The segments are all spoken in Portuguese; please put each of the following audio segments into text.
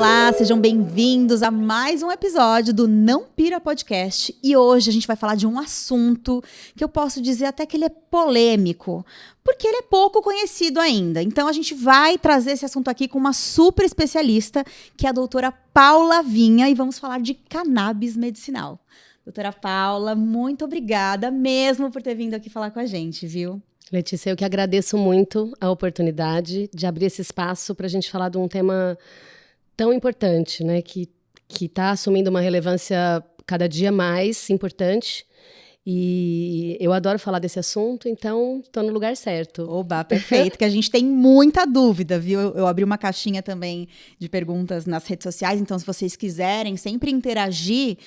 Olá, sejam bem-vindos a mais um episódio do Não Pira Podcast. E hoje a gente vai falar de um assunto que eu posso dizer até que ele é polêmico, porque ele é pouco conhecido ainda. Então a gente vai trazer esse assunto aqui com uma super especialista, que é a doutora Paula Vinha, e vamos falar de cannabis medicinal. Doutora Paula, muito obrigada mesmo por ter vindo aqui falar com a gente, viu? Letícia, eu que agradeço muito a oportunidade de abrir esse espaço para a gente falar de um tema tão importante, né? Que está assumindo uma relevância cada dia mais importante. E eu adoro falar desse assunto, então estou no lugar certo. Oba, perfeito, que a gente tem muita dúvida, viu? Eu abri uma caixinha também de perguntas nas redes sociais, então se vocês quiserem sempre interagir,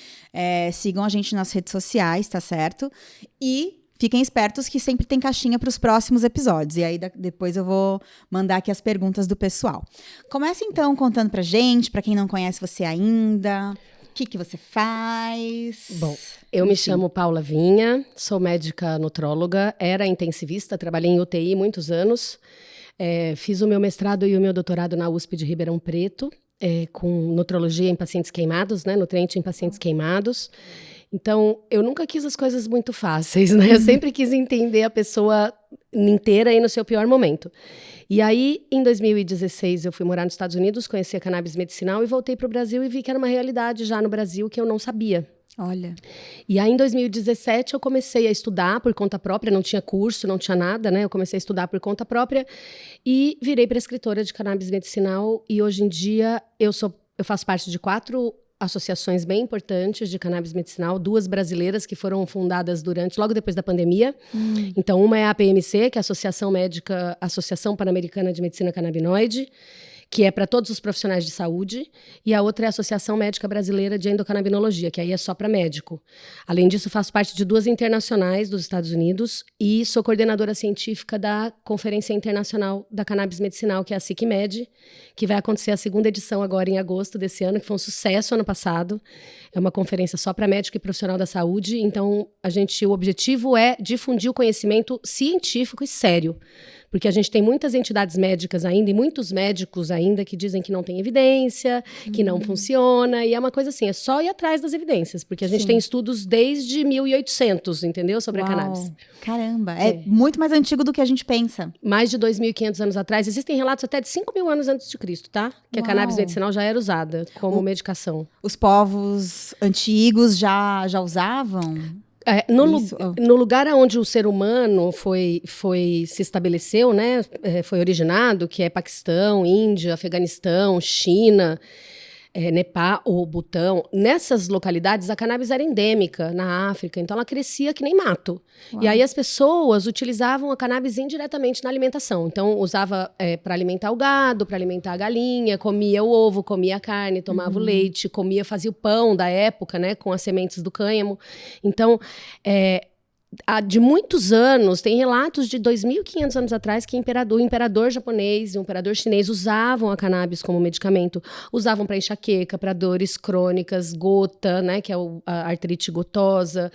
sigam a gente nas redes sociais, tá certo? E fiquem espertos que sempre tem caixinha para os próximos episódios. E aí depois eu vou mandar aqui as perguntas do pessoal. Começa então contando pra gente, para quem não conhece você ainda, o que você faz? Bom, eu me chamo Paula Vinha, sou médica nutróloga, era intensivista, trabalhei em UTI muitos anos. Fiz o meu mestrado e o meu doutorado na USP de Ribeirão Preto, com nutrologia em pacientes queimados, né, nutriente em pacientes queimados. Então, eu nunca quis as coisas muito fáceis, né? Eu sempre quis entender a pessoa inteira aí no seu pior momento. E aí, em 2016, eu fui morar nos Estados Unidos, conheci a cannabis medicinal e voltei para o Brasil e vi que era uma realidade já no Brasil que eu não sabia. Olha. E aí, em 2017, eu comecei a estudar por conta própria, não tinha curso, não tinha nada, né? Eu comecei a estudar por conta própria e virei prescritora de cannabis medicinal. E hoje em dia, eu faço parte de 4 associações bem importantes de cannabis medicinal, 2 brasileiras que foram fundadas logo depois da pandemia. Então, uma é a APMC, que é a Associação Pan-Americana de Medicina Canabinoide, que é para todos os profissionais de saúde, e a outra é a Associação Médica Brasileira de Endocannabinologia, que aí é só para médico. Além disso, faço parte de 2 internacionais dos Estados Unidos e sou coordenadora científica da Conferência Internacional da Cannabis Medicinal, que é a CICMED, que vai acontecer a 2ª edição agora em agosto desse ano, que foi um sucesso ano passado. É uma conferência só para médico e profissional da saúde, então o objetivo é difundir o conhecimento científico e sério. Porque a gente tem muitas entidades médicas ainda e muitos médicos ainda que dizem que não tem evidência, que não funciona, e é uma coisa assim, é só ir atrás das evidências, porque a gente tem estudos desde 1800, entendeu? Sobre a cannabis. Caramba, é muito mais antigo do que a gente pensa. Mais de 2.500 anos atrás, existem relatos até de 5.000 anos antes de Cristo, tá? Que a cannabis medicinal já era usada como medicação. Os povos antigos já usavam? No lugar onde o ser humano se estabeleceu, né, foi originado, que é Paquistão, Índia, Afeganistão, China, Nepal, ou Butão, nessas localidades a cannabis era endêmica na África, então ela crescia que nem mato. Uau. E aí as pessoas utilizavam a cannabis indiretamente na alimentação. Então usava para alimentar o gado, para alimentar a galinha, comia o ovo, comia a carne, tomava o leite, fazia o pão da época, né, com as sementes do cânhamo. Então, de muitos anos, tem relatos de 2.500 anos atrás que o imperador japonês e o imperador chinês usavam a cannabis como medicamento. Usavam para enxaqueca, para dores crônicas, gota, né, que é a artrite gotosa.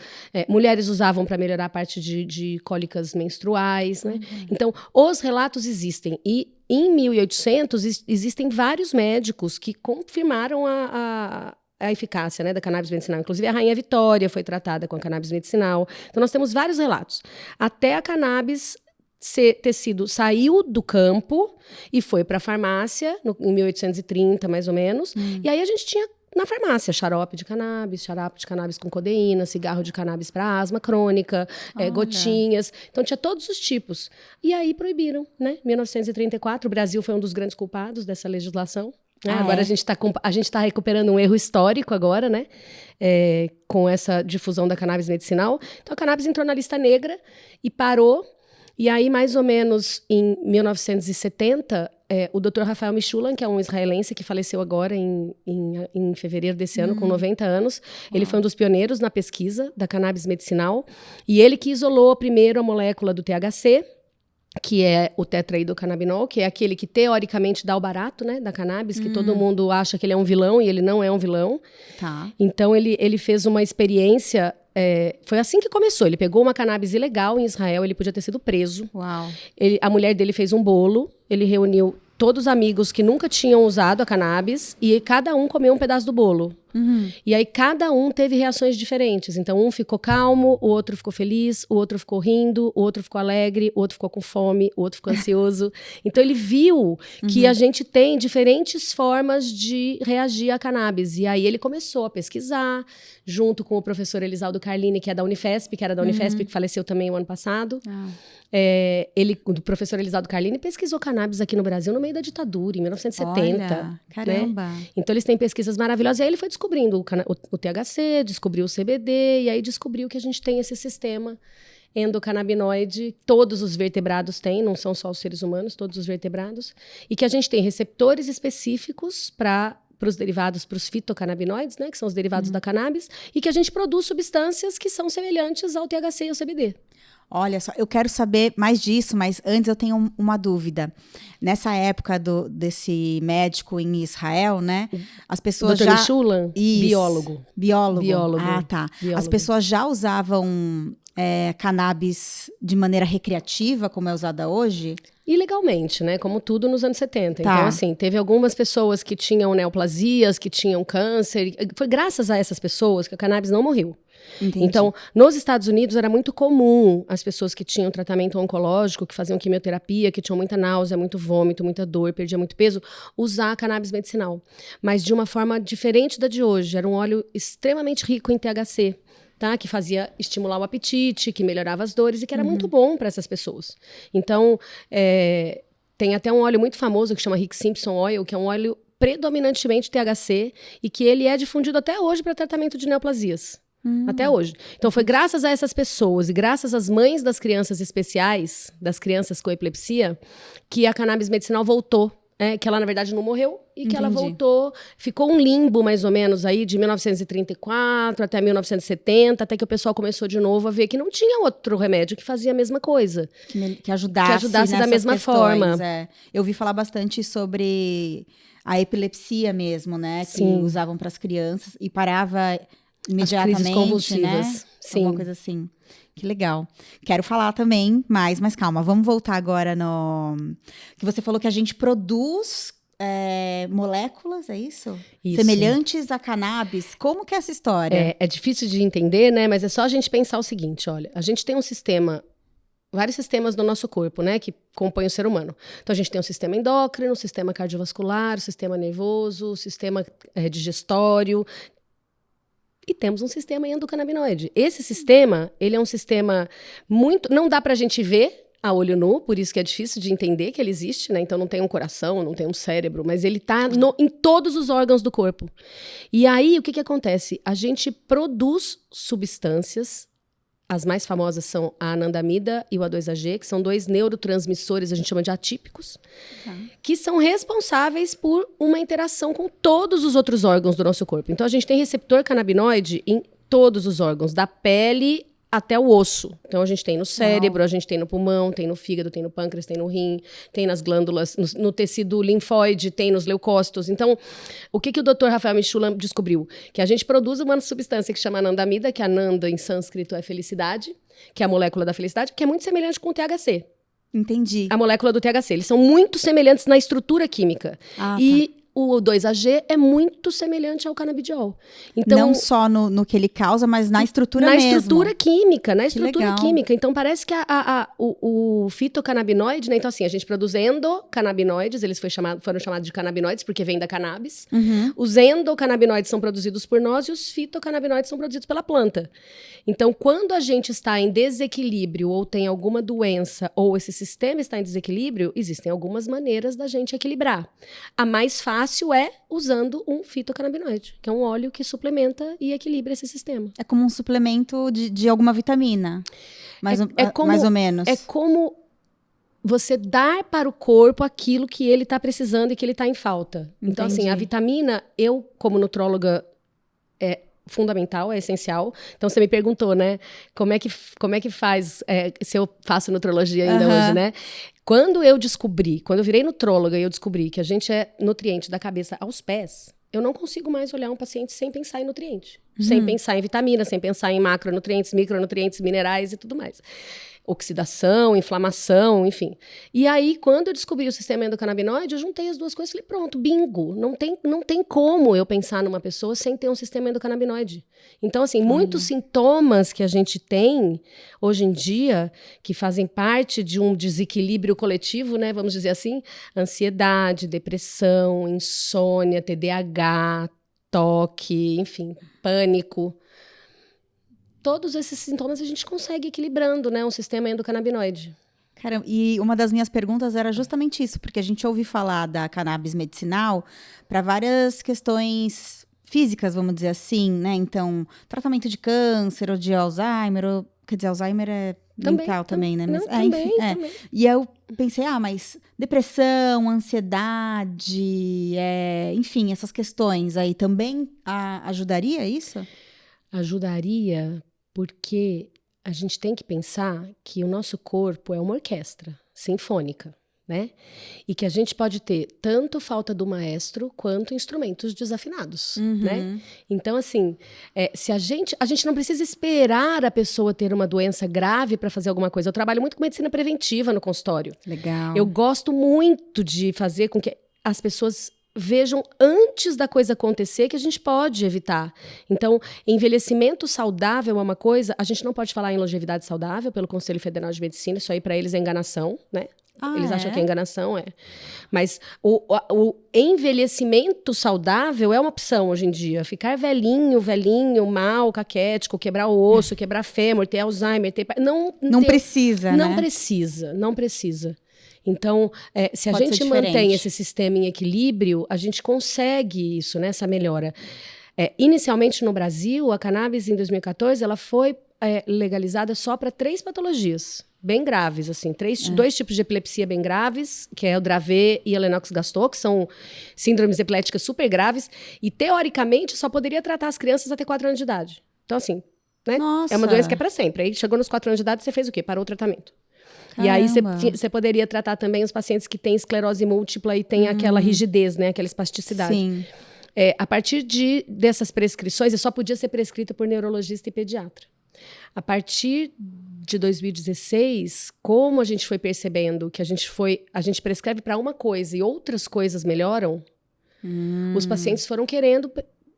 Mulheres usavam para melhorar a parte de cólicas menstruais, né? Então, os relatos existem. E em 1800, existem vários médicos que confirmaram a eficácia, né, da cannabis medicinal. Inclusive, a Rainha Vitória foi tratada com a cannabis medicinal. Então, nós temos vários relatos. Até a cannabis saiu do campo e foi para a farmácia, em 1830, mais ou menos. E aí a gente tinha na farmácia xarope de cannabis com codeína, cigarro de cannabis para asma crônica, gotinhas. Então, tinha todos os tipos. E aí proibiram, né? 1934, o Brasil foi um dos grandes culpados dessa legislação. Agora a gente tá recuperando um erro histórico agora, né? Com essa difusão da cannabis medicinal. Então, a cannabis entrou na lista negra e parou. E aí, mais ou menos em 1970, o Dr. Rafael Mishulan, que é um israelense que faleceu agora em fevereiro desse ano, com 90 anos, ele foi um dos pioneiros na pesquisa da cannabis medicinal. E ele que isolou primeiro a molécula do THC, que é o tetraidrocannabinol, que é aquele que teoricamente dá o barato, né, da cannabis, que todo mundo acha que ele é um vilão e ele não é um vilão. Tá. Então ele fez uma experiência, foi assim que começou, ele pegou uma cannabis ilegal em Israel, ele podia ter sido preso. Uau. A mulher dele fez um bolo, ele reuniu todos amigos que nunca tinham usado a cannabis e cada um comeu um pedaço do bolo. E aí cada um teve reações diferentes. Então um ficou calmo, o outro ficou feliz, o outro ficou rindo, o outro ficou alegre, o outro ficou com fome, o outro ficou ansioso. Então ele viu que a gente tem diferentes formas de reagir à cannabis. E aí ele começou a pesquisar, junto com o professor Elisaldo Carlini, que é da Unifesp, que era da Unifesp, que faleceu também o ano passado. O professor Elisaldo Carlini pesquisou cannabis aqui no Brasil no meio da ditadura, em 1970. Olha, caramba. Né? Então eles têm pesquisas maravilhosas. E aí ele foi descobrindo o THC, descobriu o CBD, e aí descobriu que a gente tem esse sistema endocannabinoide, todos os vertebrados têm, não são só os seres humanos, todos os vertebrados, e que a gente tem receptores específicos para os derivados, para os fitocannabinoides, né, que são os derivados da cannabis, e que a gente produz substâncias que são semelhantes ao THC e ao CBD. Olha só, eu quero saber mais disso, mas antes eu tenho uma dúvida. Nessa época desse médico em Israel, né? As pessoas Dr. já... Mishulam, biólogo. Biólogo. Ah, tá. Biólogo. As pessoas já usavam cannabis de maneira recreativa, como é usada hoje? Ilegalmente, né? Como tudo nos anos 70. Tá. Então, assim, teve algumas pessoas que tinham neoplasias, que tinham câncer. Foi graças a essas pessoas que a cannabis não morreu. Entendi. Então, nos Estados Unidos era muito comum as pessoas que tinham tratamento oncológico, que faziam quimioterapia, que tinham muita náusea, muito vômito, muita dor, perdia muito peso, usar a cannabis medicinal. Mas de uma forma diferente da de hoje. Era um óleo extremamente rico em THC. Tá? Que fazia estimular o apetite, que melhorava as dores e que era muito bom para essas pessoas. Então, tem até um óleo muito famoso que chama Rick Simpson Oil, que é um óleo predominantemente THC e que ele é difundido até hoje para tratamento de neoplasias. Até hoje. Então, foi graças a essas pessoas e graças às mães das crianças especiais, das crianças com epilepsia, que a cannabis medicinal voltou. Que ela, na verdade, não morreu e que ela voltou. Ficou um limbo, mais ou menos, aí de 1934 até 1970, até que o pessoal começou de novo a ver que não tinha outro remédio que fazia a mesma coisa. Que ajudasse da mesma questões, forma. Eu ouvi falar bastante sobre a epilepsia mesmo, né? Que usavam para as crianças e parava imediatamente, as crises convulsivas. Né? Sim. Alguma coisa assim. Que legal. Quero falar também mais, mas calma. Vamos voltar agora no... Que você falou que a gente produz moléculas, é isso? Isso. Semelhantes a cannabis. Como que é essa história? É difícil de entender, né? Mas é só a gente pensar o seguinte, olha. A gente tem vários sistemas do nosso corpo, né? Que compõem o ser humano. Então, a gente tem o sistema endócrino, o sistema cardiovascular, o sistema nervoso, o sistema digestório... E temos um sistema endocannabinoide. Esse sistema, ele é um sistema muito... Não dá pra gente ver a olho nu, por isso que é difícil de entender que ele existe, né? Então não tem um coração, não tem um cérebro, mas ele tá em todos os órgãos do corpo. E aí, o que acontece? A gente produz substâncias. As mais famosas são a anandamida e o A2AG, que são 2 neurotransmissores, a gente chama de atípicos, que são responsáveis por uma interação com todos os outros órgãos do nosso corpo. Então, a gente tem receptor canabinoide em todos os órgãos, da pele até o osso. Então, a gente tem no cérebro, a gente tem no pulmão, tem no fígado, tem no pâncreas, tem no rim, tem nas glândulas, no tecido linfóide, tem nos leucócitos. Então, o que o Dr. Rafael Mishulam descobriu? Que a gente produz uma substância que chama anandamida, que Ananda em sânscrito é felicidade, que é a molécula da felicidade, que é muito semelhante com o THC. Entendi. A molécula do THC. Eles são muito semelhantes na estrutura química. E o 2AG é muito semelhante ao canabidiol. Então, não só no que ele causa, mas na estrutura mesmo. Na estrutura química, legal. Então, parece que o fitocannabinoide, né? Então, assim, a gente produz endocannabinoides, eles foram chamados de canabinoides porque vem da cannabis. Os endocannabinoides são produzidos por nós e os fitocannabinoides são produzidos pela planta. Então, quando a gente está em desequilíbrio ou tem alguma doença ou esse sistema está em desequilíbrio, existem algumas maneiras da gente equilibrar. A mais fácil é usando um fitocannabinoide, que é um óleo que suplementa e equilibra esse sistema. É como um suplemento de alguma vitamina, mais ou menos. É como você dar para o corpo aquilo que ele está precisando e que ele está em falta. Então, assim, a vitamina, eu, como nutróloga, é fundamental, é essencial. Então, você me perguntou, né? Como é que faz, se eu faço nutrologia ainda hoje, né? Quando eu virei nutróloga e eu descobri que a gente é nutriente da cabeça aos pés, eu não consigo mais olhar um paciente sem pensar em nutriente. sem pensar em vitaminas, sem pensar em macronutrientes, micronutrientes, minerais e tudo mais. Oxidação, inflamação, enfim. E aí, quando eu descobri o sistema endocannabinoide, eu juntei as duas coisas e falei, pronto, bingo. Não tem como eu pensar numa pessoa sem ter um sistema endocannabinoide. Então, assim, muitos sintomas que a gente tem hoje em dia, que fazem parte de um desequilíbrio coletivo, né, vamos dizer assim, ansiedade, depressão, insônia, TDAH, toque, enfim, pânico. Todos esses sintomas a gente consegue equilibrando, né, um sistema endocannabinoide. Caramba, e uma das minhas perguntas era justamente isso, porque a gente ouve falar da cannabis medicinal para várias questões físicas, vamos dizer assim, né? Então, tratamento de câncer ou de Alzheimer, ou, quer dizer, Alzheimer é mental também, né? Mas, não, enfim, também. E eu pensei, mas depressão, ansiedade, enfim, essas questões aí também ajudaria isso? Ajudaria, porque a gente tem que pensar que o nosso corpo é uma orquestra sinfônica, né? E que a gente pode ter tanto falta do maestro quanto instrumentos desafinados, né? Então, assim, se a gente não precisa esperar a pessoa ter uma doença grave para fazer alguma coisa. Eu trabalho muito com medicina preventiva no consultório. Legal. Eu gosto muito de fazer com que as pessoas vejam antes da coisa acontecer que a gente pode evitar. Então, envelhecimento saudável é uma coisa, a gente não pode falar em longevidade saudável pelo Conselho Federal de Medicina, isso aí para eles é enganação, né? Eles acham que é enganação, Mas o envelhecimento saudável é uma opção hoje em dia. Ficar velhinho, mal, caquético, quebrar o osso, quebrar fêmur, ter Alzheimer, Não precisa, né? Não precisa. Então, se a Pode gente mantém esse sistema em equilíbrio, a gente consegue isso, né, essa melhora. Inicialmente no Brasil, a cannabis em 2014, ela foi legalizada só para 3 patologias bem graves, assim, 2 tipos de epilepsia bem graves, que é o Dravet e a Lennox-Gastaut, que são síndromes epiléticas super graves, e teoricamente só poderia tratar as crianças até 4 anos de idade. Então, assim, né? Nossa. É uma doença que é para sempre. Aí chegou nos 4 anos de idade, você fez o quê? Parou o tratamento. Caramba. E aí você poderia tratar também os pacientes que têm esclerose múltipla e têm aquela rigidez, né? Aquela espasticidade. Sim. A partir dessas prescrições, só podia ser prescrita por neurologista e pediatra. A partir de 2016, como a gente foi percebendo que a gente prescreve para uma coisa e outras coisas melhoram, os pacientes foram querendo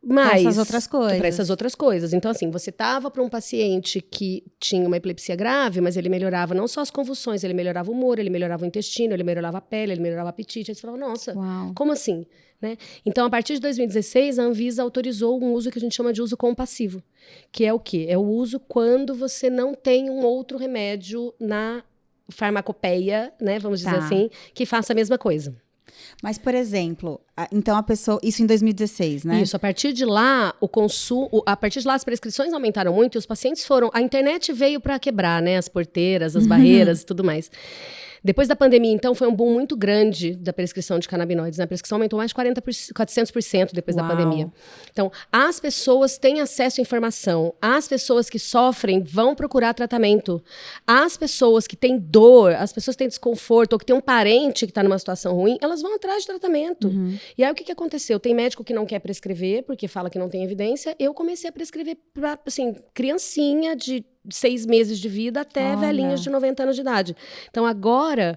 mais para essas outras coisas. Então, assim, você estava para um paciente que tinha uma epilepsia grave, mas ele melhorava não só as convulsões, ele melhorava o humor, ele melhorava o intestino, ele melhorava a pele, ele melhorava o apetite. Aí você falava, nossa, como assim? Né? Então, a partir de 2016, a Anvisa autorizou um uso que a gente chama de uso compassivo, que é o quê? É o uso quando você não tem um outro remédio na farmacopeia, né, vamos dizer assim, que faça a mesma coisa. Mas, por exemplo, então a pessoa... Isso em 2016, né? Isso, a partir de lá, as prescrições aumentaram muito e os pacientes foram... A internet veio para quebrar, né? As porteiras, as barreiras e tudo mais. Depois da pandemia, então, foi um boom muito grande da prescrição de canabinoides. Né? A prescrição aumentou mais de 400% depois da pandemia. Então, as pessoas têm acesso à informação. As pessoas que sofrem vão procurar tratamento. As pessoas que têm dor, as pessoas que têm desconforto, ou que têm um parente que está numa situação ruim, elas vão atrás de tratamento. E aí, o que aconteceu? Tem médico que não quer prescrever, porque fala que não tem evidência. Eu comecei a prescrever para, assim, criancinha de 6 meses de vida até velhinhas de 90 anos de idade. Então, agora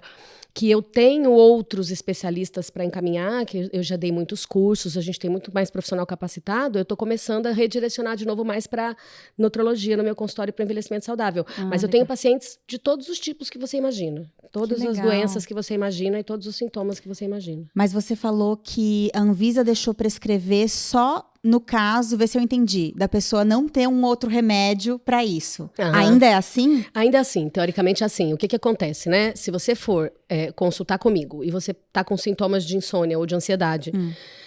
que eu tenho outros especialistas para encaminhar, que eu já dei muitos cursos, a gente tem muito mais profissional capacitado, eu estou começando a redirecionar de novo mais para nutrologia no meu consultório para envelhecimento saudável. Mas eu tenho pacientes de todos os tipos que você imagina. Todas as doenças que você imagina e todos os sintomas que você imagina. Mas você falou que a Anvisa deixou prescrever só no caso, vê se eu entendi, da pessoa não ter um outro remédio para isso. Ainda é assim? Ainda é assim, teoricamente é assim. O que acontece, né? Se você for consultar comigo e você tá com sintomas de insônia ou de ansiedade,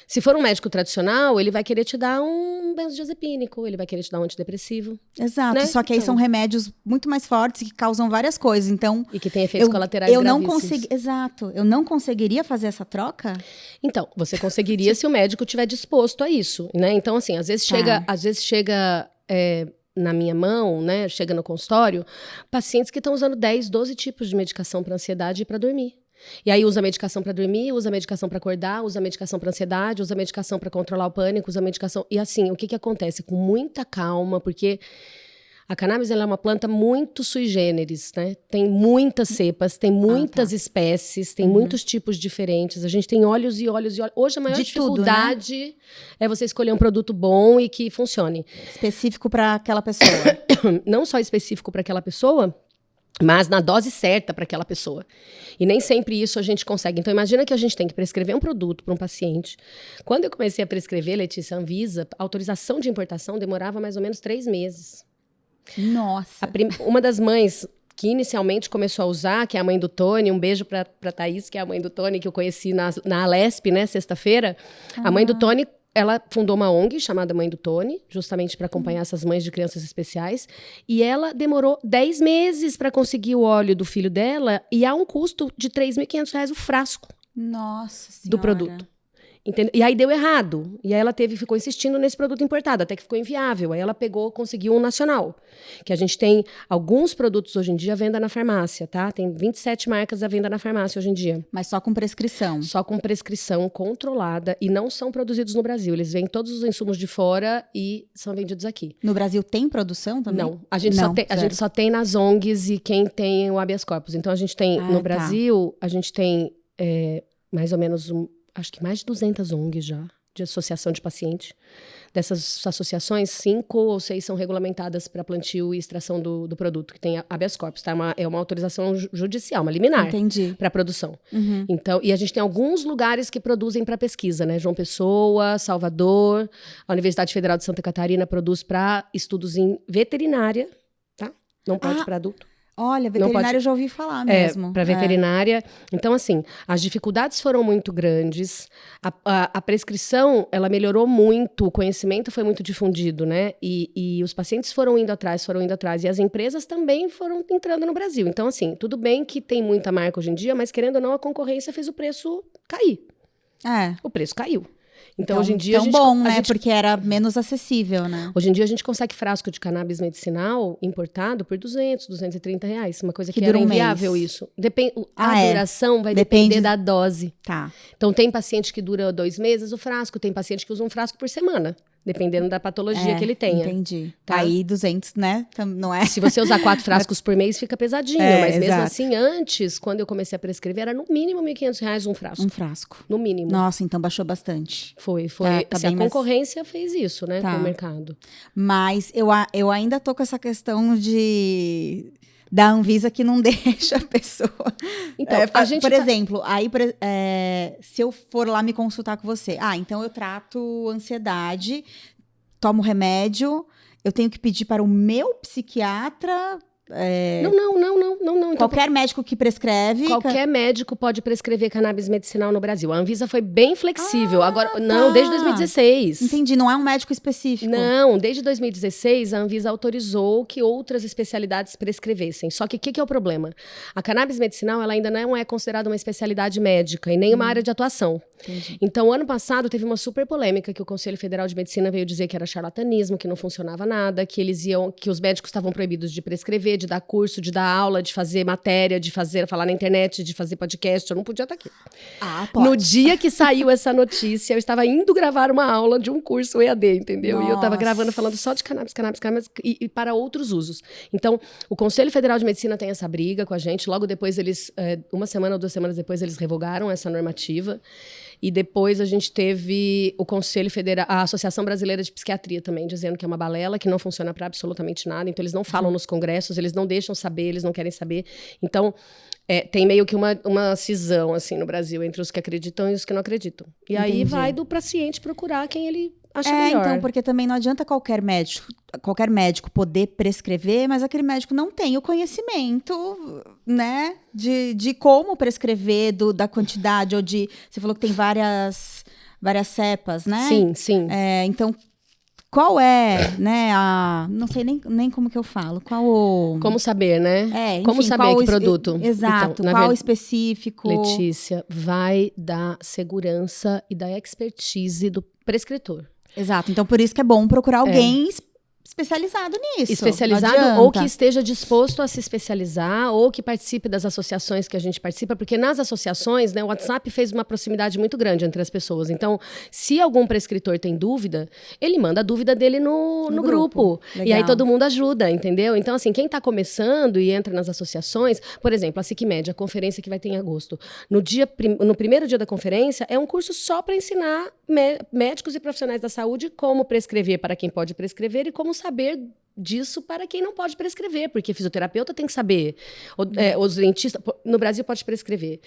se for um médico tradicional, ele vai querer te dar um benzodiazepínico, ele vai querer te dar um antidepressivo. Exato, né? Só que aí são remédios muito mais fortes que causam várias coisas, então... E que tem efeitos colaterais gravíssimos. Exato, eu não conseguiria fazer essa troca? Então, você conseguiria se o médico estiver disposto a isso, né? Então, assim, às vezes chega na minha mão, né? Chega no consultório, pacientes que estão usando 10, 12 tipos de medicação para ansiedade e para dormir. E aí usa medicação para dormir, usa medicação para acordar, usa medicação para ansiedade, usa medicação para controlar o pânico, usa medicação... E assim, o que acontece? Com muita calma, porque a cannabis ela é uma planta muito sui generis, né? Tem muitas cepas, tem muitas espécies, tem muitos tipos diferentes. A gente tem óleos e óleos e óleos. Hoje a maior dificuldade tudo, né? É você escolher um produto bom e que funcione. Específico para aquela pessoa. Não só específico para aquela pessoa, mas na dose certa para aquela pessoa. E nem sempre isso a gente consegue. Então, imagina que a gente tem que prescrever um produto para um paciente. Quando eu comecei a prescrever, Letícia, Anvisa, a autorização de importação demorava mais ou menos 3 meses. Nossa! Uma das mães que inicialmente começou a usar, que é a mãe do Tony, um beijo para Thaís, que é a mãe do Tony, que eu conheci na Alesp, né, sexta-feira. A mãe do Tony, ela fundou uma ONG chamada Mãe do Tony, justamente para acompanhar essas mães de crianças especiais. E ela demorou 10 meses para conseguir o óleo do filho dela e a um custo de R$3.500 o frasco. Nossa Senhora. Do produto. Entendeu? E aí deu errado. E aí ela ficou insistindo nesse produto importado, até que ficou inviável. Aí ela conseguiu um nacional. Que a gente tem alguns produtos hoje em dia à venda na farmácia, tá? Tem 27 marcas à venda na farmácia hoje em dia. Mas só com prescrição. Só com prescrição controlada e não são produzidos no Brasil. Eles vêm todos os insumos de fora e são vendidos aqui. No Brasil tem produção também? Não. A gente só tem nas ONGs e quem tem o habeas corpus. Então a gente tem, no Brasil, a gente tem mais ou menos acho que mais de 200 ONGs já, de associação de paciente. Dessas associações, 5 ou 6 são regulamentadas para plantio e extração do produto, que tem habeas corpus, tá? É uma autorização judicial, uma liminar para produção. Então, e a gente tem alguns lugares que produzem para pesquisa, né? João Pessoa, Salvador, a Universidade Federal de Santa Catarina produz para estudos em veterinária, tá? Não pode para adulto. Olha, veterinária eu já ouvi falar mesmo. Para veterinária. Então, assim, as dificuldades foram muito grandes. A prescrição, ela melhorou muito. O conhecimento foi muito difundido, né? E os pacientes foram indo atrás. E as empresas também foram entrando no Brasil. Então, assim, tudo bem que tem muita marca hoje em dia, mas querendo ou não, a concorrência fez o preço cair. O preço caiu. Então, hoje em dia... Porque era menos acessível, né? Hoje em dia, a gente consegue frasco de cannabis medicinal importado por R$200, R$230. Uma coisa que era inviável isso. A duração vai depender da dose. Tá. Então, tem paciente que dura 2 meses o frasco, tem paciente que usa um frasco por semana. Dependendo da patologia que ele tenha. Entendi. Tá? Aí 200, né? Não é? Se você usar 4 frascos por mês, fica pesadinho. Mas mesmo assim, antes, quando eu comecei a prescrever, era no mínimo R$1.500 um frasco. Um frasco. No mínimo. Nossa, então baixou bastante. Foi. Tá assim, a concorrência fez isso, né? Com o mercado. Mas eu ainda tô com essa questão da Anvisa que não deixa a pessoa. Então, por exemplo, aí se eu for lá me consultar com você, então eu trato ansiedade, tomo remédio, eu tenho que pedir para o meu psiquiatra. Não. Qualquer médico que prescreve. Qualquer médico pode prescrever cannabis medicinal no Brasil. A Anvisa foi bem flexível. Agora, desde 2016. Entendi, não é um médico específico. Não, desde 2016 a Anvisa autorizou que outras especialidades prescrevessem. Só que o que é o problema? A cannabis medicinal ela ainda não é considerada uma especialidade médica e nem uma área de atuação. Entendi. Então, ano passado teve uma super polêmica que o Conselho Federal de Medicina veio dizer que era charlatanismo, que não funcionava nada, que os médicos estavam proibidos de prescrever, de dar curso, de dar aula, de fazer matéria, falar na internet, de fazer podcast. Eu não podia estar aqui. Pode. No dia que saiu essa notícia, eu estava indo gravar uma aula de um curso EAD, entendeu? Nossa. E eu estava gravando falando só de cannabis e para outros usos. Então, o Conselho Federal de Medicina tem essa briga com a gente. Logo depois, uma semana ou 2 semanas depois, eles revogaram essa normativa. E depois a gente teve o Conselho Federal, a Associação Brasileira de Psiquiatria também, dizendo que é uma balela, que não funciona para absolutamente nada. Então, eles não falam nos congressos, eles não deixam saber, eles não querem saber. Então, tem meio que uma cisão, assim, no Brasil, entre os que acreditam e os que não acreditam. E aí vai do paciente procurar quem ele acha melhor. Então, porque também não adianta qualquer médico poder prescrever, mas aquele médico não tem o conhecimento, né, de como prescrever, da quantidade, ou você falou que tem várias cepas, né? Sim. Então, qual é, né, não sei nem como que eu falo, Como saber, né? Enfim, como saber que produto. Exato, então, qual específico. Letícia, vai da segurança e da expertise do prescritor. Exato, então por isso que é bom procurar alguém especializado nisso. Especializado ou que esteja disposto a se especializar ou que participe das associações que a gente participa, porque nas associações, né, o WhatsApp fez uma proximidade muito grande entre as pessoas. Então, se algum prescritor tem dúvida, ele manda a dúvida dele no grupo. E aí todo mundo ajuda, entendeu? Então, assim, quem está começando e entra nas associações, por exemplo, a SICMED, a conferência que vai ter em agosto, no primeiro dia da conferência, é um curso só para ensinar médicos e profissionais da saúde como prescrever para quem pode prescrever e como saber disso para quem não pode prescrever, porque fisioterapeuta tem que saber, os dentistas, no Brasil pode prescrever,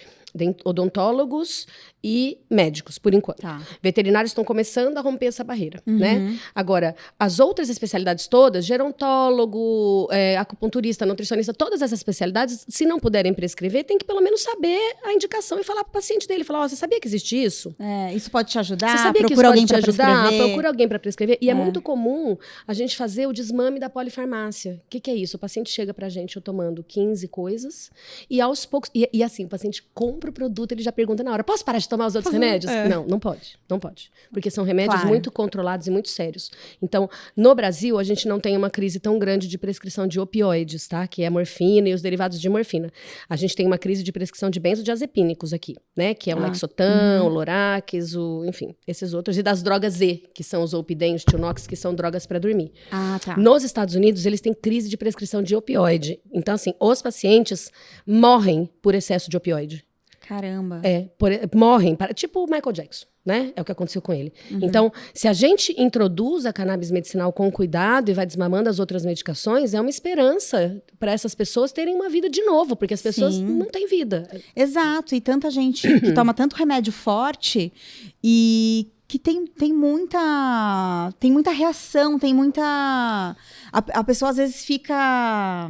odontólogos e médicos, por enquanto. Tá. Veterinários estão começando a romper essa barreira, né? Agora, as outras especialidades todas, gerontólogo, acupunturista, nutricionista, todas essas especialidades, se não puderem prescrever, tem que pelo menos saber a indicação e falar para o paciente dele, falar, você sabia que existe isso? Isso pode te ajudar? Você sabia que isso pode te ajudar? Procura alguém para prescrever. E é muito comum a gente fazer o desmame da polifarmácia. O que é isso? O paciente chega pra gente, eu tomando 15 coisas, e aos poucos... E assim, o paciente compra o produto, ele já pergunta na hora, posso parar de tomar os outros remédios? Não pode. Não pode. Porque são remédios muito controlados e muito sérios. Então, no Brasil, a gente não tem uma crise tão grande de prescrição de opioides, tá? Que é a morfina e os derivados de morfina. A gente tem uma crise de prescrição de benzodiazepínicos aqui, né? Que é o Lexotan, o Lorax, enfim, esses outros. E das drogas Z, que são os Zolpidem, os Tilnox, que são drogas para dormir. Tá. Nos Estados Unidos, eles têm crise de prescrição de opioide. Então, assim, os pacientes morrem por excesso de opioide. Caramba. Morrem, tipo o Michael Jackson, né? É o que aconteceu com ele. Então, se a gente introduz a cannabis medicinal com cuidado e vai desmamando as outras medicações, é uma esperança para essas pessoas terem uma vida de novo, porque as pessoas não têm vida. Exato, e tanta gente que toma tanto remédio forte e que tem muita reação, tem muita... A pessoa às vezes fica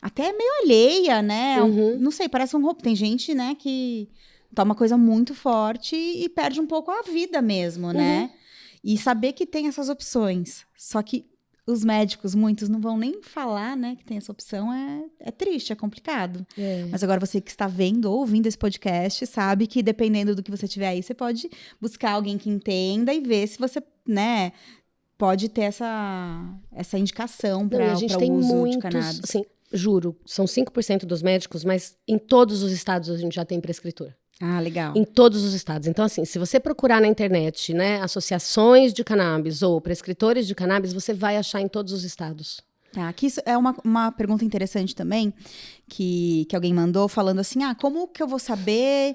até meio alheia, né? Não sei, parece um roubo. Tem gente, né, que toma coisa muito forte e perde um pouco a vida mesmo, né? E saber que tem essas opções. Só que os médicos, muitos, não vão nem falar, né, que tem essa opção, é triste, é complicado. Mas agora você que está vendo ou ouvindo esse podcast, sabe que dependendo do que você tiver aí, você pode buscar alguém que entenda e ver se você, né, pode ter essa indicação para o uso de cannabis. Assim, juro, são 5% dos médicos, mas em todos os estados a gente já tem prescritor. Legal. Em todos os estados. Então, assim, se você procurar na internet, né, associações de cannabis ou prescritores de cannabis, você vai achar em todos os estados. Tá, aqui isso é uma pergunta interessante também, que alguém mandou, falando assim, como que eu vou saber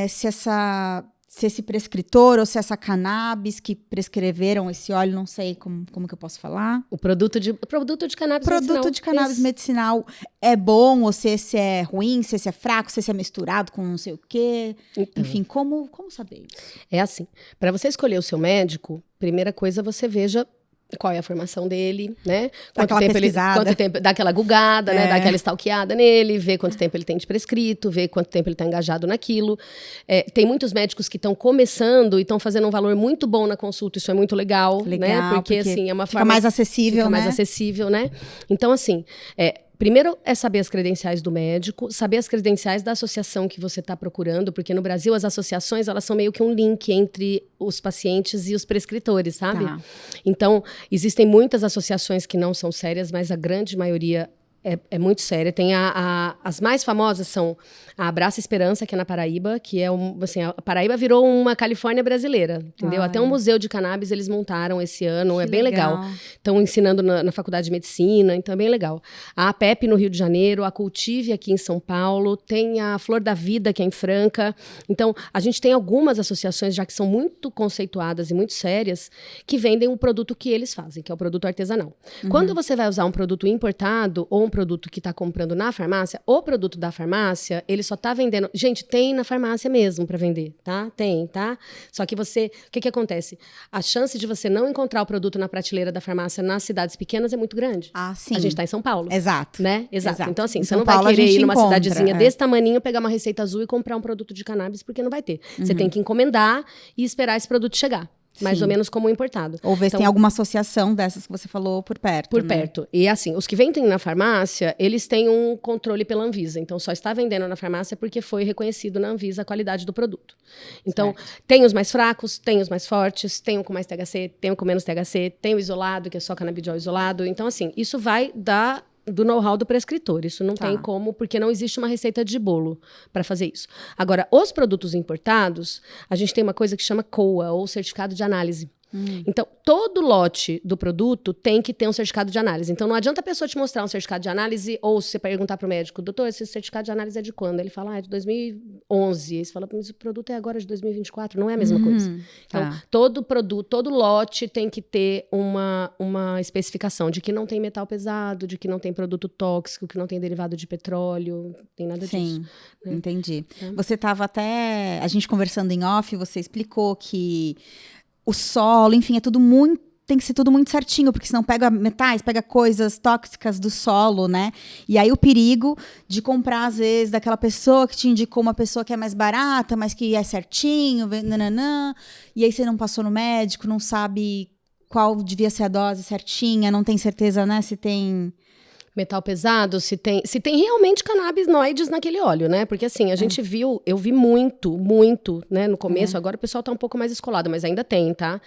se esse prescritor ou se essa cannabis que prescreveram esse óleo, não sei como que eu posso falar. O produto de cannabis medicinal. Produto de cannabis medicinal é bom, ou se esse é ruim, se esse é fraco, se esse é misturado com não sei o quê. Então, enfim, como saber isso? É assim, para você escolher o seu médico, primeira coisa você veja qual é a formação dele, né? Quanto tempo dá aquela gugada, né? Dá aquela stalkeada nele, ver quanto tempo ele tem de prescrito, ver quanto tempo ele está engajado naquilo. Tem muitos médicos que estão começando e estão fazendo um valor muito bom na consulta, isso é muito legal, né? Porque assim, é uma forma... Fica mais acessível, fica mais acessível, né? Então, assim, primeiro é saber as credenciais do médico, saber as credenciais da associação que você está procurando, porque no Brasil as associações, elas são meio que um link entre os pacientes e os prescritores, sabe? Tá. Então, existem muitas associações que não são sérias, mas a grande maioria é muito séria. Tem as mais famosas são a Abraça Esperança, que é na Paraíba, que é assim, a Paraíba virou uma Califórnia brasileira, entendeu? Até um museu de cannabis eles montaram esse ano, é bem legal. Estão ensinando na Faculdade de Medicina, então é bem legal. A APEP no Rio de Janeiro, a Cultive aqui em São Paulo, tem a Flor da Vida, que é em Franca. Então, a gente tem algumas associações já que são muito conceituadas e muito sérias, que vendem o produto que eles fazem, que é o produto artesanal. Quando você vai usar um produto importado ou um produto que está comprando na farmácia, o produto da farmácia, ele só está vendendo... Gente, tem na farmácia mesmo para vender, tá? Tem, tá? Só que você... O que acontece? A chance de você não encontrar o produto na prateleira da farmácia nas cidades pequenas é muito grande. Sim. A gente está em São Paulo. Exato. Né? Exato. Então, assim, você São não vai Paulo, querer ir numa cidadezinha desse tamaninho, pegar uma receita azul e comprar um produto de cannabis, porque não vai ter. Você tem que encomendar e esperar esse produto chegar. mais ou menos como importado. Ou ver se tem alguma associação dessas que você falou por perto. Por perto. E assim, os que vendem na farmácia, eles têm um controle pela Anvisa. Então, só está vendendo na farmácia porque foi reconhecido na Anvisa a qualidade do produto. Então, tem os mais fracos, tem os mais fortes, tem um com mais THC, tem um com menos THC, tem o isolado, que é só canabidiol isolado. Então, assim, isso vai do know-how do prescritor. Isso não tem como, porque não existe uma receita de bolo para fazer isso. Agora, os produtos importados, a gente tem uma coisa que chama COA, ou Certificado de Análise. Então, todo lote do produto tem que ter um certificado de análise. Então, não adianta a pessoa te mostrar um certificado de análise ou se você perguntar para o médico, doutor, esse certificado de análise é de quando? Ele fala, é de 2011. Aí você fala, mas o produto é agora de 2024. Não é a mesma coisa. Então, todo produto, todo lote tem que ter uma especificação de que não tem metal pesado, de que não tem produto tóxico, que não tem derivado de petróleo, não tem nada disso. Né? Entendi. Você estava até, a gente conversando em off, você explicou que o solo, enfim, tem que ser tudo muito certinho, porque senão pega metais, pega coisas tóxicas do solo, né? E aí o perigo de comprar, às vezes, daquela pessoa que te indicou uma pessoa que é mais barata, mas que é certinho, nananã, e aí você não passou no médico, não sabe qual devia ser a dose certinha, não tem certeza, né, se tem metal pesado, se tem realmente canabinoides naquele óleo, né? Porque assim, eu vi muito, né, no começo, agora o pessoal tá um pouco mais escolado, mas ainda tem, tá?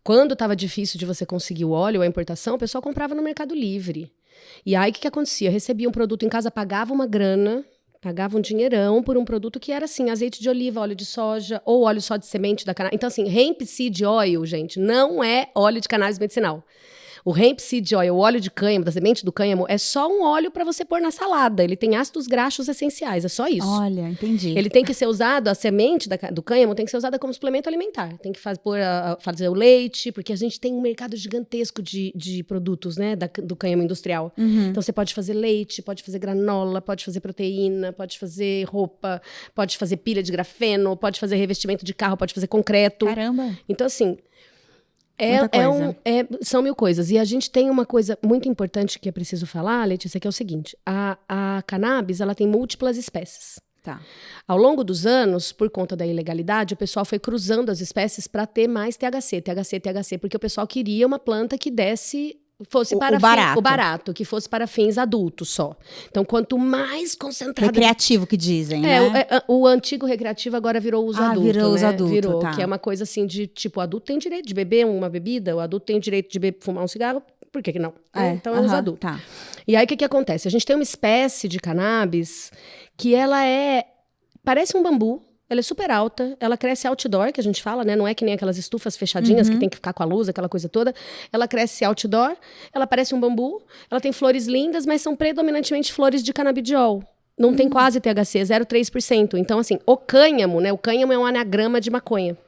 Quando tava difícil de você conseguir o óleo, a importação, o pessoal comprava no Mercado Livre. E aí, o que acontecia? Recebia um produto em casa, pagava uma grana, pagava um dinheirão por um produto que era assim, azeite de oliva, óleo de soja, ou óleo só de semente da cannabis. Então assim, hemp seed oil, gente, não é óleo de cannabis medicinal. O hemp seed oil, o óleo de cânhamo, da semente do cânhamo, é só um óleo para você pôr na salada. Ele tem ácidos graxos essenciais, é só isso. Olha, entendi. Ele tem que ser usado, a semente do cânhamo tem que ser usada como suplemento alimentar. Tem que fazer o leite, porque a gente tem um mercado gigantesco de produtos, né, do cânhamo industrial. Então você pode fazer leite, pode fazer granola, pode fazer proteína, pode fazer roupa, pode fazer pilha de grafeno, pode fazer revestimento de carro, pode fazer concreto. Caramba! Então assim, são mil coisas. E a gente tem uma coisa muito importante que é preciso falar, Letícia, que é o seguinte. A cannabis, ela tem múltiplas espécies. Tá. Ao longo dos anos, por conta da ilegalidade, o pessoal foi cruzando as espécies para ter mais THC, porque o pessoal queria uma planta que fosse para o barato, que fosse para fins adultos só. Então, quanto mais concentrado... Recreativo, que dizem, né? O antigo recreativo agora virou uso adulto, virou né? uso adulto, tá. Que é uma coisa assim de, tipo, o adulto tem direito de beber uma bebida, o adulto tem direito de fumar um cigarro, por que não? Então, é uso adulto. Tá. E aí, o que acontece? A gente tem uma espécie de cannabis que ela parece um bambu. Ela é super alta, ela cresce outdoor, que a gente fala, né? Não é que nem aquelas estufas fechadinhas que tem que ficar com a luz, aquela coisa toda. Ela cresce outdoor, ela parece um bambu, ela tem flores lindas, mas são predominantemente flores de canabidiol. Não tem quase THC, 0,3%. Então, assim, o cânhamo, né? O cânhamo é um anagrama de maconha.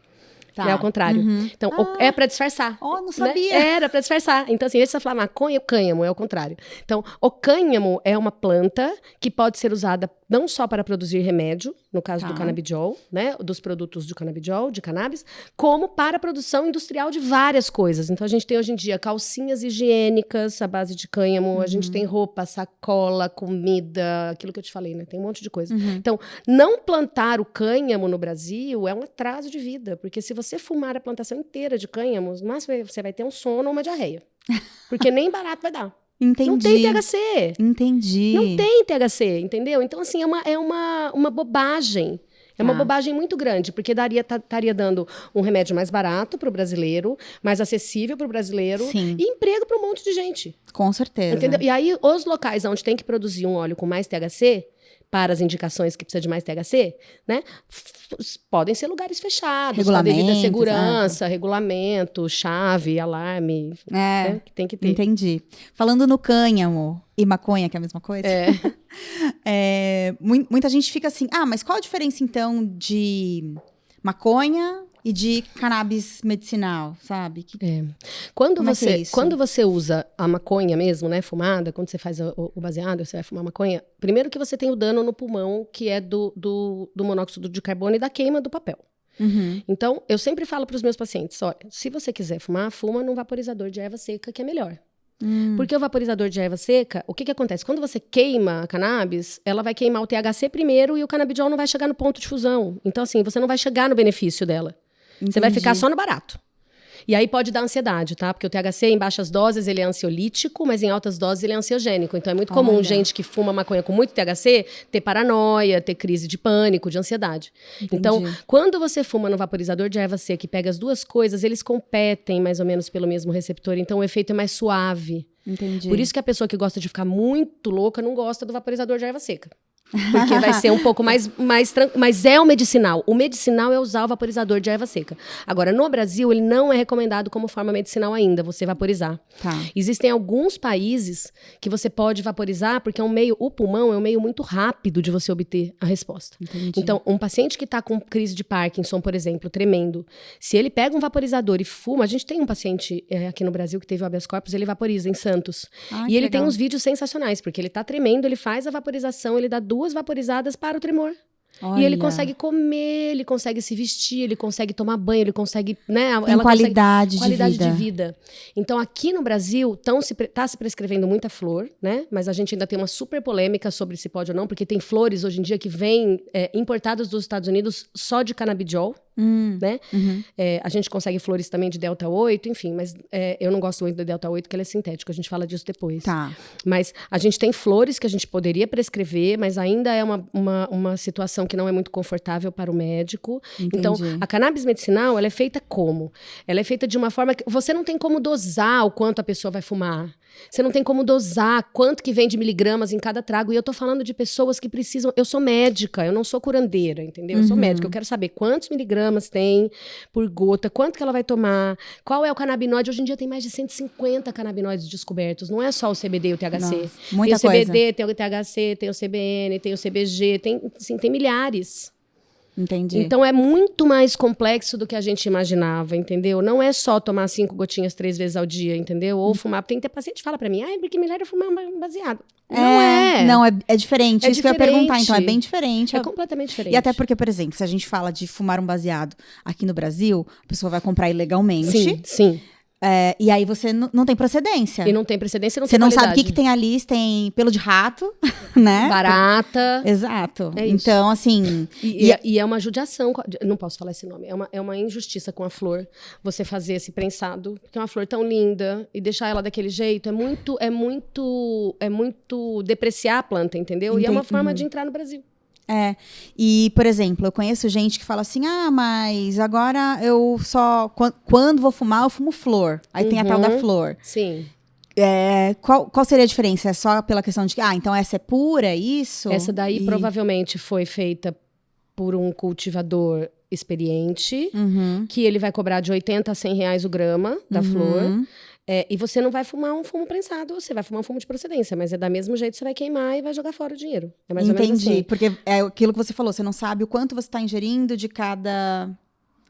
Tá. É ao contrário. Então, é para disfarçar. Não sabia. Né? Era para disfarçar. Então, assim, antes de você falar maconha, o cânhamo é ao contrário. Então, o cânhamo é uma planta que pode ser usada não só para produzir remédio, no caso do canabidiol, né, dos produtos de canabidiol, de cannabis, como para a produção industrial de várias coisas. Então, a gente tem hoje em dia calcinhas higiênicas à base de cânhamo, a gente tem roupa, sacola, comida, aquilo que eu te falei, né, tem um monte de coisa. Então, não plantar o cânhamo no Brasil é um atraso de vida, porque se você fumar a plantação inteira de cânhamos, você vai ter um sono ou uma diarreia, porque nem barato vai dar. Entendi. Não tem THC. Entendi. Não tem THC, entendeu? Então, assim, é uma bobagem. É uma bobagem muito grande, porque estaria dando um remédio mais barato para o brasileiro, mais acessível para o brasileiro, e emprego para um monte de gente. Com certeza. Entendeu? E aí, os locais onde tem que produzir um óleo com mais THC, para as indicações que precisa de mais THC, né? Podem ser lugares fechados, com a devida segurança, regulamento, chave, alarme, né? Que tem que ter. Entendi. Falando no cânhamo e maconha, que é a mesma coisa? Muita gente fica assim, mas qual a diferença, então, de maconha e de cannabis medicinal, sabe? Quando você usa a maconha mesmo, né, fumada, quando você faz o baseado, você vai fumar maconha, primeiro que você tem o dano no pulmão, que é do monóxido de carbono e da queima do papel. Então, eu sempre falo para os meus pacientes, olha, se você quiser fumar, fuma num vaporizador de erva seca, que é melhor. Porque o vaporizador de erva seca, o que acontece? Quando você queima a cannabis, ela vai queimar o THC primeiro e o canabidiol não vai chegar no ponto de fusão. Então, assim, você não vai chegar no benefício dela. Entendi. Você vai ficar só no barato. E aí pode dar ansiedade, tá? Porque o THC em baixas doses ele é ansiolítico, mas em altas doses ele é ansiogênico. Então é muito comum gente que fuma maconha com muito THC ter paranoia, ter crise de pânico, de ansiedade. Entendi. Então, quando você fuma no vaporizador de erva seca e pega as duas coisas, eles competem mais ou menos pelo mesmo receptor. Então o efeito é mais suave. Entendi. Por isso que a pessoa que gosta de ficar muito louca não gosta do vaporizador de erva seca. Porque vai ser um pouco mais tranquilo. Mas é o medicinal. O medicinal é usar o vaporizador de erva seca. Agora, no Brasil, ele não é recomendado como forma medicinal ainda, você vaporizar. Tá. Existem alguns países que você pode vaporizar, porque o pulmão é um meio muito rápido de você obter a resposta. Entendi. Então, um paciente que está com crise de Parkinson, por exemplo, tremendo, se ele pega um vaporizador e fuma, a gente tem um paciente aqui no Brasil que teve o habeas corpus, ele vaporiza em Santos. E ele tem uns vídeos sensacionais, porque ele tá tremendo, ele faz a vaporização, ele dá 2 vaporizadas para o tremor. Olha. E ele consegue comer, ele consegue se vestir, ele consegue tomar banho, ele consegue, né? Tem qualidade de vida. Então, aqui no Brasil, tá se prescrevendo muita flor, né? Mas a gente ainda tem uma super polêmica sobre se pode ou não, porque tem flores hoje em dia que vêm importadas dos Estados Unidos só de canabidiol. Né? Uhum. A gente consegue flores também de Delta 8, enfim, mas eu não gosto muito da Delta 8, porque ela é sintética, a gente fala disso depois. Tá. Mas a gente tem flores que a gente poderia prescrever, mas ainda é uma situação que não é muito confortável para o médico. Entendi. Então, a cannabis medicinal, ela é feita como? Ela é feita de uma forma que você não tem como dosar o quanto a pessoa vai fumar. Você não tem como dosar quanto que vem de miligramas em cada trago. E eu tô falando de pessoas que precisam... Eu sou médica, eu não sou curandeira, entendeu? Eu sou médica, eu quero saber quantos miligramas tem por gota, quanto que ela vai tomar, qual é o canabinoide. Hoje em dia tem mais de 150 canabinoides descobertos. Não é só o CBD e o THC. Nossa, muita tem o CBD, coisa. tem o THC, tem o CBN, tem o CBG, tem milhares. Entendi. Então é muito mais complexo do que a gente imaginava, entendeu? Não é só tomar 5 gotinhas 3 vezes ao dia, entendeu? Ou fumar. Tem que ter paciente que fala pra mim, porque melhor é fumar um baseado. Não é. Não, é diferente. É Isso que eu ia perguntar, então, é bem diferente. É completamente diferente. E até porque, por exemplo, se a gente fala de fumar um baseado aqui no Brasil, a pessoa vai comprar ilegalmente. Sim. E aí você não tem procedência. E não tem precedência, não você tem não qualidade. sabe o que tem ali, se tem pelo de rato, né? Barata. Exato. É isso. Então, assim... E é uma judiação, não posso falar esse nome, é uma injustiça com a flor, você fazer esse prensado, porque é uma flor tão linda, e deixar ela daquele jeito, é muito depreciar a planta, entendeu? Entendi. E é uma forma de entrar no Brasil. E, por exemplo, eu conheço gente que fala assim, mas agora eu só... Quando vou fumar, eu fumo flor. Aí tem a tal da flor. Sim. Qual seria a diferença? É só pela questão de que, então essa é pura, é isso? Essa daí provavelmente foi feita por um cultivador experiente, que ele vai cobrar de 80 a 100 reais o grama da flor. E você não vai fumar um fumo prensado, você vai fumar um fumo de procedência, mas da mesmo jeito você vai queimar e vai jogar fora o dinheiro. É mais ou menos assim. Porque é aquilo que você falou, você não sabe o quanto você está ingerindo de cada...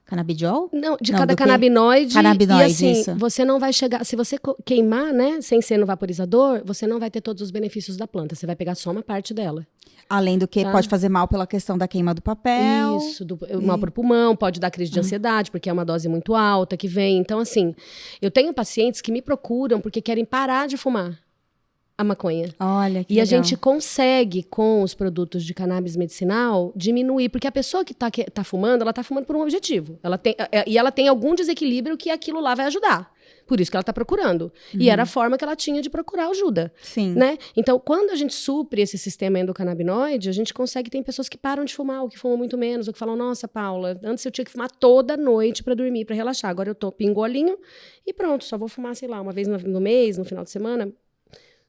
Canabidiol? Não, cada canabinoide. Canabinoide, e assim, isso. Você não vai chegar... Se você queimar, né, sem ser no vaporizador, você não vai ter todos os benefícios da planta. Você vai pegar só uma parte dela. Além do que pode fazer mal pela questão da queima do papel. Isso, mal pro pulmão, pode dar crise de ansiedade, porque é uma dose muito alta que vem. Então, assim, eu tenho pacientes que me procuram porque querem parar de fumar a maconha. Olha, que legal. a gente consegue, com os produtos de cannabis medicinal, diminuir. Porque a pessoa que tá fumando, ela tá fumando por um objetivo. Ela tem algum desequilíbrio que aquilo lá vai ajudar. Por isso que ela tá procurando. E era a forma que ela tinha de procurar ajuda. Sim. Né? Então, quando a gente supre esse sistema endocannabinoide, a gente consegue... Tem pessoas que param de fumar, ou que fumam muito menos, ou que falam, nossa, Paula, antes eu tinha que fumar toda noite pra dormir, pra relaxar. Agora eu pingo o olhinho e pronto, só vou fumar, sei lá, uma vez no mês, no final de semana...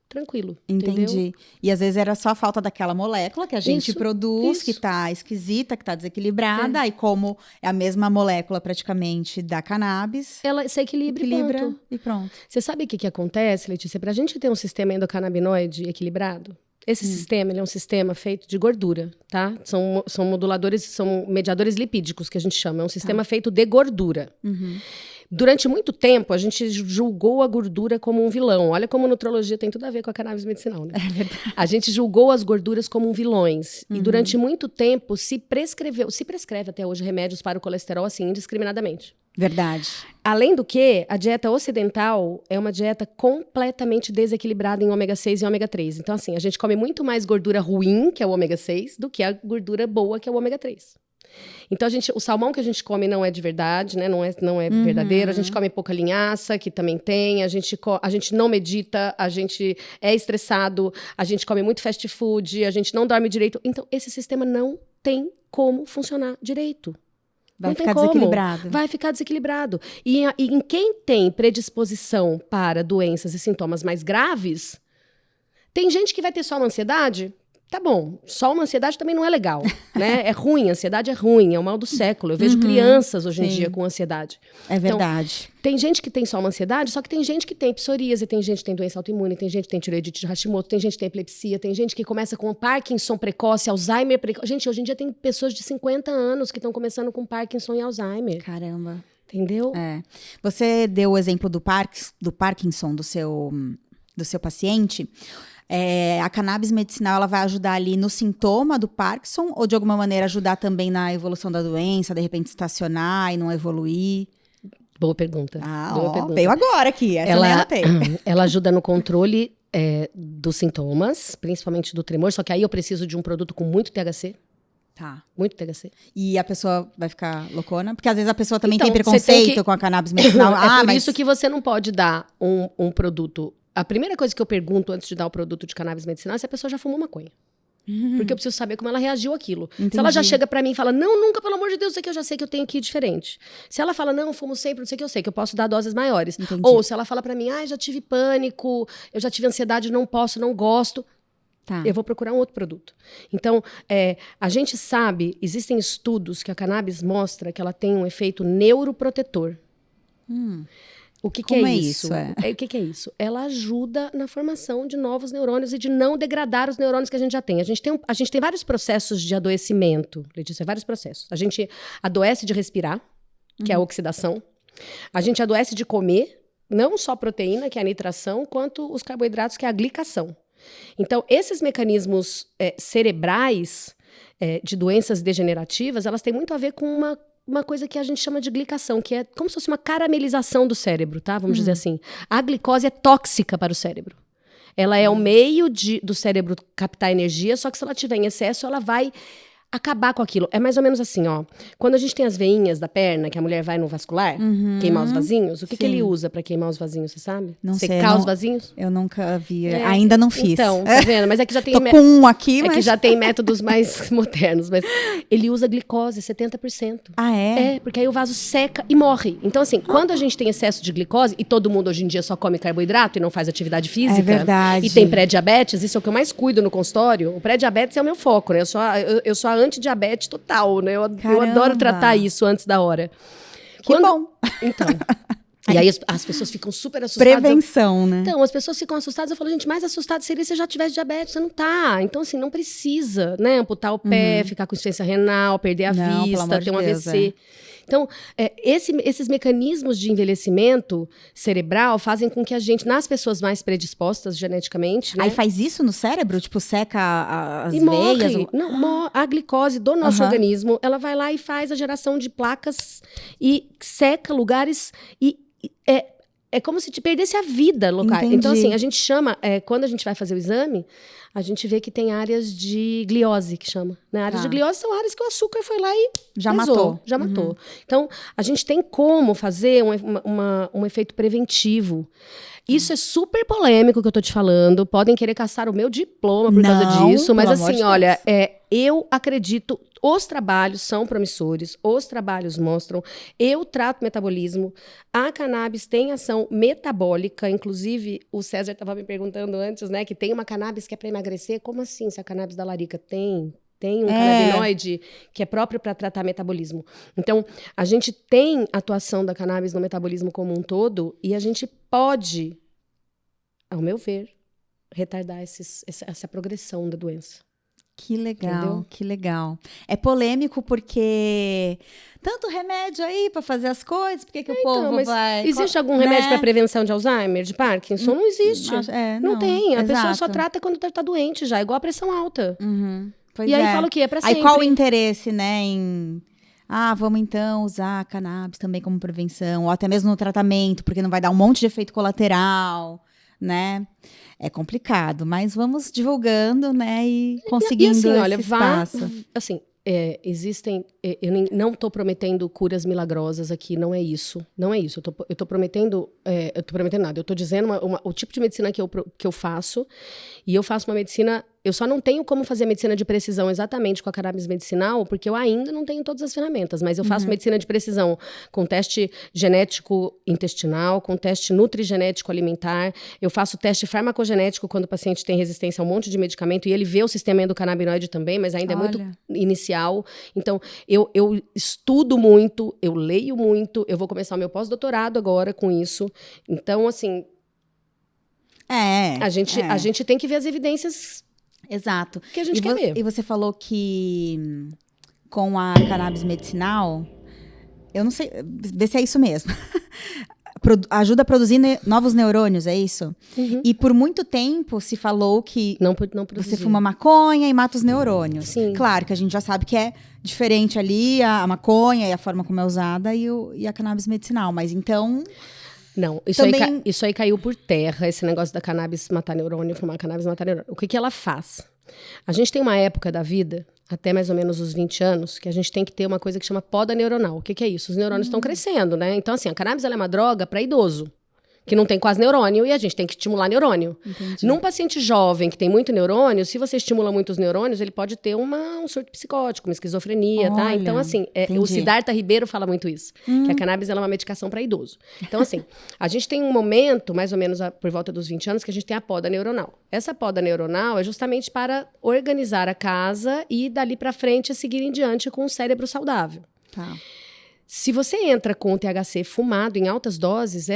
Tranquilo. Entendi. Entendeu? E às vezes era só a falta daquela molécula que a gente produz, que tá esquisita, que tá desequilibrada, e como é a mesma molécula praticamente da cannabis, ela se equilibra e pronto. Você sabe o que acontece, Letícia? Pra gente ter um sistema endocannabinoide equilibrado, esse sistema, ele é um sistema feito de gordura, tá? São moduladores, são mediadores lipídicos que a gente chama. É um sistema feito de gordura. Durante muito tempo, a gente julgou a gordura como um vilão. Olha como nutrologia tem tudo a ver com a cannabis medicinal, né? É verdade. A gente julgou as gorduras como vilões. E durante muito tempo se prescreve até hoje remédios para o colesterol assim, indiscriminadamente. Verdade. Além do que, a dieta ocidental é uma dieta completamente desequilibrada em ômega 6 e ômega 3. Então, assim, a gente come muito mais gordura ruim, que é o ômega 6, do que a gordura boa, que é o ômega 3. Então, o salmão que a gente come não é de verdade, né? Não é verdadeiro. A gente come pouca linhaça, que também tem. A gente não medita, a gente é estressado, a gente come muito fast food, a gente não dorme direito. Então, esse sistema não tem como funcionar direito. Vai ficar desequilibrado. Vai ficar desequilibrado. E em quem tem predisposição para doenças e sintomas mais graves, tem gente que vai ter só uma ansiedade. Tá bom, só uma ansiedade também não é legal, né? É ruim, a ansiedade é ruim, é o mal do século. Eu vejo crianças hoje em dia com ansiedade. É verdade. Então, tem gente que tem só uma ansiedade, só que tem gente que tem psoríase, tem gente que tem doença autoimune, tem gente que tem tireoidite de Hashimoto, tem gente que tem epilepsia, tem gente que começa com Parkinson precoce, Alzheimer precoce. Gente, hoje em dia tem pessoas de 50 anos que estão começando com Parkinson e Alzheimer. Caramba. Entendeu? Você deu o exemplo do Parkinson, do seu paciente. A cannabis medicinal, ela vai ajudar ali no sintoma do Parkinson ou de alguma maneira ajudar também na evolução da doença, de repente estacionar e não evoluir? Boa pergunta. Boa pergunta. Veio agora aqui, essa eu nem anotei. Ela ajuda no controle dos sintomas, principalmente do tremor, só que aí eu preciso de um produto com muito THC. Tá. Muito THC. E a pessoa vai ficar loucona? Porque às vezes a pessoa também tem preconceito com a cannabis medicinal. Por isso que você não pode dar um produto. A primeira coisa que eu pergunto antes de dar o produto de cannabis medicinal é se a pessoa já fumou maconha. Porque eu preciso saber como ela reagiu àquilo. Entendi. Se ela já chega pra mim e fala, não, nunca, pelo amor de Deus, isso aqui eu já sei que eu tenho que ir diferente. Se ela fala, não, fumo sempre, não sei o que, eu sei que eu posso dar doses maiores. Entendi. Ou se ela fala pra mim, já tive pânico, eu já tive ansiedade, não posso, não gosto. Tá. Eu vou procurar um outro produto. Então, a gente sabe, existem estudos que a cannabis mostra que ela tem um efeito neuroprotetor. O que é isso? O que é isso? Ela ajuda na formação de novos neurônios e de não degradar os neurônios que a gente já tem. A gente tem vários processos de adoecimento, Letícia, vários processos. A gente adoece de respirar, que é a oxidação. A gente adoece de comer, não só a proteína, que é a nitração, quanto os carboidratos, que é a glicação. Então, esses mecanismos cerebrais de doenças degenerativas, elas têm muito a ver com uma coisa que a gente chama de glicação, que é como se fosse uma caramelização do cérebro, tá? Vamos dizer assim. A glicose é tóxica para o cérebro. Ela é o meio do cérebro captar energia, só que se ela tiver em excesso, ela vai acabar com aquilo. É mais ou menos assim, ó. Quando a gente tem as veinhas da perna, que a mulher vai no vascular, queimar os vasinhos, o que ele usa pra queimar os vasinhos, você sabe? Não sei. Secar os vasinhos? Eu nunca vi, ainda não fiz. Então, tá vendo? Mas é que já tem... Tô com um aqui, mas... que já tem métodos mais modernos, mas ele usa glicose, 70%. Ah, é? É, porque aí o vaso seca e morre. Então, assim, quando a gente tem excesso de glicose, e todo mundo hoje em dia só come carboidrato e não faz atividade física... É verdade. E tem pré-diabetes, isso é o que eu mais cuido no consultório. O pré-diabetes é o meu foco, né? Eu sou a anti-diabetes total, né? Eu adoro tratar isso antes da hora. Bom. Então. E aí as pessoas ficam super assustadas. Prevenção, né? Então, as pessoas ficam assustadas. Eu falo, gente, mais assustado seria se você já tivesse diabetes. Você não tá. Então, assim, não precisa, né? Amputar o pé, ficar com insuficiência renal, perder a vista, ter um AVC. Então, esses mecanismos de envelhecimento cerebral fazem com que a gente, nas pessoas mais predispostas geneticamente... Né? Aí faz isso no cérebro? Tipo, seca as veias? Morre. Não, a glicose do nosso organismo, ela vai lá e faz a geração de placas e seca lugares e é como se te perdesse a vida local. Entendi. Então, assim, a gente chama... quando a gente vai fazer o exame, a gente vê que tem áreas de gliose, que chama. Né? Áreas de gliose são áreas que o açúcar foi lá e já matou. Então, a gente tem como fazer um efeito preventivo. Isso é super polêmico que eu tô te falando. Podem querer caçar o meu diploma por causa disso. Mas assim, olha, eu acredito... Os trabalhos são promissores, os trabalhos mostram. Eu trato metabolismo. A cannabis tem ação metabólica. Inclusive, o César estava me perguntando antes, né? Que tem uma cannabis que é para emagrecer. Como assim, se a cannabis da larica tem um canabinoide que é próprio para tratar metabolismo. Então, a gente tem atuação da cannabis no metabolismo como um todo e a gente pode, ao meu ver, retardar essa progressão da doença. Que legal, entendeu? Que legal. É polêmico porque tanto remédio aí para fazer as coisas, por que o povo vai... Existe algum remédio para prevenção de Alzheimer, de Parkinson? Não existe. Não tem. A pessoa só trata quando tá doente já, igual a pressão alta. Pois e aí fala o quê? É pra sempre. Aí qual o interesse, né, em... vamos então usar a cannabis também como prevenção, ou até mesmo no tratamento, porque não vai dar um monte de efeito colateral, né? É complicado, mas vamos divulgando, né, e conseguindo esse espaço. Assim, eu não estou prometendo curas milagrosas aqui, não é isso. Não é isso. Eu estou prometendo nada. Eu estou dizendo o tipo de medicina que eu faço, e eu faço uma medicina. Eu só não tenho como fazer medicina de precisão exatamente com a cannabis medicinal, porque eu ainda não tenho todas as ferramentas, mas eu faço medicina de precisão com teste genético intestinal, com teste nutrigenético alimentar, eu faço teste farmacogenético quando o paciente tem resistência a um monte de medicamento, e ele vê o sistema endocannabinoide também, mas ainda é muito inicial. Então, eu estudo muito, eu leio muito, eu vou começar o meu pós-doutorado agora com isso. Então, assim, a gente tem que ver as evidências. Exato. Que a gente quer ver. E você falou que com a cannabis medicinal, eu não sei, vê se é isso mesmo. Ajuda a produzir novos neurônios, é isso? Uhum. E por muito tempo se falou que não você fuma maconha e mata os neurônios. Sim. Claro que a gente já sabe que é diferente ali a maconha e a forma como é usada e a cannabis medicinal, mas então... Não, isso aí caiu por terra, esse negócio da cannabis matar neurônio, fumar cannabis matar neurônio. O que ela faz? A gente tem uma época da vida, até mais ou menos os 20 anos, que a gente tem que ter uma coisa que chama poda neuronal. O que é isso? Os neurônios estão crescendo, né? Então, assim, a cannabis ela é uma droga para idoso, que não tem quase neurônio, e a gente tem que estimular neurônio. Entendi. Num paciente jovem que tem muito neurônio, se você estimula muito os neurônios, ele pode ter um surto psicótico, uma esquizofrenia, tá? Então, assim, o Siddhartha Ribeiro fala muito isso, que a cannabis ela é uma medicação para idoso. Então, assim, a gente tem um momento, mais ou menos por volta dos 20 anos, que a gente tem a poda neuronal. Essa poda neuronal é justamente para organizar a casa e, dali para frente, seguir em diante com um cérebro saudável. Tá. Se você entra com o THC fumado em altas doses,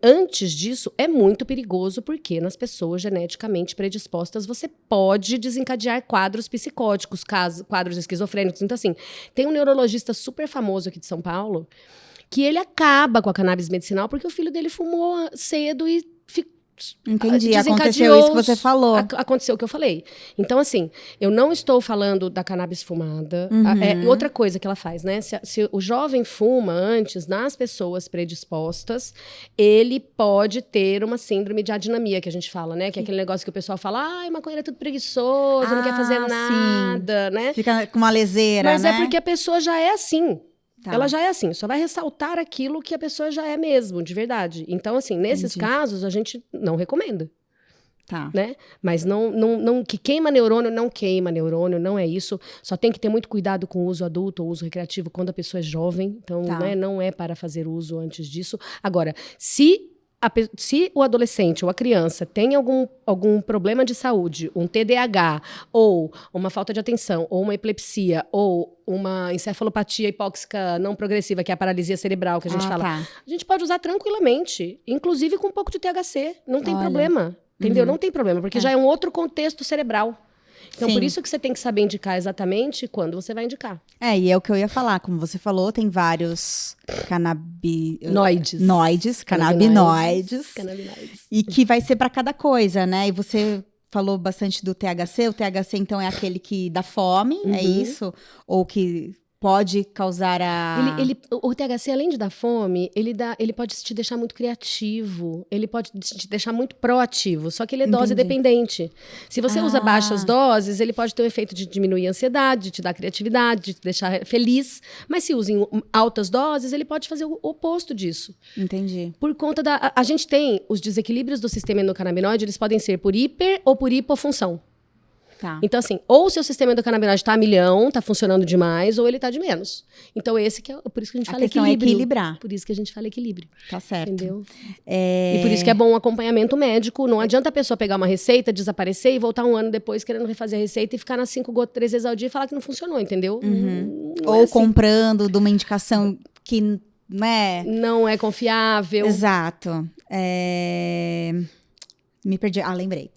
antes disso, é muito perigoso, porque nas pessoas geneticamente predispostas, você pode desencadear quadros psicóticos, quadros esquizofrênicos. Então, assim, tem um neurologista super famoso aqui de São Paulo, que ele acaba com a cannabis medicinal porque o filho dele fumou cedo e Entendi, aconteceu isso que você falou. Aconteceu o que eu falei. Então, assim, eu não estou falando da cannabis fumada. Outra coisa que ela faz, né? Se o jovem fuma antes, nas pessoas predispostas, ele pode ter uma síndrome de adinamia, que a gente fala, né? Que é aquele negócio que o pessoal fala, maconheiro é tudo preguiçoso, não quer fazer nada, né? Fica com uma leseira, Mas né? é porque a pessoa já é assim. Tá. Ela já é assim, só vai ressaltar aquilo que a pessoa já é mesmo, de verdade. Então, assim, nesses casos, a gente não recomenda. Tá. Né? Mas que queima neurônio, não é isso. Só tem que ter muito cuidado com o uso adulto ou uso recreativo quando a pessoa é jovem. Então, né, não é para fazer uso antes disso. Agora, se o adolescente ou a criança tem algum problema de saúde, um TDAH, ou uma falta de atenção, ou uma epilepsia, ou uma encefalopatia hipóxica não progressiva, que é a paralisia cerebral que a gente fala, a gente pode usar tranquilamente, inclusive com um pouco de THC, não tem problema, entendeu? Não tem problema, porque já é um outro contexto cerebral. Então, por isso que você tem que saber indicar exatamente quando você vai indicar. E é o que eu ia falar. Como você falou, tem vários cannabinoides. E que vai ser para cada coisa, né? E você falou bastante do THC. O THC, então, é aquele que dá fome, é isso? Ou que pode causar o THC, além de dar fome, ele pode te deixar muito criativo, ele pode te deixar muito proativo, só que ele é dose dependente. Se você usa baixas doses, ele pode ter o efeito de diminuir a ansiedade, de te dar criatividade, de te deixar feliz, mas se usa em altas doses, ele pode fazer o oposto disso. Entendi. Por conta a gente tem os desequilíbrios do sistema endocannabinoide, eles podem ser por hiper ou por hipofunção. Tá. Então, assim, ou o seu sistema endocannabinoide tá a milhão, tá funcionando demais, ou ele tá de menos. Então, esse que é por isso que a gente fala equilíbrio. É equilibrar. Por isso que a gente fala equilíbrio. Tá certo. Entendeu? E por isso que é bom um acompanhamento médico. Não adianta a pessoa pegar uma receita, desaparecer e voltar um ano depois querendo refazer a receita e ficar nas 5 gotas 3 vezes ao dia e falar que não funcionou, entendeu? Não ou é assim. Comprando de uma indicação que, né? Não é confiável. Exato. Me perdi. Lembrei.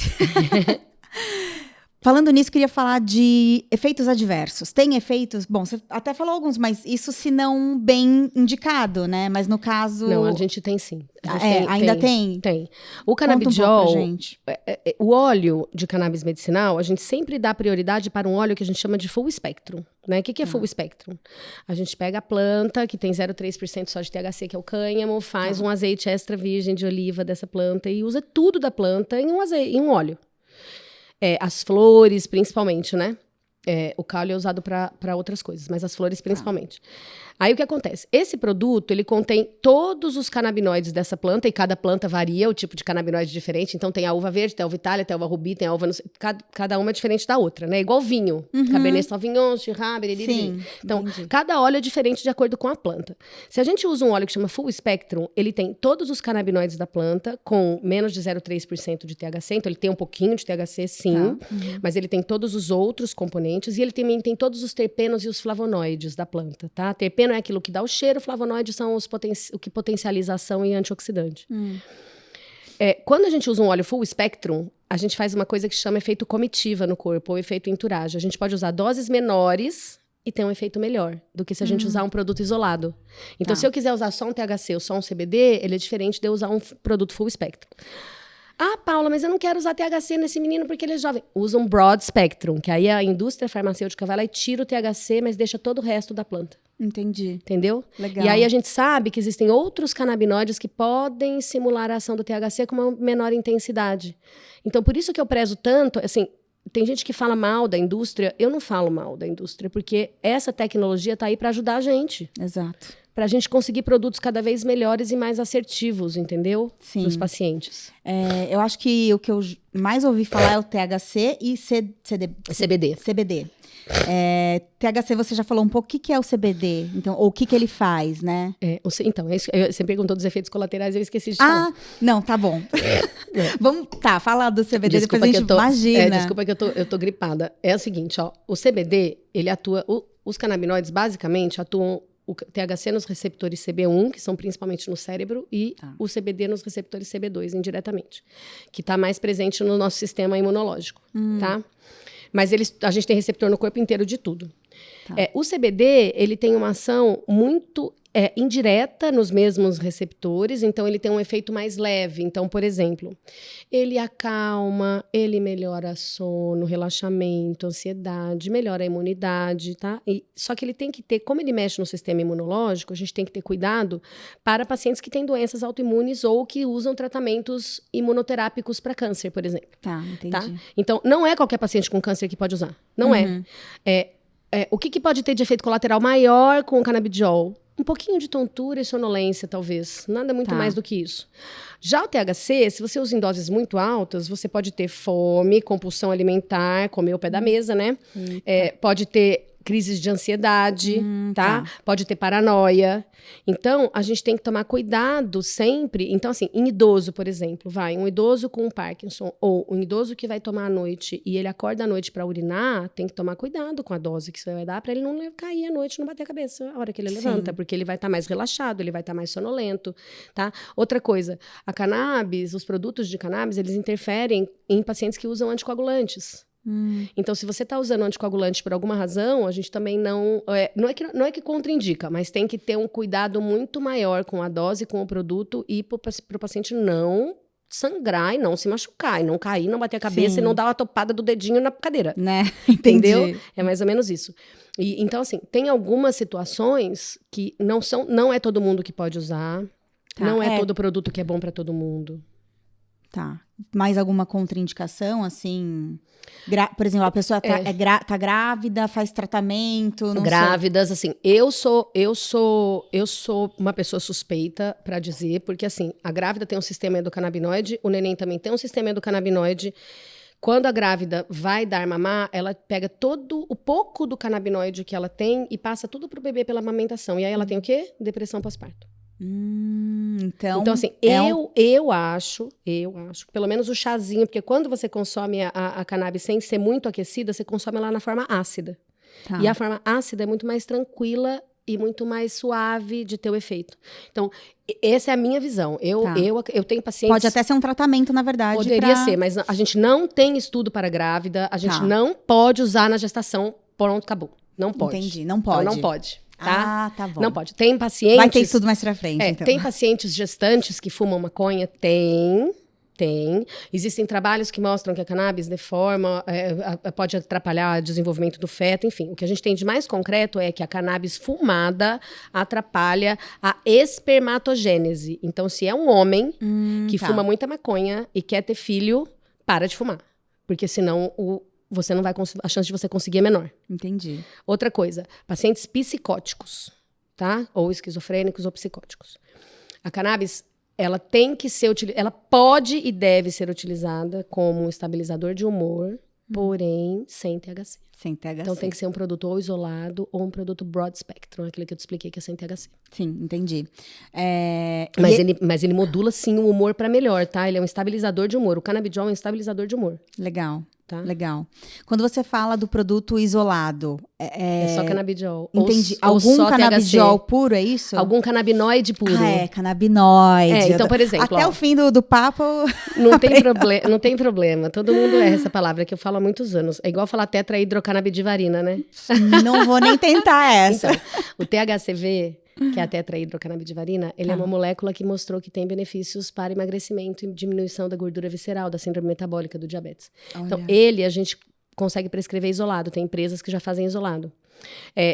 Falando nisso, queria falar de efeitos adversos. Tem efeitos? Bom, você até falou alguns, mas isso se não bem indicado, né? Mas no caso... Não, a gente tem sim. Ainda tem? Tem. O canabidiol, Conta um pouco pra gente. O óleo de cannabis medicinal, a gente sempre dá prioridade para um óleo que a gente chama de full spectrum. Né? O que é full spectrum? A gente pega a planta, que tem 0,3% só de THC, que é o cânhamo, faz um azeite extra virgem de oliva dessa planta e usa tudo da planta em um óleo. As flores, principalmente, né? O caule é usado para outras coisas, mas as flores principalmente. Aí o que acontece? Esse produto, ele contém todos os canabinoides dessa planta, e cada planta varia o tipo de canabinoide diferente. Então tem a uva verde, tem a uva itália, tem a uva rubi, tem a uva... Cada uma é diferente da outra, né? Igual vinho. Cabernet Sauvignon, Syrah, Sim, então, entendi. cada óleo é diferente de acordo com a planta. Se a gente usa um óleo que chama Full Spectrum, ele tem todos os canabinoides da planta, com menos de 0,3% de THC. Então ele tem um pouquinho de THC, sim. Mas ele tem todos os outros componentes. E ele também tem todos os terpenos e os flavonoides da planta, tá? Terpeno é aquilo que dá o cheiro, flavonoides são o que potencializa a ação e antioxidante. Quando a gente usa um óleo full spectrum, a gente faz uma coisa que chama efeito comitiva no corpo, ou efeito entourage. A gente pode usar doses menores e ter um efeito melhor do que se a gente usar um produto isolado. Então, se eu quiser usar só um THC ou só um CBD, ele é diferente de eu usar um produto full spectrum. Ah, Paula, mas eu não quero usar THC nesse menino porque ele é jovem. Usa um broad spectrum, que aí a indústria farmacêutica vai lá e tira o THC, mas deixa todo o resto da planta. Entendi. Entendeu? Legal. E aí a gente sabe que existem outros canabinoides que podem simular a ação do THC com uma menor intensidade. Então, por isso que eu prezo tanto, assim, tem gente que fala mal da indústria, eu não falo mal da indústria, porque essa tecnologia está aí para ajudar a gente. Exato. Pra gente conseguir produtos cada vez melhores e mais assertivos, entendeu? Sim. Dos pacientes. Eu acho que o que eu mais ouvi falar é o THC e CBD. CBD. THC você já falou um pouco. O que é o CBD? Então, ou o que ele faz, né? Então, você perguntou dos efeitos colaterais, eu esqueci de falar. Não, tá bom. Vamos, falar do CBD, Desculpa, depois a gente imagina. Desculpa que eu tô gripada. É o seguinte, ó, o CBD, ele atua... Os canabinoides, basicamente, atuam o THC nos receptores CB1, que são principalmente no cérebro, e o CBD nos receptores CB2, indiretamente, que está mais presente no nosso sistema imunológico, tá? Mas a gente tem receptor no corpo inteiro de tudo. Tá. O CBD, ele tem uma ação muito indireta nos mesmos receptores, então ele tem um efeito mais leve. Então, por exemplo, ele acalma, ele melhora sono, relaxamento, ansiedade, melhora a imunidade, tá? Só que ele tem que ter, como ele mexe no sistema imunológico, a gente tem que ter cuidado para pacientes que têm doenças autoimunes ou que usam tratamentos imunoterápicos para câncer, por exemplo. Tá, entendi. Tá? Então, não é qualquer paciente com câncer que pode usar. Não é. O que pode ter de efeito colateral maior com o canabidiol? Um pouquinho de tontura e sonolência, talvez. Nada muito mais do que isso. Já o THC, se você usa em doses muito altas, você pode ter fome, compulsão alimentar, comer ao pé da mesa, né? Pode ter crises de ansiedade, tá? Pode ter paranoia. Então, a gente tem que tomar cuidado sempre. Então, assim, em idoso, por exemplo, um idoso com Parkinson ou um idoso que vai tomar à noite e ele acorda à noite para urinar, tem que tomar cuidado com a dose que você vai dar para ele não cair à noite e não bater a cabeça a hora que ele levanta, porque ele vai estar mais relaxado, ele vai estar mais sonolento, tá? Outra coisa, a cannabis, os produtos de cannabis, eles interferem em pacientes que usam anticoagulantes. Então, se você está usando anticoagulante por alguma razão, a gente também não é que contraindica, mas tem que ter um cuidado muito maior com a dose, com o produto e para o paciente não sangrar e não se machucar, e não cair, não bater a cabeça e não dar uma topada do dedinho na cadeira. Né? Entendeu? É mais ou menos isso. Então, assim, tem algumas situações que não é todo mundo que pode usar, não é todo produto que é bom para todo mundo. Tá. Mais alguma contraindicação, assim? Por exemplo, a pessoa tá grávida, faz tratamento, não Grávidas, assim, eu sou uma pessoa suspeita para dizer, porque assim, a grávida tem um sistema endocannabinoide, o neném também tem um sistema endocannabinoide. Quando a grávida vai dar mamar, ela pega todo o pouco do canabinoide que ela tem e passa tudo pro bebê pela amamentação. E aí ela tem o quê? Depressão pós-parto. Então assim, eu acho, pelo menos o chazinho, porque quando você consome a cannabis sem ser muito aquecida, você consome ela na forma ácida. E a forma ácida é muito mais tranquila e muito mais suave de ter o efeito. Então, essa é a minha visão. Eu tenho pacientes... Pode até ser um tratamento, na verdade. Poderia ser, mas a gente não tem estudo para grávida, a gente não pode usar na gestação, pronto, acabou. Não pode. Entendi, não pode. Então, não pode. Tá? Tá bom. Não pode. Tem pacientes... Vai ter estudo mais pra frente, então. Tem pacientes gestantes que fumam maconha? Tem. Existem trabalhos que mostram que a cannabis deforma, pode atrapalhar o desenvolvimento do feto, enfim. O que a gente tem de mais concreto é que a cannabis fumada atrapalha a espermatogênese. Então, se é um homem que fuma muita maconha e quer ter filho, para de fumar. Porque senão você não vai a chance de você conseguir é menor. Entendi. Outra coisa, pacientes psicóticos, tá? Ou esquizofrênicos ou psicóticos. A cannabis, ela tem que ser ela pode e deve ser utilizada como um estabilizador de humor, porém sem THC. Sem THC. Então tem que ser um produto ou isolado ou um produto broad spectrum, aquele que eu te expliquei que é sem THC. Sim, entendi. Mas ele modula sim o humor para melhor, tá? Ele é um estabilizador de humor. O canabidiol é um estabilizador de humor. Legal. Tá? Legal. Quando você fala do produto isolado... É só canabidiol. Entendi. Ou algum só canabidiol THC. puro, é isso? Algum canabinoide puro. Canabinoide. Então, por exemplo... Até o fim do papo... Não tem problema. Todo mundo erra essa palavra, que eu falo há muitos anos. É igual falar tetrahidrocannabidivarina, né? Não vou nem tentar essa. Então, o THCV... que é a tetrahidrocannabidivarina, ele é uma molécula que mostrou que tem benefícios para emagrecimento e diminuição da gordura visceral, da síndrome metabólica do diabetes. Olha. Então, a gente consegue prescrever isolado. Tem empresas que já fazem isolado.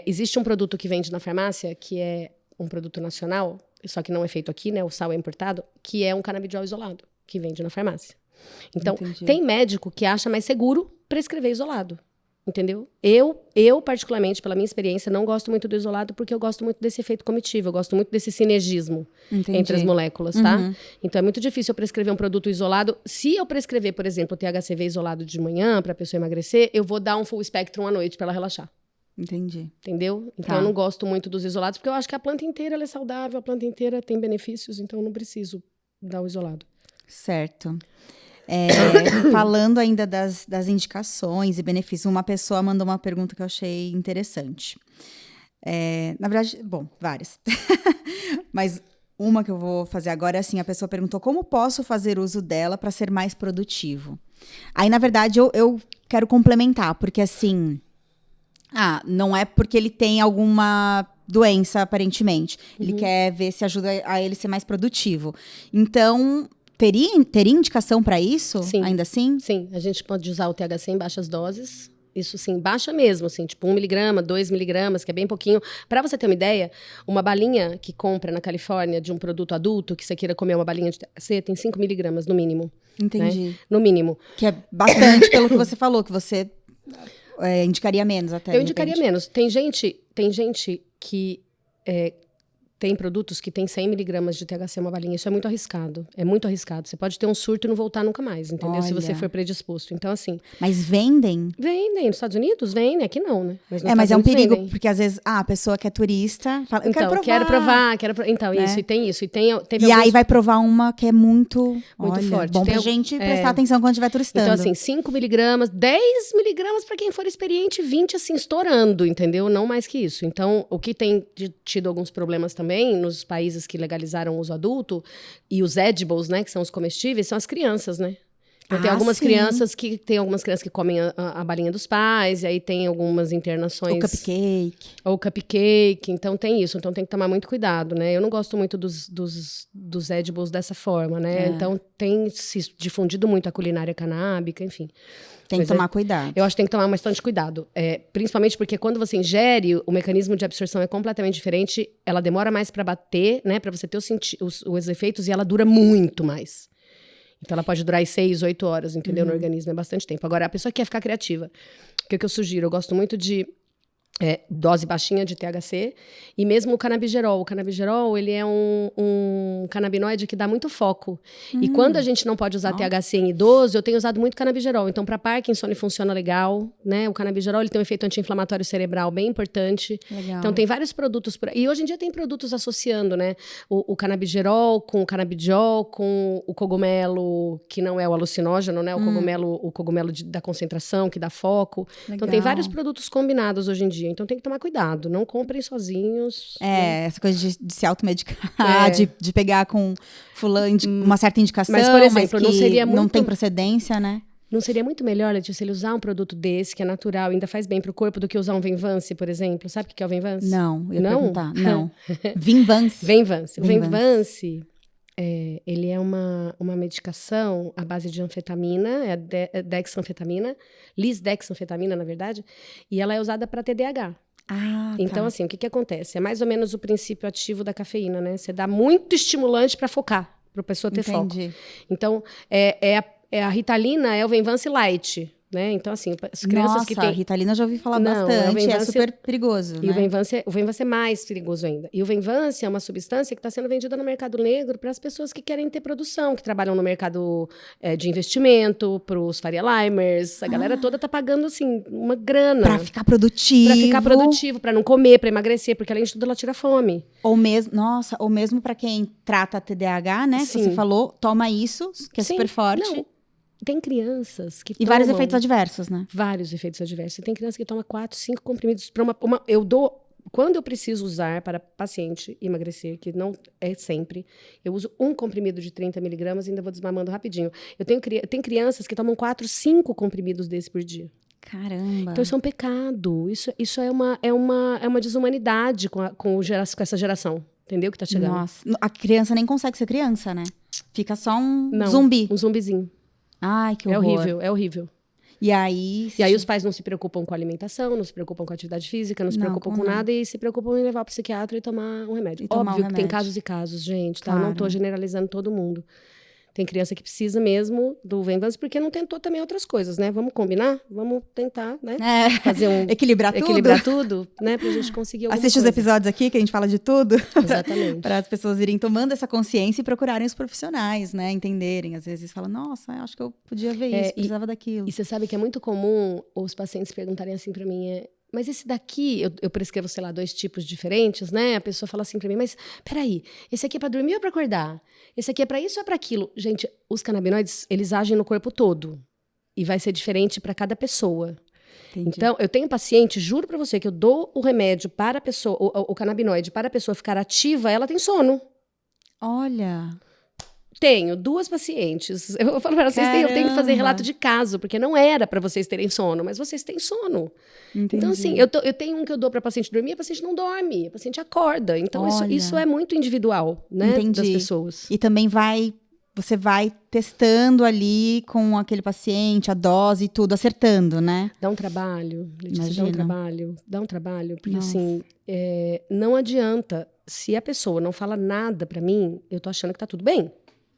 Existe um produto que vende na farmácia, que é um produto nacional, só que não é feito aqui, né? O sal é importado, que é um canabidiol isolado, que vende na farmácia. Então, tem médico que acha mais seguro prescrever isolado. Entendeu? Eu, particularmente, pela minha experiência, não gosto muito do isolado porque eu gosto muito desse efeito comitivo, eu gosto muito desse sinergismo entre as moléculas, tá? Então, é muito difícil eu prescrever um produto isolado. Se eu prescrever, por exemplo, o THCV isolado de manhã para a pessoa emagrecer, eu vou dar um full spectrum à noite para ela relaxar. Entendi. Entendeu? Então, eu não gosto muito dos isolados porque eu acho que a planta inteira ela é saudável, a planta inteira tem benefícios, então eu não preciso dar o isolado. Certo. Falando ainda das indicações e benefícios, uma pessoa mandou uma pergunta que eu achei interessante. Na verdade, várias. Mas uma que eu vou fazer agora é assim, a pessoa perguntou como posso fazer uso dela para ser mais produtivo. Aí, na verdade, eu quero complementar, porque assim, não é porque ele tem alguma doença, aparentemente. Ele quer ver se ajuda a ele ser mais produtivo. Então... Teria indicação para isso? Sim. Ainda assim? Sim, a gente pode usar o THC em baixas doses. Isso sim, baixa mesmo, assim, tipo 1 miligrama, 2 miligramas, que é bem pouquinho. Para você ter uma ideia, uma balinha que compra na Califórnia de um produto adulto, que você queira comer uma balinha de THC, tem 5 miligramas no mínimo. Entendi. Né? No mínimo. Que é bastante pelo que você falou, que você indicaria menos até. Eu indicaria menos. Tem gente que... tem produtos que tem 100 miligramas de THC uma balinha. Isso é muito arriscado. É muito arriscado. Você pode ter um surto e não voltar nunca mais, entendeu? Olha. Se você for predisposto. Então, assim... Mas vendem? Vendem. Nos Estados Unidos, vendem. Aqui não, né? Mas é um perigo, vendem. Porque às vezes a pessoa que é turista fala, eu quero provar. Então, isso. E tem isso. Aí vai provar uma que é muito forte. Bom pra gente prestar atenção quando estiver turistando. Então, assim, 5 miligramas, 10 miligramas pra quem for experiente, 20, assim, estourando, entendeu? Não mais que isso. Então, o que tem tido alguns problemas também, nos países que legalizaram o uso adulto, e os edibles, né, que são os comestíveis, são as crianças, né? Então, tem algumas crianças que comem a balinha dos pais, e aí tem algumas internações... Ou cupcake. Então, tem isso. Então, tem que tomar muito cuidado, né? Eu não gosto muito dos edibles dessa forma, né? Então, tem se difundido muito a culinária canábica, enfim. Tem que tomar cuidado. Eu acho que tem que tomar bastante cuidado. Principalmente porque quando você ingere, o mecanismo de absorção é completamente diferente. Ela demora mais para bater, né? Para você ter os efeitos, e ela dura muito mais. Então, ela pode durar 6, 8 horas, entendeu? No organismo, é bastante tempo. Agora, a pessoa que quer ficar criativa, o que eu sugiro? Eu gosto muito de dose baixinha de THC, e mesmo o canabigerol. O canabigerol, ele é um canabinoide que dá muito foco. E quando a gente não pode usar THC em idoso, eu tenho usado muito canabigerol. Então, para Parkinson, ele funciona legal, né? O canabigerol, ele tem um efeito anti-inflamatório cerebral bem importante. Legal. Então, tem vários produtos e hoje em dia tem produtos associando, né? O canabigerol com o canabidiol, com o cogumelo, que não é o alucinógeno, né? O cogumelo da concentração, que dá foco. Legal. Então, tem vários produtos combinados hoje em dia. Então, tem que tomar cuidado. Não comprem sozinhos. Né? Essa coisa de se automedicar, de pegar com fulano uma certa indicação, mas, por exemplo, que não tem procedência, né? Não seria muito melhor, Letícia, ele usar um produto desse, que é natural, ainda faz bem pro corpo, do que usar um Venvance, por exemplo? Sabe o que é o Venvance? Não, eu ia perguntar. Não. Venvance. Venvance. O Venvance, ele é uma medicação à base de anfetamina, é dexanfetamina, lisdexanfetamina, na verdade, e ela é usada para TDAH. Então, assim, o que acontece? É mais ou menos o princípio ativo da cafeína, né? Você dá muito estimulante para focar, para a pessoa ter foco. Então, a Ritalina é o Venvance Light, né? Então, assim, as crianças que têm... Ritalina eu já ouvi falar bastante, é super perigoso, e né? o Venvance é mais perigoso ainda. E o Venvance é uma substância que está sendo vendida no mercado negro para as pessoas que querem ter produção, que trabalham no mercado de investimento, para os Faria Limers. A galera toda tá pagando, assim, uma grana. Pra ficar produtivo. Para não comer, para emagrecer, porque além de tudo ela tira fome. Ou mesmo para quem trata TDAH, né? Sim. Que você falou, toma isso, que é super forte. Não. Tem crianças que tomam... E vários efeitos adversos, né? Vários efeitos adversos. E tem criança que toma 4, 5 comprimidos para quando eu preciso usar para paciente emagrecer, que não é sempre, eu uso um comprimido de 30 miligramas e ainda vou desmamando rapidinho. Tem crianças que tomam 4, 5 comprimidos desse por dia. Caramba! Então isso é um pecado. Isso é uma desumanidade com essa geração. Entendeu? Que tá chegando. Nossa, a criança nem consegue ser criança, né? Fica só zumbi. Um zumbizinho. Ai, que horror. É horrível. E aí os pais não se preocupam com a alimentação, não se preocupam com a atividade física, não se preocupam com nada e se preocupam em levar para o psiquiatra e tomar um remédio. Óbvio que tem casos e casos, gente, tá? Claro. Eu não tô generalizando todo mundo. Tem criança que precisa mesmo do Venvance porque não tentou também outras coisas, né? Vamos combinar? Vamos tentar, né? Fazer equilibrar tudo, né? Pra gente conseguir alguma Assiste coisa. Os episódios aqui que a gente fala de tudo. Exatamente. Para as pessoas irem tomando essa consciência e procurarem os profissionais, né? Entenderem. Às vezes falam, nossa, acho que eu podia ver isso, precisava daquilo. E você sabe que é muito comum os pacientes perguntarem assim pra mim, mas esse daqui, eu prescrevo, sei lá, 2 tipos diferentes, né? A pessoa fala assim pra mim, mas peraí, esse aqui é pra dormir ou pra acordar? Esse aqui é pra isso ou é pra aquilo? Gente, os canabinoides, eles agem no corpo todo. E vai ser diferente pra cada pessoa. Entendi. Então, eu tenho paciente, juro pra você, que eu dou o remédio para a pessoa, o canabinoide, para a pessoa ficar ativa, ela tem sono. Olha... Tenho 2 pacientes. Eu falo para vocês, eu tenho que fazer relato de caso, porque não era para vocês terem sono, mas vocês têm sono. Entendi. Então, assim, eu tenho um que eu dou para paciente dormir, a paciente não dorme, a paciente acorda. Então, isso é muito individual, né, das pessoas. E também você vai testando ali com aquele paciente, a dose e tudo, acertando, né? Dá um trabalho, Letícia, dá um trabalho, porque assim, não adianta, se a pessoa não fala nada para mim, eu tô achando que tá tudo bem.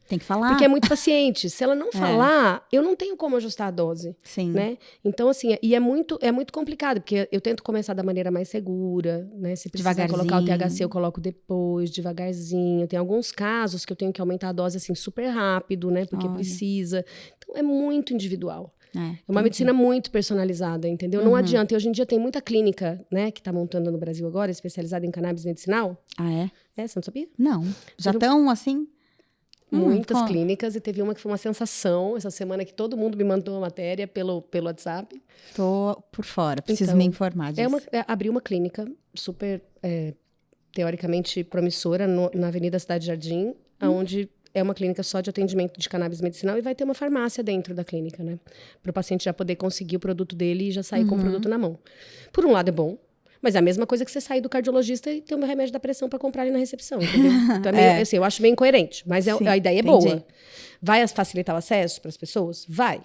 Tem que falar. Porque é muito paciente. Se ela não falar, eu não tenho como ajustar a dose. Sim. Né? Então, assim, é muito complicado, porque eu tento começar da maneira mais segura, né? Se precisar colocar o THC, eu coloco depois, devagarzinho. Tem alguns casos que eu tenho que aumentar a dose, assim, super rápido, né? Porque precisa. Então, é muito individual. É uma medicina muito personalizada, entendeu? Não adianta. E hoje em dia tem muita clínica, né, que tá montando no Brasil agora, especializada em cannabis medicinal. Ah, é? Você não sabia? Não. Já estão, assim... Muitas clínicas, e teve uma que foi uma sensação essa semana, que todo mundo me mandou uma matéria pelo WhatsApp. Tô por fora, preciso me informar disso. Abriu uma clínica super, teoricamente, promissora na Avenida Cidade Jardim, onde é uma clínica só de atendimento de cannabis medicinal e vai ter uma farmácia dentro da clínica, né? Para o paciente já poder conseguir o produto dele e já sair com o produto na mão. Por um lado é bom, mas é a mesma coisa que você sair do cardiologista e ter um remédio da pressão para comprar ali na recepção, entendeu? Então, assim, eu acho bem incoerente, mas a ideia é boa. Vai facilitar o acesso para as pessoas? Vai.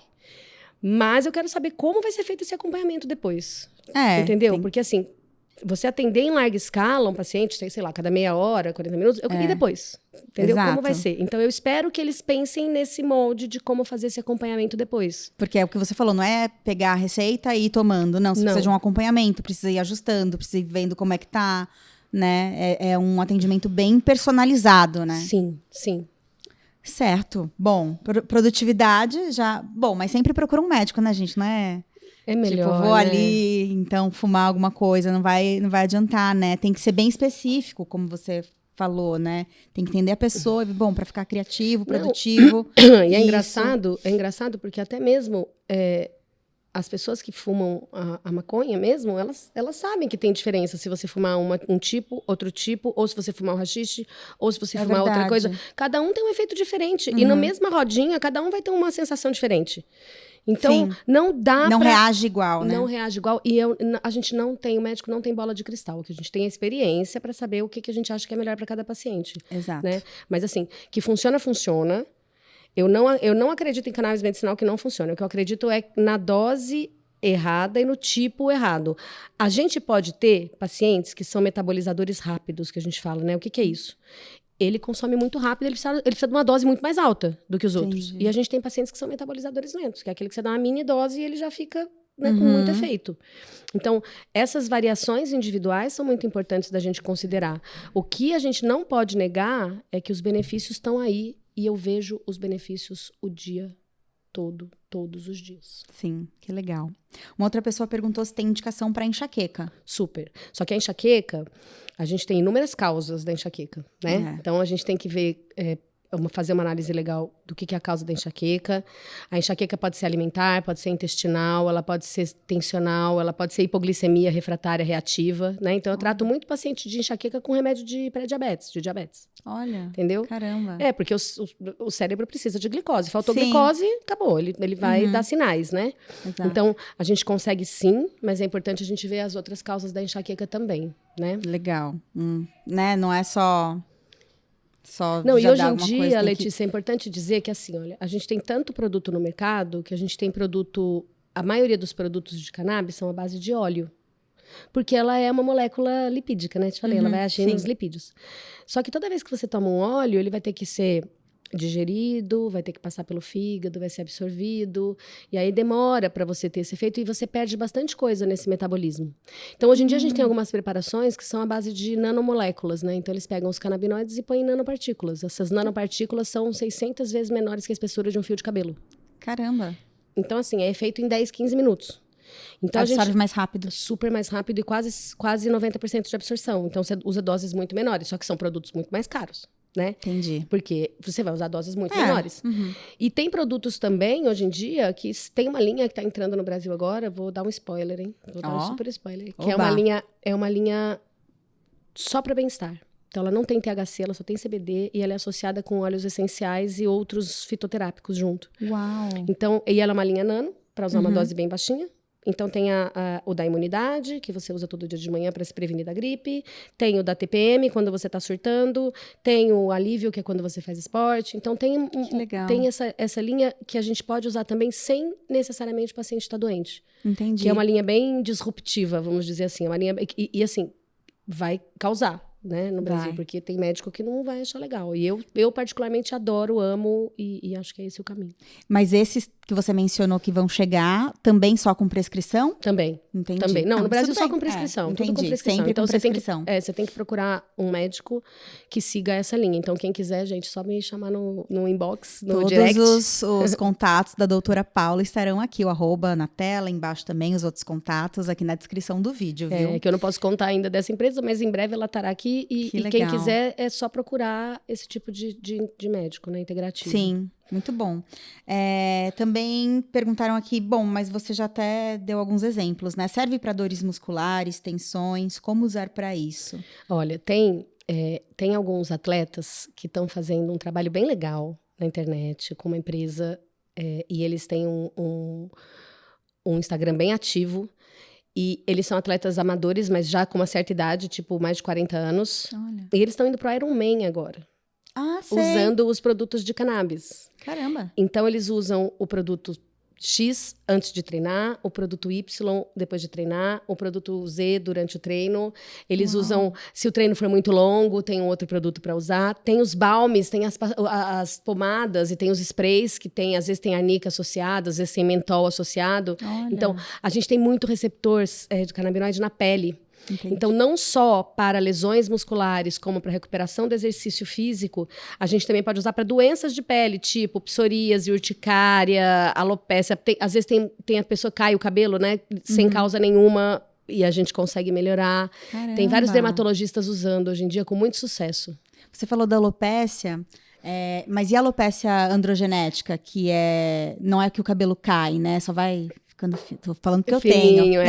Mas eu quero saber como vai ser feito esse acompanhamento depois. Entendeu? Porque, assim, você atender em larga escala um paciente, sei lá, cada meia hora, 40 minutos, e depois? Entendeu? Exato. Como vai ser? Então, eu espero que eles pensem nesse molde de como fazer esse acompanhamento depois. Porque é o que você falou, não é pegar a receita e ir tomando. Não, você precisa de um acompanhamento, precisa ir ajustando, precisa ir vendo como é que tá, né? É um atendimento bem personalizado, né? Sim, sim. Certo. Bom, produtividade já... Bom, mas sempre procura um médico, né, gente? Não é... É melhor, vou ali, então, fumar alguma coisa, não vai adiantar, né? Tem que ser bem específico, como você falou, né? Tem que entender a pessoa, bom, para ficar criativo, produtivo. E é engraçado porque até mesmo as pessoas que fumam a maconha mesmo, elas sabem que tem diferença se você fumar um tipo, outro tipo, ou se você fumar um haxixe, ou se você fumar outra coisa. Cada um tem um efeito diferente. E na mesma rodinha, cada um vai ter uma sensação diferente. Então, não dá Não reage igual, né? Não reage igual. E a gente não tem, o médico não tem bola de cristal. O que a gente tem é experiência para saber o que a gente acha que é melhor para cada paciente. Exato. Né? Mas assim, que funciona. Eu não acredito em cannabis medicinal que não funciona. O que eu acredito é na dose errada e no tipo errado. A gente pode ter pacientes que são metabolizadores rápidos, que a gente fala, né? O que é isso? ele consome muito rápido, ele precisa de uma dose muito mais alta do que os outros. Entendi. E a gente tem pacientes que são metabolizadores lentos, que é aquele que você dá uma mini dose e ele já fica, né, com muito efeito. Então, essas variações individuais são muito importantes da gente considerar. O que a gente não pode negar é que os benefícios estão aí, e eu vejo os benefícios o dia todo, todos os dias. Sim, que legal. Uma outra pessoa perguntou se tem indicação para enxaqueca. Super. Só que a enxaqueca, a gente tem inúmeras causas da enxaqueca, né? Então, a gente tem que ver, fazer uma análise legal do que é a causa da enxaqueca. A enxaqueca pode ser alimentar, pode ser intestinal, ela pode ser tensional, ela pode ser hipoglicemia refratária reativa, né? Então, eu trato muito paciente de enxaqueca com remédio de pré-diabetes, de diabetes. Olha, entendeu? Caramba. Porque o cérebro precisa de glicose. Faltou Sim. glicose, acabou. Ele vai dar sinais, né? Exato. Então, a gente consegue sim, mas é importante a gente ver as outras causas da enxaqueca também, né? Legal. Né? Não é só não, já e hoje dá em alguma dia, coisa, tem Letícia, é importante dizer que assim, olha, a gente tem tanto produto no mercado que a gente tem produto, a maioria dos produtos de cannabis são à base de óleo. Porque ela é uma molécula lipídica, né? Te falei, ela vai agir nos lipídios. Só que toda vez que você toma um óleo, ele vai ter que ser digerido, vai ter que passar pelo fígado, vai ser absorvido, e aí demora para você ter esse efeito e você perde bastante coisa nesse metabolismo. Então, hoje em dia, a gente tem algumas preparações que são à base de nanomoléculas, né? Então, eles pegam os canabinoides e põem em nanopartículas. Essas nanopartículas são 600 vezes menores que a espessura de um fio de cabelo. Caramba. Então, assim, é feito em 10, 15 minutos. Então, Absorve mais rápido. Super mais rápido e quase 90% de absorção. Então, você usa doses muito menores, só que são produtos muito mais caros, né? Entendi. Porque você vai usar doses muito menores. E tem produtos também, hoje em dia, que tem uma linha que está entrando no Brasil agora, vou dar um spoiler, hein? Vou dar um super spoiler. Que é uma linha só para bem-estar. Então, ela não tem THC, ela só tem CBD e ela é associada com óleos essenciais e outros fitoterápicos junto. Uau! Então, e ela é uma linha nano, para usar uma dose bem baixinha. Então, tem o da imunidade, que você usa todo dia de manhã para se prevenir da gripe. Tem o da TPM, quando você está surtando. Tem o alívio, que é quando você faz esporte. Então, tem essa linha que a gente pode usar também sem necessariamente o paciente estar doente. Entendi. Que é uma linha bem disruptiva, vamos dizer assim. É uma linha, e assim, vai causar, né, no Brasil. Porque tem médico que não vai achar legal. E eu particularmente adoro, amo e acho que é esse o caminho. Mas esses que você mencionou que vão chegar, também só com prescrição? Também. Entendi. Também. Não, no Brasil só bem. com prescrição. Entendi. Tudo com prescrição. Sempre então, com prescrição. Você tem que procurar um médico que siga essa linha. Então, quem quiser, gente, só me chamar no inbox, no direct. Todos os contatos da doutora Paula estarão aqui, o @ na tela, embaixo também, os outros contatos aqui na descrição do vídeo, viu? Que eu não posso contar ainda dessa empresa, mas em breve ela estará aqui. E quem quiser, é só procurar esse tipo de médico, né, integrativo. Sim. Muito bom. Também perguntaram aqui, bom, mas você já até deu alguns exemplos, né? Serve para dores musculares, tensões, como usar para isso? Olha, tem alguns atletas que estão fazendo um trabalho bem legal na internet, com uma empresa, e eles têm um Instagram bem ativo, e eles são atletas amadores, mas já com uma certa idade, tipo mais de 40 anos. Olha. E eles estão indo pro Ironman agora. Ah, sei. Usando os produtos de cannabis. Caramba. Então, eles usam o produto X antes de treinar, o produto Y depois de treinar, o produto Z durante o treino. Eles usam, se o treino for muito longo, tem um outro produto para usar. Tem os balmes, tem as pomadas e tem os sprays, que tem, às vezes tem arnica associado, às vezes tem mentol associado. Olha. Então, a gente tem muito receptor de canabinoide na pele. Entendi. Então, não só para lesões musculares, como para recuperação do exercício físico, a gente também pode usar para doenças de pele, tipo psoríase, urticária, alopécia. Às vezes tem a pessoa que cai o cabelo, né, sem causa nenhuma, e a gente consegue melhorar. Caramba. Tem vários dermatologistas usando hoje em dia com muito sucesso. Você falou da alopécia, mas e a alopécia androgenética, que não é que o cabelo cai, né, só vai... Tô falando que eu tenho.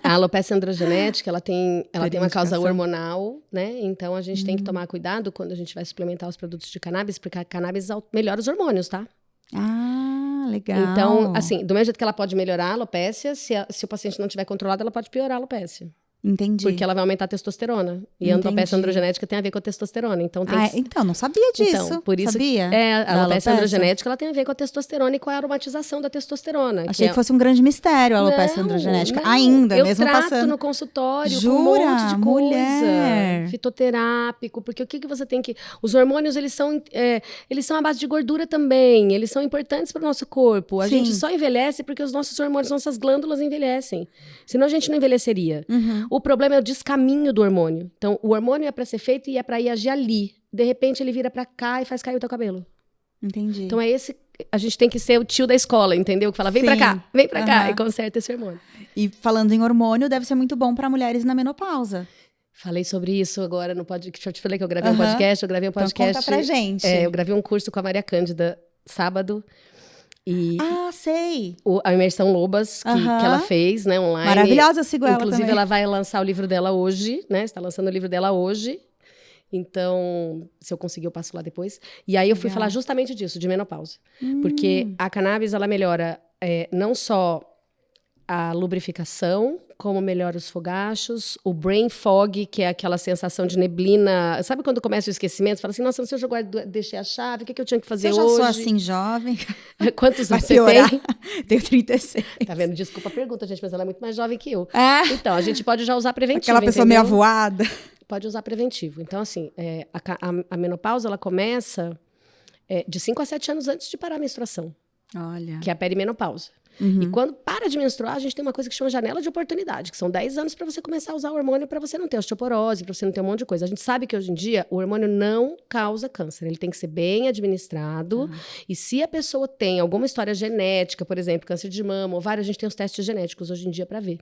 A alopecia androgenética, ela tem uma causa hormonal, né? Então, a gente tem que tomar cuidado quando a gente vai suplementar os produtos de cannabis, porque a cannabis melhora os hormônios, tá? Ah, legal. Então, assim, do mesmo jeito que ela pode melhorar a alopécia, se o paciente não tiver controlado, ela pode piorar a alopécia. Entendi. Porque ela vai aumentar a testosterona. E a alopecia androgenética tem a ver com a testosterona. Então, então não sabia disso. Então, por isso sabia? A alopecia androgenética ela tem a ver com a testosterona e com a aromatização da testosterona. Achei que fosse um grande mistério a alopecia androgenética. Ainda, mesmo passando. Eu trato no consultório Jura? com um monte de Mulher. coisa. Fitoterápico. Porque o que você tem que... Os hormônios, eles são à base de gordura também. Eles são importantes para o nosso corpo. A gente só envelhece porque os nossos hormônios, nossas glândulas envelhecem. Senão a gente não envelheceria. O problema é o descaminho do hormônio. Então, o hormônio é para ser feito e é para ir agir ali. De repente, ele vira para cá e faz cair o teu cabelo. Entendi. Então, a gente tem que ser o tio da escola, entendeu? Que fala, vem pra cá, e conserta esse hormônio. E falando em hormônio, deve ser muito bom para mulheres na menopausa. Falei sobre isso agora no podcast. Eu te falei que eu gravei um podcast. Então conta pra gente. Eu gravei um curso com a Maria Cândida sábado. Sei. A Imersão Lobas, que ela fez, né, online. Maravilhosa, eu sigo ela também. Inclusive, ela vai lançar o livro dela hoje, né? Está lançando o livro dela hoje. Então, se eu conseguir, eu passo lá depois. E aí, eu fui falar justamente disso, de menopausa. Porque a cannabis, ela melhora não só a lubrificação, como melhora os fogachos, o brain fog, que é aquela sensação de neblina. Sabe quando começa o esquecimento? Você fala assim, nossa, não sei se eu deixei a chave, o que eu tinha que fazer hoje? Eu já sou assim, jovem. Quantos anos você tem? Tenho 36. Tá vendo? Desculpa a pergunta, gente, mas ela é muito mais jovem que eu. Então, a gente pode já usar preventivo, aquela pessoa meio avoada. Pode usar preventivo. Então, assim, a menopausa, ela começa de 5 a 7 anos antes de parar a menstruação. Olha. Que é a perimenopausa. E quando para de menstruar, a gente tem uma coisa que chama janela de oportunidade, que são 10 anos para você começar a usar o hormônio para você não ter osteoporose, para você não ter um monte de coisa. A gente sabe que hoje em dia o hormônio não causa câncer, ele tem que ser bem administrado. E se a pessoa tem alguma história genética, por exemplo, câncer de mama, ovário, a gente tem os testes genéticos hoje em dia para ver.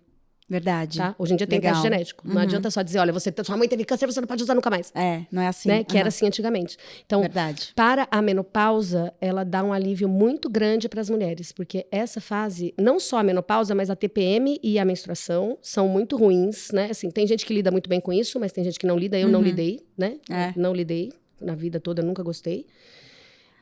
Verdade. Tá? Hoje em dia tem teste genético. Não adianta só dizer, olha, sua mãe teve câncer, você não pode usar nunca mais. Não é assim. Né? Que era assim antigamente. Então, verdade. Para a menopausa, ela dá um alívio muito grande para as mulheres, porque essa fase, não só a menopausa, mas a TPM e a menstruação são muito ruins, né? Assim, tem gente que lida muito bem com isso, mas tem gente que não lida. Eu não lidei, né? Não lidei. Na vida toda, eu nunca gostei.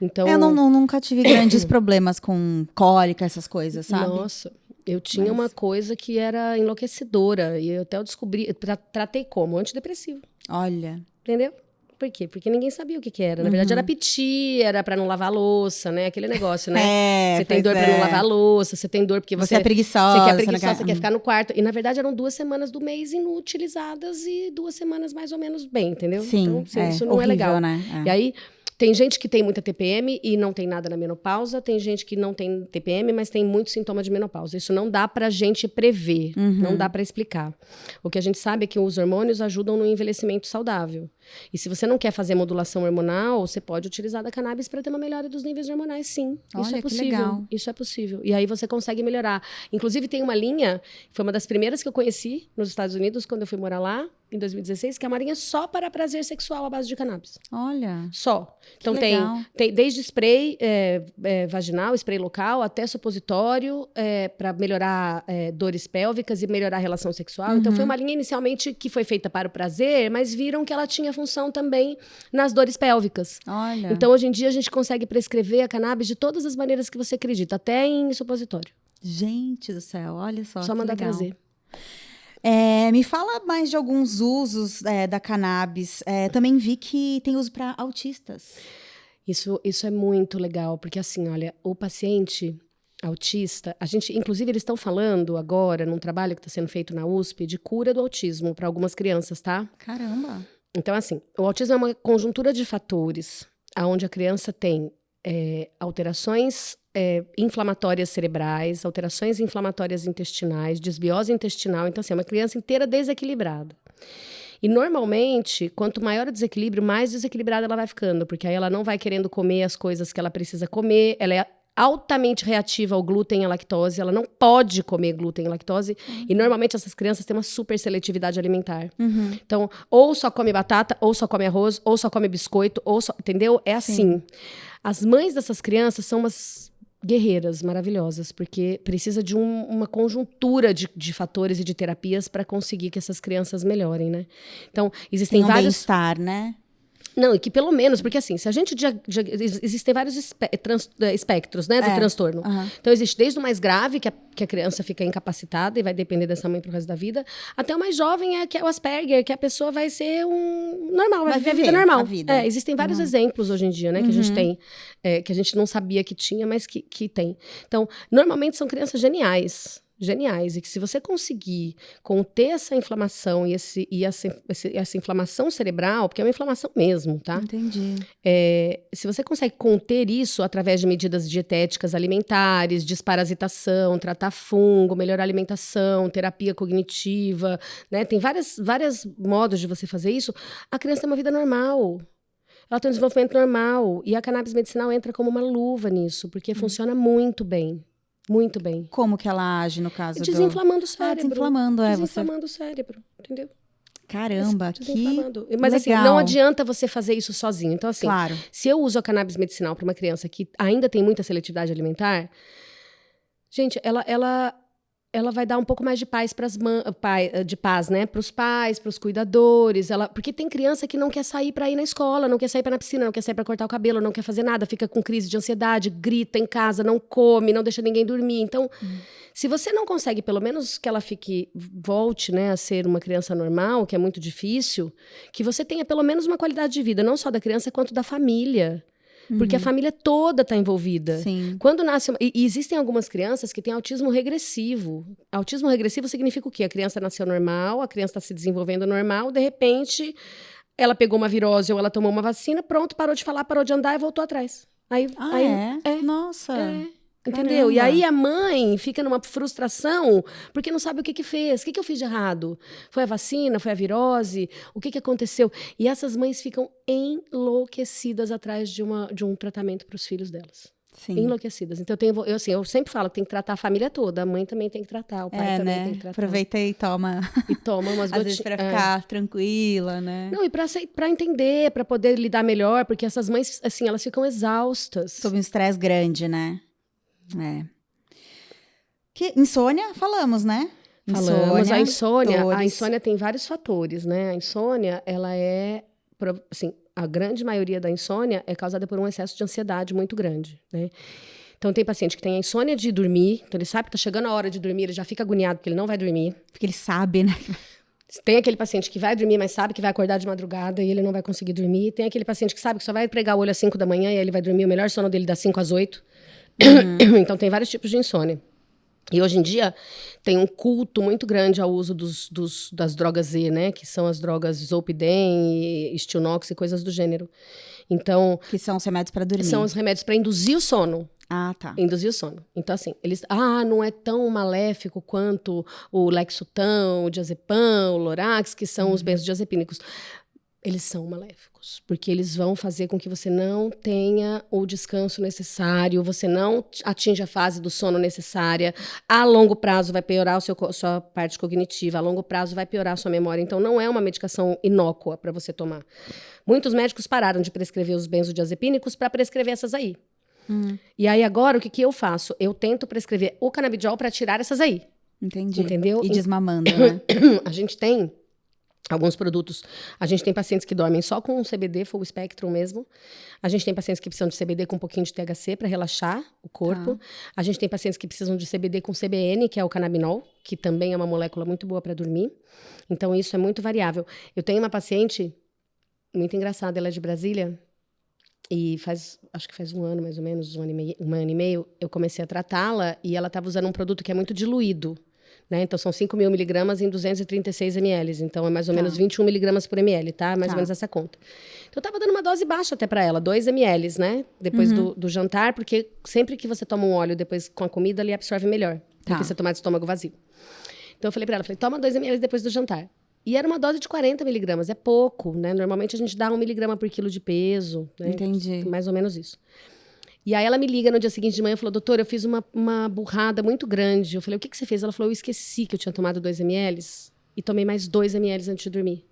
Então... Eu nunca tive grandes problemas com cólica, essas coisas, sabe? Nossa... Eu tinha uma coisa que era enlouquecedora. E eu até descobri... Tratei como? Antidepressivo. Olha. Entendeu? Por quê? Porque ninguém sabia o que era. Na verdade, era piti, era pra não lavar a louça, né? Aquele negócio, né? Você tem dor pra não lavar a louça, você tem dor porque você é preguiçosa. Você quer ficar no quarto. E, na verdade, eram 2 semanas do mês inutilizadas e 2 semanas mais ou menos bem, entendeu? Sim, então, isso não horrível, é legal. Né? E aí... Tem gente que tem muita TPM e não tem nada na menopausa. Tem gente que não tem TPM, mas tem muito sintoma de menopausa. Isso não dá pra gente prever, não dá pra explicar. O que a gente sabe é que os hormônios ajudam no envelhecimento saudável. E se você não quer fazer modulação hormonal, você pode utilizar da cannabis para ter uma melhora dos níveis hormonais, sim. Isso é possível. Que legal. Isso é possível. E aí você consegue melhorar. Inclusive, tem uma linha, foi uma das primeiras que eu conheci nos Estados Unidos, quando eu fui morar lá, em 2016, que é uma linha só para prazer sexual à base de cannabis. Olha. Só. Então tem desde spray vaginal, spray local, até supositório para melhorar dores pélvicas e melhorar a relação sexual. Então foi uma linha inicialmente que foi feita para o prazer, mas viram que ela tinha função também nas dores pélvicas. Olha. Então hoje em dia a gente consegue prescrever a cannabis de todas as maneiras que você acredita, até em supositório. Gente do céu, olha só. Só mandar trazer. Me fala mais de alguns usos da cannabis. Também vi que tem uso para autistas. Isso é muito legal, porque assim, olha, o paciente autista, inclusive eles estão falando agora, num trabalho que está sendo feito na USP, de cura do autismo para algumas crianças, tá? Caramba! Então, assim, o autismo é uma conjuntura de fatores, onde a criança tem alterações inflamatórias cerebrais, alterações inflamatórias intestinais, desbiose intestinal. Então, assim, é uma criança inteira desequilibrada. E, normalmente, quanto maior o desequilíbrio, mais desequilibrada ela vai ficando, porque aí ela não vai querendo comer as coisas que ela precisa comer, ela é altamente reativa ao glúten e à lactose, ela não pode comer glúten e lactose, e normalmente essas crianças têm uma super seletividade alimentar. Então, ou só come batata, ou só come arroz, ou só come biscoito, entendeu? É assim. As mães dessas crianças são umas guerreiras maravilhosas, porque precisa de uma conjuntura de fatores e de terapias para conseguir que essas crianças melhorem, né? Então, existem vários... bem-estar, né? Não, e que pelo menos, porque assim, se a gente existem vários espectros, né, do transtorno. Então, existe desde o mais grave, que a criança fica incapacitada e vai depender dessa mãe pro resto da vida, até o mais jovem, que é o Asperger, que a pessoa vai ser normal, vai viver a vida normal. Existem vários exemplos hoje em dia, né, que a gente tem, que a gente não sabia que tinha, mas que tem. Então, normalmente são crianças geniais, e que se você conseguir conter essa inflamação e essa inflamação cerebral, porque é uma inflamação mesmo, tá? Entendi. Se você consegue conter isso através de medidas dietéticas alimentares, desparasitação, tratar fungo, melhorar a alimentação, terapia cognitiva, né? Tem vários modos de você fazer isso. A criança tem uma vida normal. Ela tem um desenvolvimento normal. E a cannabis medicinal entra como uma luva nisso, porque funciona muito bem. Muito bem. Como que ela age no caso desinflamando o cérebro. Desinflamando o cérebro, entendeu? Caramba, que Mas legal. Assim, não adianta você fazer isso sozinho. Então, assim, se eu uso a cannabis medicinal para uma criança que ainda tem muita seletividade alimentar, gente, ela vai dar um pouco mais de paz né, para os pais, para os cuidadores, porque tem criança que não quer sair para ir na escola, não quer sair para ir na piscina, não quer sair para cortar o cabelo, não quer fazer nada, fica com crise de ansiedade, grita em casa, não come, não deixa ninguém dormir. Então, se você não consegue, pelo menos que ela volte, né, a ser uma criança normal, que é muito difícil, que você tenha pelo menos uma qualidade de vida, não só da criança, quanto da família. Porque a família toda está envolvida. Sim. Quando nasce... E existem algumas crianças que têm autismo regressivo. Autismo regressivo significa o quê? A criança nasceu normal, a criança está se desenvolvendo normal, de repente, ela pegou uma virose ou ela tomou uma vacina, pronto, parou de falar, parou de andar e voltou atrás. Nossa. Entendeu? Caramba. E aí a mãe fica numa frustração porque não sabe o que fez. O que eu fiz de errado? Foi a vacina? Foi a virose? O que aconteceu? E essas mães ficam enlouquecidas atrás de um tratamento para os filhos delas. Sim. Enlouquecidas. Então, eu sempre falo que tem que tratar a família toda. A mãe também tem que tratar, o pai também tem que tratar. Aproveita e toma. E toma umas gotinhas. Às vezes pra ficar tranquila, né? Não, e pra entender, pra poder lidar melhor, porque essas mães, assim, elas ficam exaustas. Sob um estresse grande, né? Insônia, falamos, né? Falamos. A insônia tem vários fatores, né? A insônia, ela assim, a grande maioria da insônia é causada por um excesso de ansiedade muito grande, né? Então, tem paciente que tem a insônia de dormir, então ele sabe que tá chegando a hora de dormir, ele já fica agoniado porque ele não vai dormir. Porque ele sabe, né? Tem aquele paciente que vai dormir, mas sabe que vai acordar de madrugada e ele não vai conseguir dormir. Tem aquele paciente que sabe que só vai pregar o olho às 5 da manhã e aí ele vai dormir, o melhor sono dele das 5 às 8. Então, tem vários tipos de insônia. E hoje em dia tem um culto muito grande ao uso das drogas Z, né? Que são as drogas Zolpidem, Stilnox e coisas do gênero. Então, que são os remédios para dormir. São os remédios para induzir o sono. Ah, tá. Induzir o sono. Então, assim, eles... não é tão maléfico quanto o Lexotan, o diazepam, o Lorax, que são os benzodiazepínicos. Eles são maléficos, porque eles vão fazer com que você não tenha o descanso necessário, você não atinja a fase do sono necessária. A longo prazo vai piorar a sua parte cognitiva, a longo prazo vai piorar a sua memória. Então, não é uma medicação inócua para você tomar. Muitos médicos pararam de prescrever os benzodiazepínicos para prescrever essas aí. E aí, agora, o que eu faço? Eu tento prescrever o canabidiol para tirar essas aí. Entendi. Entendeu? E desmamando, né? A gente tem alguns produtos. A gente tem pacientes que dormem só com CBD, full spectrum mesmo. A gente tem pacientes que precisam de CBD com um pouquinho de THC para relaxar o corpo. Tá. A gente tem pacientes que precisam de CBD com CBN, que é o canabinol, que também é uma molécula muito boa para dormir. Então, isso é muito variável. Eu tenho uma paciente muito engraçada, ela é de Brasília, e acho que faz um ano, mais ou menos, um ano e meio, eu comecei a tratá-la e ela estava usando um produto que é muito diluído. Né? Então, são 5.000 miligramas em 236 ml. Então, é mais ou menos 21 miligramas por ml, tá? Mais ou menos essa conta. Então, eu tava dando uma dose baixa até para ela, 2 ml, né? Depois do jantar, porque sempre que você toma um óleo depois com a comida, ele absorve melhor do que você tomar de estômago vazio. Então, eu falei para ela, toma 2 ml depois do jantar. E era uma dose de 40 miligramas, é pouco, né? Normalmente, a gente dá 1 miligrama por quilo de peso. Né? Entendi. Mais ou menos isso. E aí ela me liga no dia seguinte de manhã e falou, doutora, eu fiz uma burrada muito grande. Eu falei, o que você fez? Ela falou, eu esqueci que eu tinha tomado 2 ml e tomei mais 2 ml antes de dormir.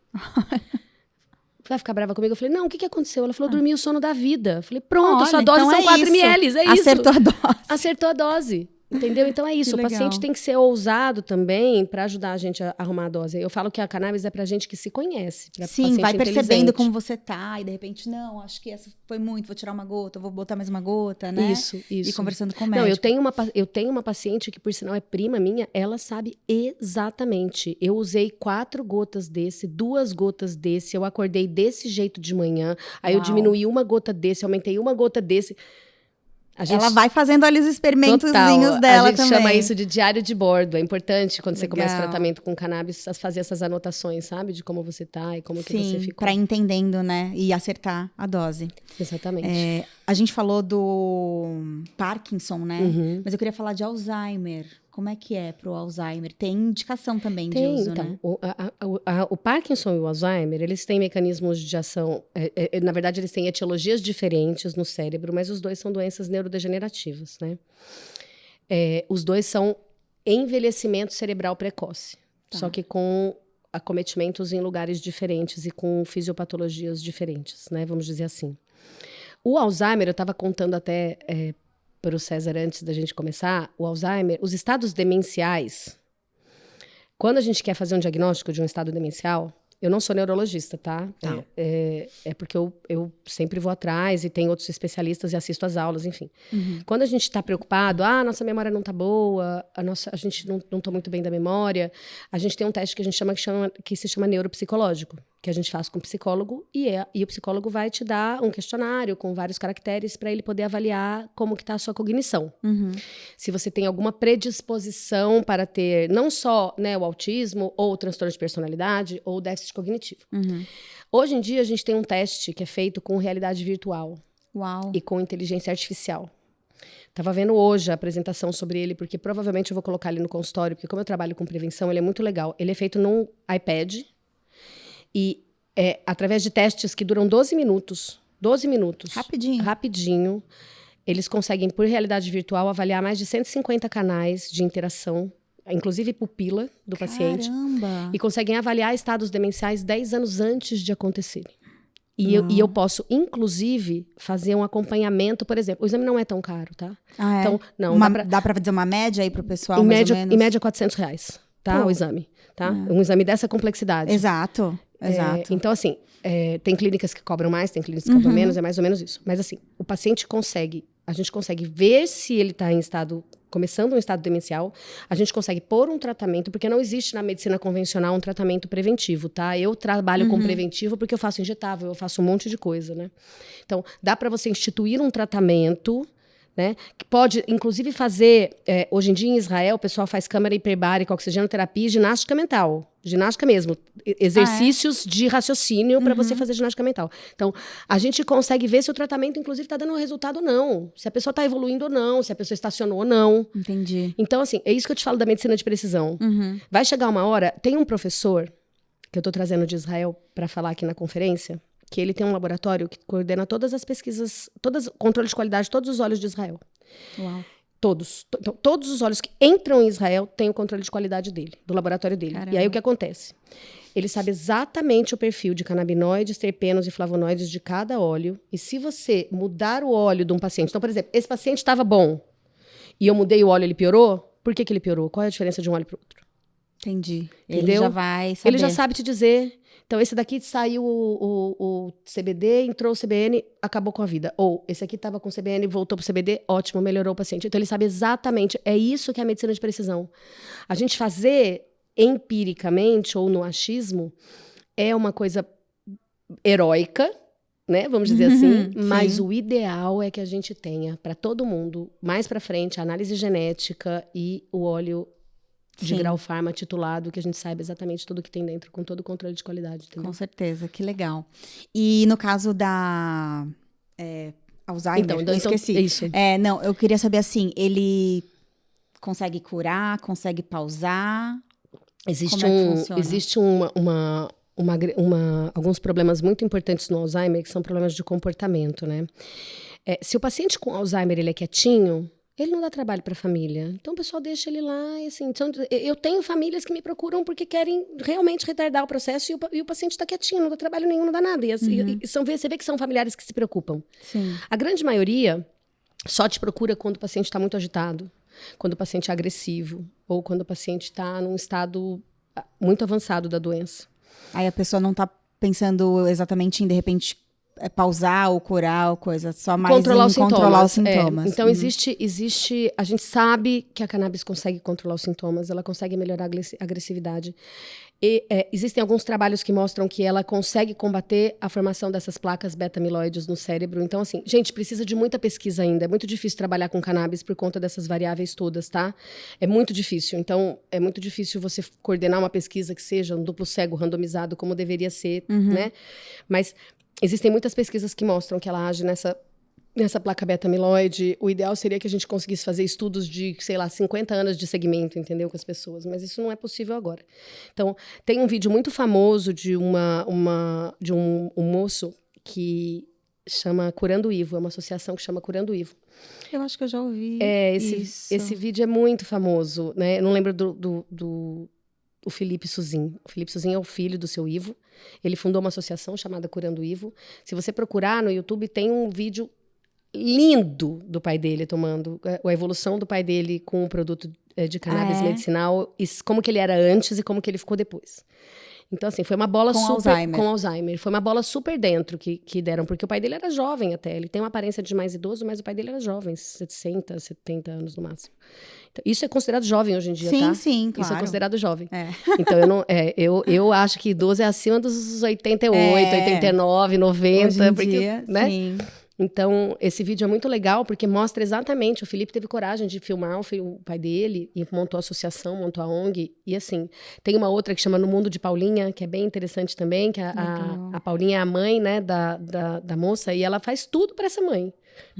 Vai ficar brava comigo? Eu falei, não, o que aconteceu? Ela falou, dormi o sono da vida. Eu falei, pronto, sua dose então são 4 ml, é isso. Acertou a dose. Acertou a dose. Entendeu? Então é isso, o paciente tem que ser ousado também para ajudar a gente a arrumar a dose. Eu falo que a cannabis é pra gente que se conhece. Sim, vai percebendo como você tá e de repente, não, acho que essa foi muito, vou tirar uma gota, vou botar mais uma gota, né? Isso. E conversando com o médico. Não, eu tenho uma paciente que, por sinal, é prima minha, ela sabe exatamente. Eu usei 4 gotas desse, 2 gotas desse, eu acordei desse jeito de manhã, aí eu diminuí 1 gota desse, aumentei 1 gota desse. Ela vai fazendo ali os experimentozinhos dela também. A gente chama isso de diário de bordo. É importante, quando você começa o tratamento com cannabis, fazer essas anotações, sabe? De como você tá e como que você ficou. Pra ir entendendo, né? E acertar a dose. Exatamente. A gente falou do Parkinson, né? Mas eu queria falar de Alzheimer. Como é que é pro Alzheimer? Tem indicação também de uso, então, né? O Parkinson e o Alzheimer, eles têm mecanismos de ação... na verdade, eles têm etiologias diferentes no cérebro, mas os dois são doenças neurodegenerativas, né? Os dois são envelhecimento cerebral precoce, só que com acometimentos em lugares diferentes e com fisiopatologias diferentes, né? Vamos dizer assim. O Alzheimer, eu estava contando até... para o César, antes da gente começar, o Alzheimer, os estados demenciais, quando a gente quer fazer um diagnóstico de um estado demencial, eu não sou neurologista, tá? É porque eu sempre vou atrás e tem outros especialistas e assisto às aulas, enfim. Quando a gente está preocupado, nossa memória não está boa, a gente não está muito bem da memória, a gente tem um teste que a gente que se chama neuropsicológico, que a gente faz com o psicólogo e o psicólogo vai te dar um questionário com vários caracteres para ele poder avaliar como que está a sua cognição. Se você tem alguma predisposição para ter não só, né, o autismo ou o transtorno de personalidade ou o déficit cognitivo. Hoje em dia a gente tem um teste que é feito com realidade virtual e com inteligência artificial. Estava vendo hoje a apresentação sobre ele, porque provavelmente eu vou colocar ele no consultório, porque como eu trabalho com prevenção, ele é muito legal. Ele é feito num iPad e através de testes que duram 12 minutos. 12 minutos. Rapidinho. Eles conseguem, por realidade virtual, avaliar mais de 150 canais de interação, inclusive pupila do paciente. E conseguem avaliar estados demenciais 10 anos antes de acontecerem. E eu posso, inclusive, fazer um acompanhamento, por exemplo. O exame não é tão caro, tá? Então, não, dá pra fazer uma média aí pro pessoal, mais ou menos? Em média, R$400, tá? O exame, tá? Um exame dessa complexidade. Exato. Então, assim, tem clínicas que cobram mais, tem clínicas que cobram menos, é mais ou menos isso. Mas, assim, o paciente a gente consegue ver se ele está começando um estado demencial, a gente consegue pôr um tratamento, porque não existe na medicina convencional um tratamento preventivo, tá? Eu trabalho com preventivo porque eu faço injetável, eu faço um monte de coisa, né? Então, dá para você instituir um tratamento, né, que pode, inclusive, fazer... hoje em dia, em Israel, o pessoal faz câmara hiperbárica, oxigenoterapia e ginástica mental. Ginástica mesmo. Exercícios de raciocínio para você fazer ginástica mental. Então, a gente consegue ver se o tratamento, inclusive, está dando resultado ou não. Se a pessoa está evoluindo ou não. Se a pessoa estacionou ou não. Entendi. Então, assim, é isso que eu te falo da medicina de precisão. Vai chegar uma hora... Tem um professor que eu estou trazendo de Israel para falar aqui na conferência, que ele tem um laboratório que coordena todas as pesquisas, controle de qualidade de todos os óleos de Israel. Uau. Todos. Então, todos os óleos que entram em Israel têm o controle de qualidade dele, do laboratório dele. Caramba. E aí o que acontece? Ele sabe exatamente o perfil de canabinoides, terpenos e flavonoides de cada óleo. E se você mudar o óleo de um paciente... Então, por exemplo, esse paciente estava bom e eu mudei o óleo e ele piorou. Por que ele piorou? Qual é a diferença de um óleo para o outro? Entendi. Entendeu? Ele já vai saber. Ele já sabe te dizer... Então, esse daqui saiu o CBD, entrou o CBN, acabou com a vida. Ou, esse aqui estava com CBN, voltou pro CBD, ótimo, melhorou o paciente. Então, ele sabe exatamente. É isso que é a medicina de precisão. A gente fazer empiricamente, ou no achismo, é uma coisa heróica, né? Vamos dizer assim. Mas o ideal é que a gente tenha, para todo mundo, mais para frente, a análise genética e o óleo de grau farma titulado, que a gente saiba exatamente tudo que tem dentro, com todo o controle de qualidade. Entendeu? Com certeza, que legal. E no caso da Alzheimer, então, eu esqueci. Isso. Não, eu queria saber assim, ele consegue curar, consegue pausar? Existe alguns problemas muito importantes no Alzheimer, que são problemas de comportamento, né? Se o paciente com Alzheimer ele é quietinho, ele não dá trabalho para a família. Então, o pessoal deixa ele lá. E, assim, eu tenho famílias que me procuram porque querem realmente retardar o processo e o paciente está quietinho, não dá trabalho nenhum, não dá nada. E você vê que são familiares que se preocupam. Sim. A grande maioria só te procura quando o paciente está muito agitado. quando o paciente é agressivo ou quando o paciente está num estado muito avançado da doença. Aí a pessoa não está pensando exatamente em, de repente, pausar ou curar ou coisa, só mais controlar os sintomas. Então, existe, a gente sabe que a cannabis consegue controlar os sintomas, ela consegue melhorar a agressividade. E existem alguns trabalhos que mostram que ela consegue combater a formação dessas placas beta-amiloides no cérebro. Então, assim, gente, precisa de muita pesquisa ainda. É muito difícil trabalhar com cannabis por conta dessas variáveis todas, tá? É muito difícil. Então, é muito difícil você coordenar uma pesquisa que seja um duplo cego randomizado, como deveria ser, né? Mas existem muitas pesquisas que mostram que ela age nessa placa beta-amiloide. O ideal seria que a gente conseguisse fazer estudos de, sei lá, 50 anos de segmento, entendeu? Com as pessoas. Mas isso não é possível agora. Então, tem um vídeo muito famoso de um moço que chama Curando o Ivo. É uma associação que chama Curando o Ivo. Eu acho que eu já ouvi esse vídeo é muito famoso, né? Eu não lembro o Felipe Suzin. O Felipe Suzin é o filho do seu Ivo. Ele fundou uma associação chamada Curando o Ivo. Se você procurar no YouTube, tem um vídeo lindo do pai dele tomando, a evolução do pai dele com o produto de cannabis medicinal, como que ele era antes e como que ele ficou depois. Então, assim, foi uma bola com Alzheimer. Foi uma bola super dentro que deram, porque o pai dele era jovem até. Ele tem uma aparência de mais idoso, mas o pai dele era jovem, 60, 70 anos no máximo. Então, isso é considerado jovem hoje em dia, sim, tá? Sim, claro. Isso é considerado jovem. Então, eu acho que idoso é acima dos 88, 89, 90. Hoje em dia, né? Sim. Então, esse vídeo é muito legal, porque mostra exatamente, o Felipe teve coragem de filmar o pai dele, e montou a associação, montou a ONG, e assim, tem uma outra que chama No Mundo de Paulinha, que é bem interessante também, que a Paulinha é a mãe, né, da moça, e ela faz tudo para essa mãe.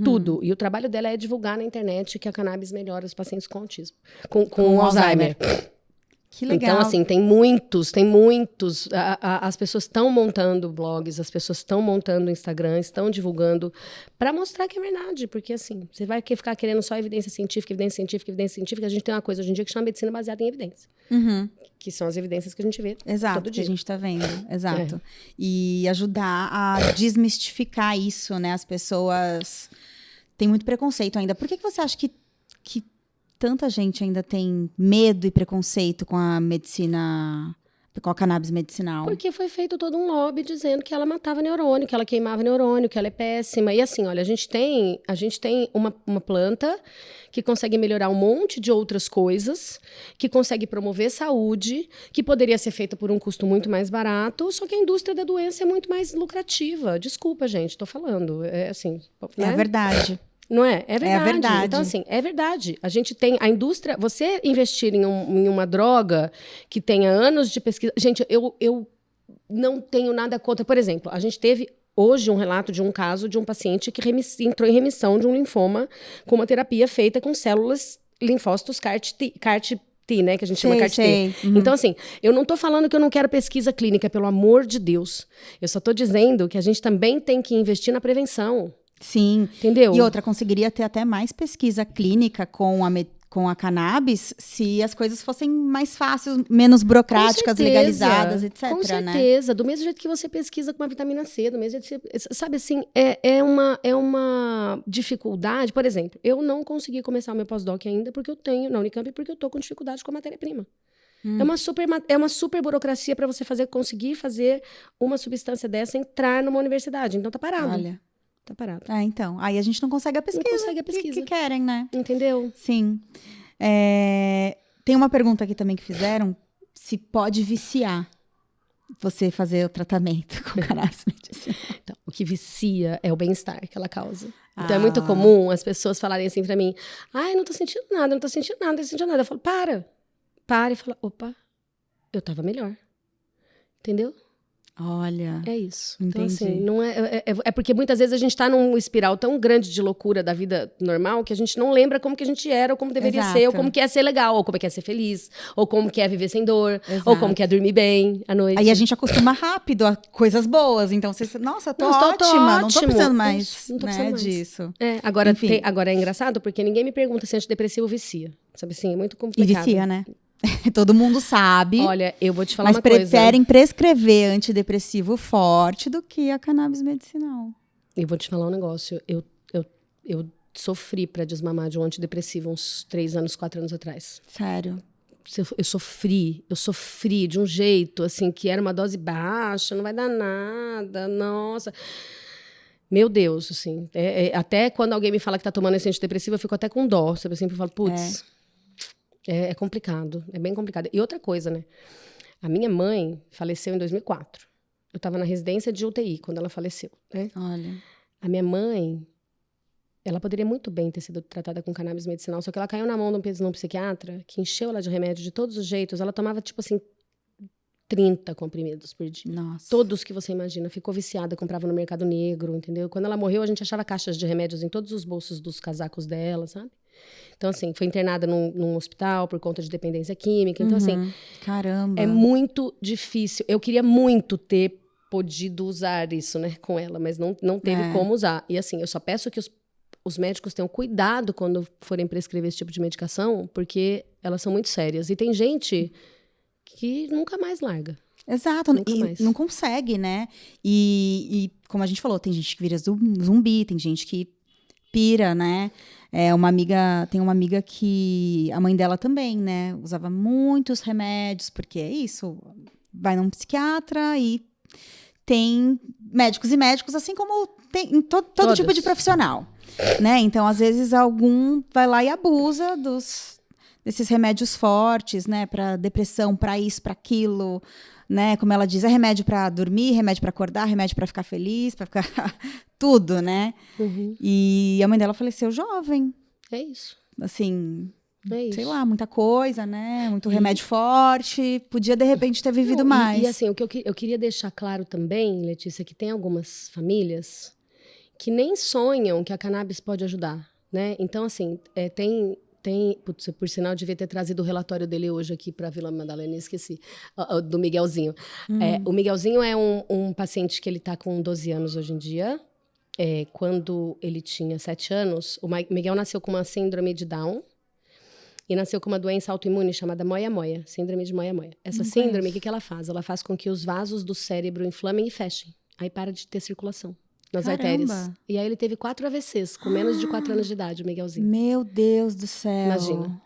Tudo. E o trabalho dela é divulgar na internet que a cannabis melhora os pacientes com autismo, com Alzheimer. Que legal. Então, assim, tem muitos. As pessoas estão montando blogs, as pessoas estão montando Instagram, estão divulgando para mostrar que é verdade. Porque, assim, você vai ficar querendo só evidência científica. A gente tem uma coisa hoje em dia que chama medicina baseada em evidência. Que são as evidências que a gente vê todo dia. Que a gente está vendo. Exato. E ajudar a desmistificar isso, né? As pessoas têm muito preconceito ainda. Por que você acha que tanta gente ainda tem medo e preconceito com a medicina, com a cannabis medicinal? Porque foi feito todo um lobby dizendo que ela matava neurônio, que ela queimava neurônio, que ela é péssima. E assim, olha, a gente tem uma planta que consegue melhorar um monte de outras coisas, que consegue promover saúde, que poderia ser feita por um custo muito mais barato, só que a indústria da doença é muito mais lucrativa. Desculpa, gente, tô falando. É assim, né? É verdade. Não é? É verdade. É a verdade. Então, assim, é verdade. A gente tem a indústria... Você investir em uma droga que tenha anos de pesquisa... Gente, eu não tenho nada contra... Por exemplo, a gente teve hoje um relato de um caso de um paciente que entrou em remissão de um linfoma com uma terapia feita com células linfócitos CAR-T, né? Que a gente chama CAR-T. Então, assim, eu não tô falando que eu não quero pesquisa clínica, pelo amor de Deus. Eu só tô dizendo que a gente também tem que investir na prevenção. Sim. Entendeu? E outra, conseguiria ter até mais pesquisa clínica com a cannabis se as coisas fossem mais fáceis, menos burocráticas, legalizadas, etc. Com certeza. Né? Do mesmo jeito que você pesquisa com a vitamina C, do mesmo jeito que você... Sabe assim, é uma dificuldade. Por exemplo, eu não consegui começar o meu pós-doc ainda porque eu tenho, na Unicamp, porque eu tô com dificuldade com a matéria-prima. É uma super burocracia para você conseguir fazer uma substância dessa entrar numa universidade. Então tá parado. Olha. Tá parado. Então. Aí a gente não consegue a pesquisa. Não consegue a pesquisa. Que querem, né? Entendeu? Sim. Tem uma pergunta aqui também que fizeram. Se pode viciar você fazer o tratamento com cannabis medicinal. Então, o que vicia é o bem-estar que ela causa. Então, é muito comum as pessoas falarem assim pra mim. Ai, não tô sentindo nada, não tô sentindo nada. Eu falo, para e fala, opa, eu tava melhor. Entendeu? Olha. É isso. Entendi. Então, assim, não é porque muitas vezes a gente tá num espiral tão grande de loucura da vida normal que a gente não lembra como que a gente era, ou como deveria ser, ou como que é ser legal, ou como que é ser feliz, ou como que é viver sem dor, ou como que é dormir bem à noite. Aí a gente acostuma rápido a coisas boas. Então, você, nossa, tô ótima, não tô precisando mais, não tô precisando mais disso. Agora é engraçado porque ninguém me pergunta se antidepressivo vicia. Sabe assim, é muito complicado. E vicia, né? Todo mundo sabe. Olha, eu vou te falar uma coisa. Mas preferem prescrever antidepressivo forte do que a cannabis medicinal. Eu vou te falar um negócio. Eu sofri pra desmamar de um antidepressivo uns 3 anos, 4 anos atrás. Sério? Eu sofri de um jeito, assim, que era uma dose baixa, não vai dar nada, nossa. Meu Deus, assim. Até quando alguém me fala que tá tomando esse antidepressivo, eu fico até com dó. Eu sempre falo, putz, é complicado, é bem complicado. E outra coisa, né? A minha mãe faleceu em 2004. Eu tava na residência de UTI quando ela faleceu, né? Olha. A minha mãe, ela poderia muito bem ter sido tratada com cannabis medicinal, só que ela caiu na mão de um psiquiatra que encheu ela de remédio de todos os jeitos. Ela tomava, tipo assim, 30 comprimidos por dia. Nossa. Todos que você imagina. Ficou viciada, comprava no mercado negro, entendeu? Quando ela morreu, a gente achava caixas de remédios em todos os bolsos dos casacos dela, sabe? Então, assim, foi internada num hospital por conta de dependência química. Então, assim... Caramba. É muito difícil. Eu queria muito ter podido usar isso, né, com ela, mas não teve como usar. E, assim, eu só peço que os médicos tenham cuidado quando forem prescrever esse tipo de medicação, porque elas são muito sérias. E tem gente que nunca mais larga. Exato, e não consegue, né? E como a gente falou, tem gente que vira zumbi, tem gente que pira, né? Tem uma amiga que a mãe dela também, né? Usava muitos remédios, porque é isso, vai num psiquiatra e tem médicos e médicos, assim como tem em todo tipo de profissional, né? Então, às vezes, algum vai lá e abusa desses remédios fortes, né? Para depressão, para isso, para aquilo, né? Como ela diz, é remédio para dormir, remédio para acordar, remédio para ficar feliz, para ficar tudo, né? E a mãe dela faleceu jovem. É isso. Assim, sei lá, muita coisa, né? Muito remédio forte. Podia, de repente, ter vivido mais. E assim, o que eu queria deixar claro também, Letícia, que tem algumas famílias que nem sonham que a cannabis pode ajudar, né? Então, assim, putz, por sinal, eu devia ter trazido o relatório dele hoje aqui para a Vila Madalena, esqueci, do Miguelzinho. O Miguelzinho é um paciente que ele está com 12 anos hoje em dia. Quando ele tinha 7 anos, o Miguel nasceu com uma síndrome de Down e nasceu com uma doença autoimune chamada moia-moia, síndrome de moia-moia. Essa síndrome, o que ela faz? Ela faz com que os vasos do cérebro inflamem e fechem. Aí para de ter circulação nas artérias. E aí ele teve 4 AVCs, com menos de 4 anos de idade, o Miguelzinho. Meu Deus do céu. Imagina.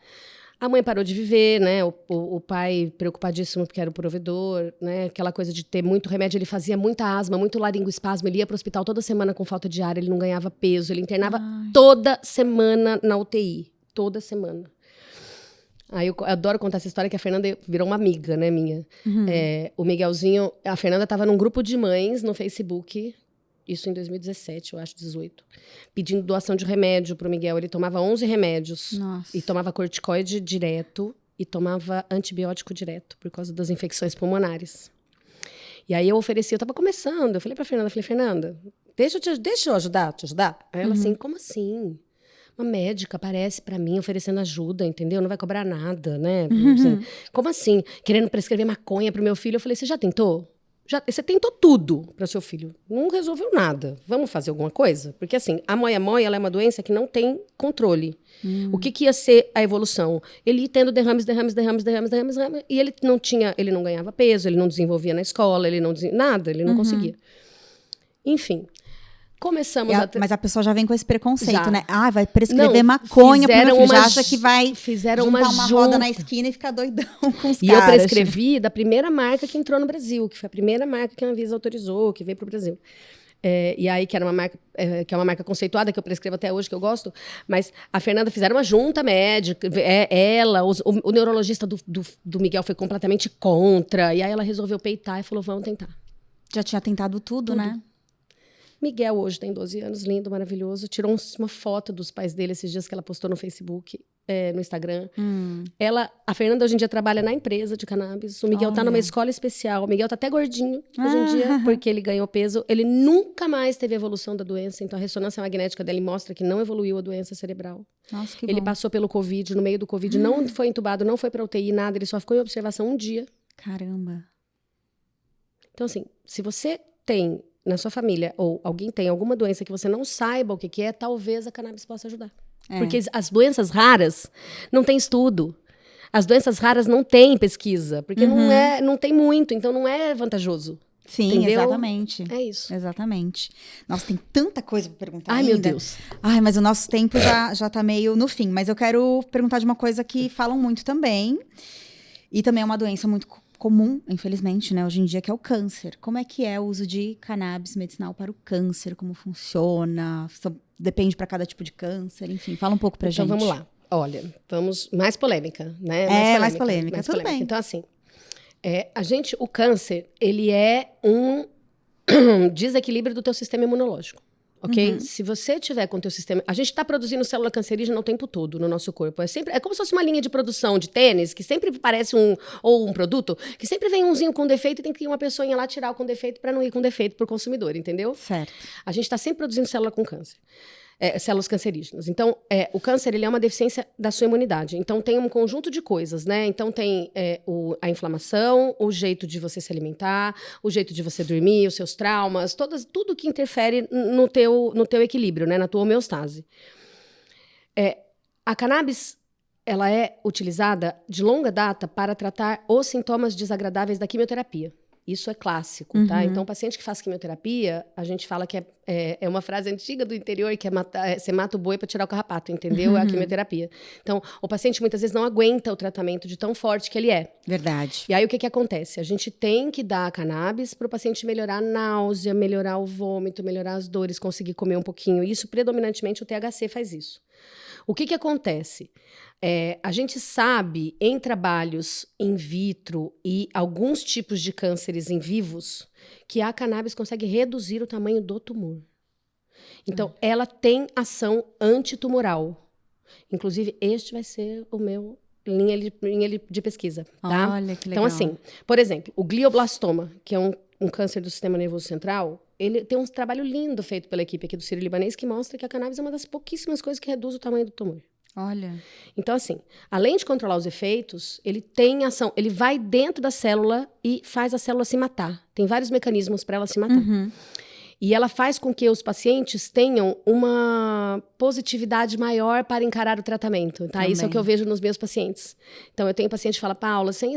A mãe parou de viver, né? O pai preocupadíssimo porque era o provedor, né? Aquela coisa de ter muito remédio. Ele fazia muita asma, muito laringoespasmo. Ele ia para o hospital toda semana com falta de ar. Ele não ganhava peso. Ele internava toda semana na UTI. Toda semana. Aí eu adoro contar essa história que a Fernanda virou uma amiga, né, minha. O Miguelzinho... A Fernanda estava num grupo de mães no Facebook... Isso em 2017, eu acho, 18. Pedindo doação de remédio pro Miguel. Ele tomava 11 remédios. Nossa. E tomava corticoide direto. E tomava antibiótico direto, por causa das infecções pulmonares. E aí eu ofereci, eu tava começando. Eu falei pra Fernanda, Fernanda, deixa eu ajudar, te ajudar? Aí ela assim, como assim? Uma médica aparece pra mim oferecendo ajuda, entendeu? Não vai cobrar nada, né? Assim, como assim? Querendo prescrever maconha pro meu filho. Eu falei, você já tentou? Você tentou tudo para seu filho, não resolveu nada. Vamos fazer alguma coisa? Porque assim, a moia-moia ela é uma doença que não tem controle. O que ia ser a evolução? Ele ia tendo derrames, e ele não ganhava peso, ele não desenvolvia na escola, ele não conseguia. Enfim. Começamos Mas a pessoa já vem com esse preconceito, já. Né? Vai prescrever maconha pro meu filho, já acha que vai fizeram juntar uma roda na esquina e ficar doidão com os caras. Eu prescrevi da primeira marca que entrou no Brasil, que foi a primeira marca que a Anvisa autorizou, que veio pro Brasil. E aí, que era uma marca, que é uma marca conceituada, que eu prescrevo até hoje, que eu gosto. Mas a Fernanda fizeram uma junta médica, o neurologista do Miguel foi completamente contra. E aí ela resolveu peitar e falou, vamos tentar. Já tinha tentado tudo, né? Miguel hoje tem 12 anos, lindo, maravilhoso. Tirou uma foto dos pais dele esses dias que ela postou no Facebook, no Instagram. A Fernanda hoje em dia trabalha na empresa de cannabis. O Miguel tá numa escola especial. O Miguel tá até gordinho hoje em dia, porque ele ganhou peso. Ele nunca mais teve evolução da doença. Então a ressonância magnética dele mostra que não evoluiu a doença cerebral. Nossa, que ele bom. passou pelo Covid, no meio do Covid, não foi entubado, não foi pra UTI, nada. Ele só ficou em observação um dia. Caramba. Então assim, se você tem na sua família, ou alguém tem alguma doença que você não saiba o que é, talvez a cannabis possa ajudar. Porque as doenças raras não tem estudo. As doenças raras não tem pesquisa, porque não tem muito, então não é vantajoso. Sim, entendeu? exatamente. É isso. Exatamente. Nossa, tem tanta coisa pra perguntar Ai, ainda. meu Deus. Ai, mas o nosso tempo já tá meio no fim. Mas eu quero perguntar de uma coisa que falam muito também. E também é uma doença muito comum, infelizmente, né, hoje em dia, que é o câncer. Como é que é o uso de cannabis medicinal para o câncer? Como funciona? Depende para cada tipo de câncer? Enfim, fala um pouco pra gente. Então, vamos lá. Olha, mais polêmica, né? Mais polêmica. Tudo bem. Então, assim, o câncer, ele é um desequilíbrio do teu sistema imunológico, ok? Se você tiver com o teu sistema... A gente está produzindo célula cancerígena o tempo todo no nosso corpo. É como se fosse uma linha de produção de tênis, que sempre parece um produto, que sempre vem umzinho com defeito e tem que ir uma pessoa lá tirar o com defeito para não ir com defeito pro consumidor, entendeu? Certo. A gente está sempre produzindo célula com câncer. Células cancerígenas. Então, o câncer, ele é uma deficiência da sua imunidade. Então, tem um conjunto de coisas, né? Então, tem a inflamação, o jeito de você se alimentar, o jeito de você dormir, os seus traumas, tudo que interfere no teu equilíbrio, né? Na tua homeostase. A cannabis, ela é utilizada de longa data para tratar os sintomas desagradáveis da quimioterapia. Isso é clássico, tá? Então, o paciente que faz quimioterapia, a gente fala que é uma frase antiga do interior, que você mata o boi para tirar o carrapato, entendeu? É a quimioterapia. Então, o paciente muitas vezes não aguenta o tratamento de tão forte que ele é. Verdade. E aí, o que acontece? A gente tem que dar a cannabis para o paciente melhorar a náusea, melhorar o vômito, melhorar as dores, conseguir comer um pouquinho. Isso, predominantemente, o THC faz isso. O que acontece? A gente sabe, em trabalhos in vitro e alguns tipos de cânceres em vivos, que a cannabis consegue reduzir o tamanho do tumor. Então, ela tem ação antitumoral. Inclusive, este vai ser o meu linha de pesquisa, tá? Olha, que legal. Então, assim, por exemplo, o glioblastoma, que é um câncer do sistema nervoso central, ele tem um trabalho lindo feito pela equipe aqui do Sírio-Libanês que mostra que a cannabis é uma das pouquíssimas coisas que reduz o tamanho do tumor. Olha. Então, assim, além de controlar os efeitos, ele tem ação, ele vai dentro da célula e faz a célula se matar. Tem vários mecanismos para ela se matar. E ela faz com que os pacientes tenham uma positividade maior para encarar o tratamento, tá? Isso é o que eu vejo nos meus pacientes. Então, eu tenho paciente que fala, Paula, sem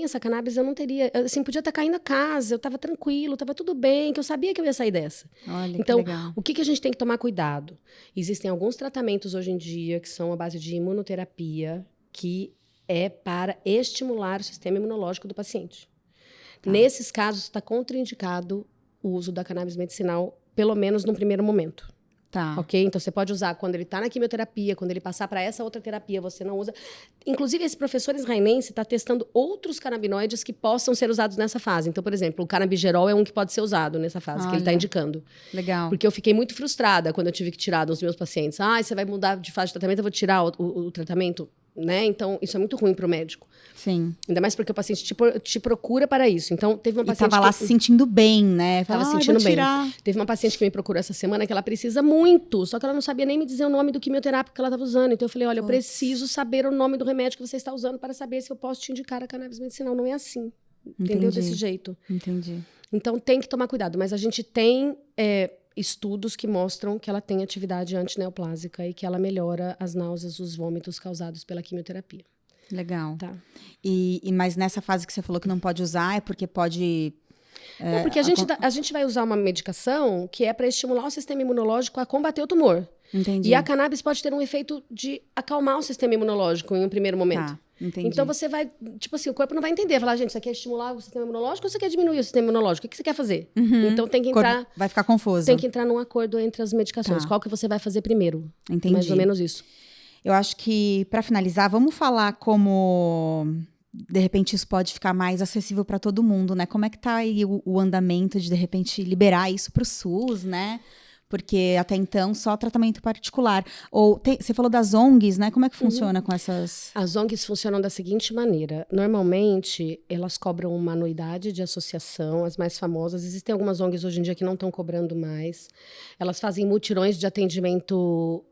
essa cannabis eu não teria... Assim, podia estar caindo a casa, eu estava tranquilo, estava tudo bem, que eu sabia que eu ia sair dessa. Olha, então, que legal. o que a gente tem que tomar cuidado? Existem alguns tratamentos hoje em dia que são à base de imunoterapia, que é para estimular o sistema imunológico do paciente. Tá. Nesses casos, está contraindicado o uso da cannabis medicinal, pelo menos num primeiro momento. Tá. Ok? Então, você pode usar quando ele está na quimioterapia, quando ele passar para essa outra terapia, você não usa. Inclusive, esse professor israelense está testando outros canabinoides que possam ser usados nessa fase. Então, por exemplo, o canabigerol é um que pode ser usado nessa fase, que ele está indicando. Legal. Porque eu fiquei muito frustrada quando eu tive que tirar dos meus pacientes. Você vai mudar de fase de tratamento, eu vou tirar o tratamento, né? Então, isso é muito ruim para o médico. Sim. Ainda mais porque o paciente te procura para isso. Então, teve uma paciente tava lá se sentindo bem, né? Tava se sentindo bem. Teve uma paciente que me procurou essa semana que ela precisa muito, só que ela não sabia nem me dizer o nome do quimioterápico que ela estava usando. Então, eu falei, olha, eu preciso saber o nome do remédio que você está usando para saber se eu posso te indicar a cannabis medicinal. Não é assim. Entendeu? Desse jeito. Entendi. Então, tem que tomar cuidado. Mas a gente tem estudos que mostram que ela tem atividade antineoplásica e que ela melhora as náuseas, os vômitos causados pela quimioterapia. Legal. Tá. Mas nessa fase que você falou que não pode usar, é porque pode... Não, porque a gente vai usar uma medicação que é para estimular o sistema imunológico a combater o tumor. Entendi. E a cannabis pode ter um efeito de acalmar o sistema imunológico em um primeiro momento. Tá, entendi. Então você vai, tipo assim, o corpo não vai entender. Falar, gente, você quer estimular o sistema imunológico ou você quer diminuir o sistema imunológico? O que você quer fazer? Então tem que entrar... Vai ficar confuso. Tem que entrar num acordo entre as medicações. Tá. Qual que você vai fazer primeiro? Entendi. Mais ou menos isso. Eu acho que, para finalizar, vamos falar como, de repente, isso pode ficar mais acessível para todo mundo, né? Como é que tá aí o andamento de repente, liberar isso para o SUS, né? Porque, até então, só tratamento particular. Você falou das ONGs, né? Como é que funciona com essas... As ONGs funcionam da seguinte maneira. Normalmente, elas cobram uma anuidade de associação, as mais famosas. Existem algumas ONGs hoje em dia que não estão cobrando mais. Elas fazem mutirões de atendimento...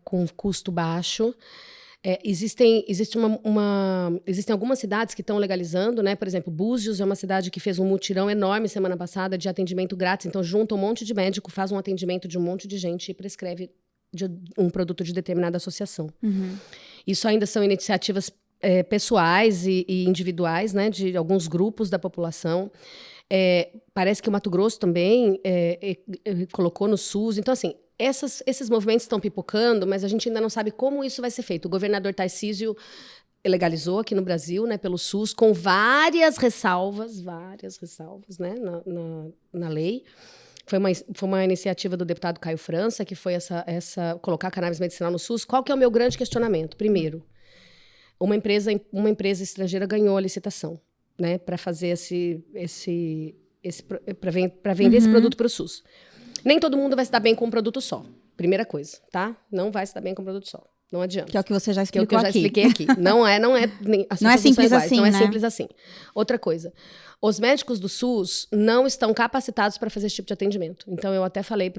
com custo baixo. Existem algumas cidades que estão legalizando, né? Por exemplo, Búzios é uma cidade que fez um mutirão enorme semana passada de atendimento grátis. Então, junta um monte de médico, faz um atendimento de um monte de gente e prescreve um produto de determinada associação. Isso ainda são iniciativas pessoais e individuais, né, de alguns grupos da população. Parece que o Mato Grosso também colocou no SUS. Então, assim, esses movimentos estão pipocando, mas a gente ainda não sabe como isso vai ser feito. O governador Tarcísio legalizou aqui no Brasil, né, pelo SUS, com várias ressalvas, né, na lei. Foi uma iniciativa do deputado Caio França, que foi colocar a cannabis medicinal no SUS. Qual que é o meu grande questionamento? Primeiro, uma empresa estrangeira ganhou a licitação, né, para fazer para vender esse produto para o SUS. Nem todo mundo vai se dar bem com um produto só. Primeira coisa, tá? Não vai se dar bem com um produto só. Não adianta. Que é o que você já explicou aqui. Que é o que eu já expliquei aqui. Não é simples assim, não é né? simples assim. Outra coisa. Os médicos do SUS não estão capacitados para fazer esse tipo de atendimento. Então, eu até falei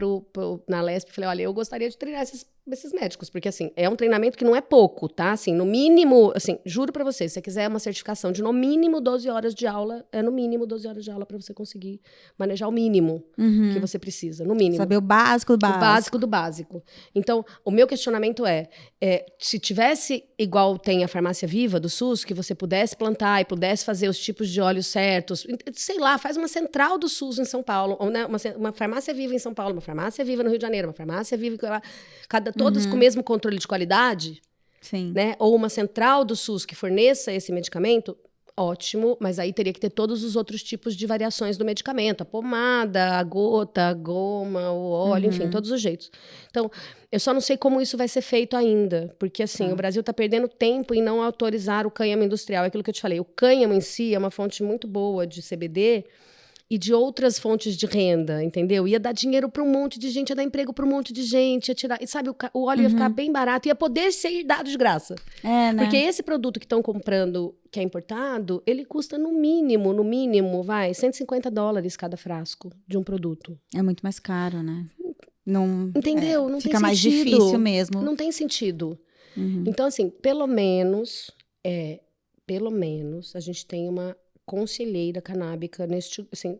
na Lesp, falei, olha, eu gostaria de treinar esses médicos, porque, assim, é um treinamento que não é pouco, tá? Assim, no mínimo, assim, juro para você, se você quiser uma certificação de no mínimo 12 horas de aula, no mínimo 12 horas de aula para você conseguir manejar o mínimo que você precisa, no mínimo. Saber o básico do básico. O básico do básico. Então, o meu questionamento se tivesse, igual tem a farmácia viva do SUS, que você pudesse plantar e pudesse fazer os tipos de óleos certos, sei lá, faz uma central do SUS em São Paulo, ou, né, uma farmácia viva em São Paulo, uma farmácia viva no Rio de Janeiro, uma farmácia viva, todas com o mesmo controle de qualidade, sim, né? Ou uma central do SUS que forneça esse medicamento, ótimo, mas aí teria que ter todos os outros tipos de variações do medicamento, a pomada, a gota, a goma, o óleo, enfim, todos os jeitos. Então, eu só não sei como isso vai ser feito ainda, porque, assim, o Brasil está perdendo tempo em não autorizar o cânhamo industrial. É aquilo que eu te falei, o cânhamo em si é uma fonte muito boa de CBD e de outras fontes de renda, entendeu? Ia dar dinheiro para um monte de gente, ia dar emprego para um monte de gente, ia tirar... E sabe, o óleo ia ficar bem barato, ia poder ser dado de graça. Né? Porque esse produto que estão comprando, que é importado, ele custa no mínimo, $150 cada frasco de um produto. É muito mais caro, né? Não, entendeu? Não fica tem mais sentido. difícil mesmo. Não tem sentido. Então, assim, pelo menos a gente tem uma conselheira canábica assim,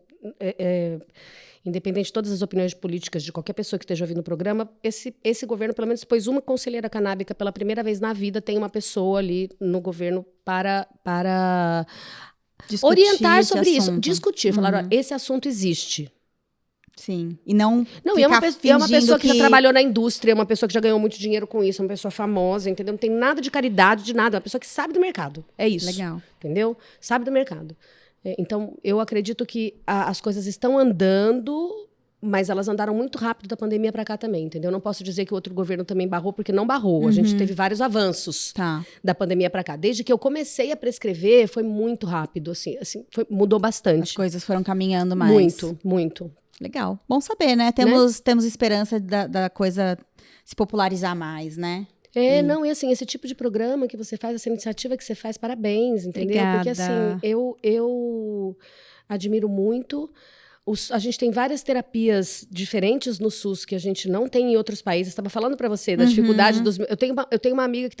independente de todas as opiniões políticas de qualquer pessoa que esteja ouvindo o programa, esse governo pelo menos pôs uma conselheira canábica. Pela primeira vez na vida tem uma pessoa ali no governo para orientar sobre isso, discutir, falar, ó, esse assunto existe. Sim, e não e é uma pessoa que já trabalhou na indústria, uma pessoa que já ganhou muito dinheiro com isso, uma pessoa famosa, entendeu? Não tem nada de caridade, de nada, é uma pessoa que sabe do mercado, é isso. Legal. Entendeu? Sabe do mercado. Então, eu acredito que as coisas estão andando, mas elas andaram muito rápido da pandemia para cá também, entendeu? Não posso dizer que o outro governo também barrou, porque não barrou. A gente teve vários avanços da pandemia para cá. Desde que eu comecei a prescrever, foi muito rápido, assim mudou bastante. As coisas foram caminhando mais. Muito, muito. Legal. Bom saber, né? Temos esperança da coisa se popularizar mais, né? E assim, esse tipo de programa que você faz, essa iniciativa que você faz, parabéns, entendeu? Obrigada. Porque, assim, eu admiro muito. A gente tem várias terapias diferentes no SUS que a gente não tem em outros países. Estava falando para você da dificuldade dos... Eu tenho uma amiga que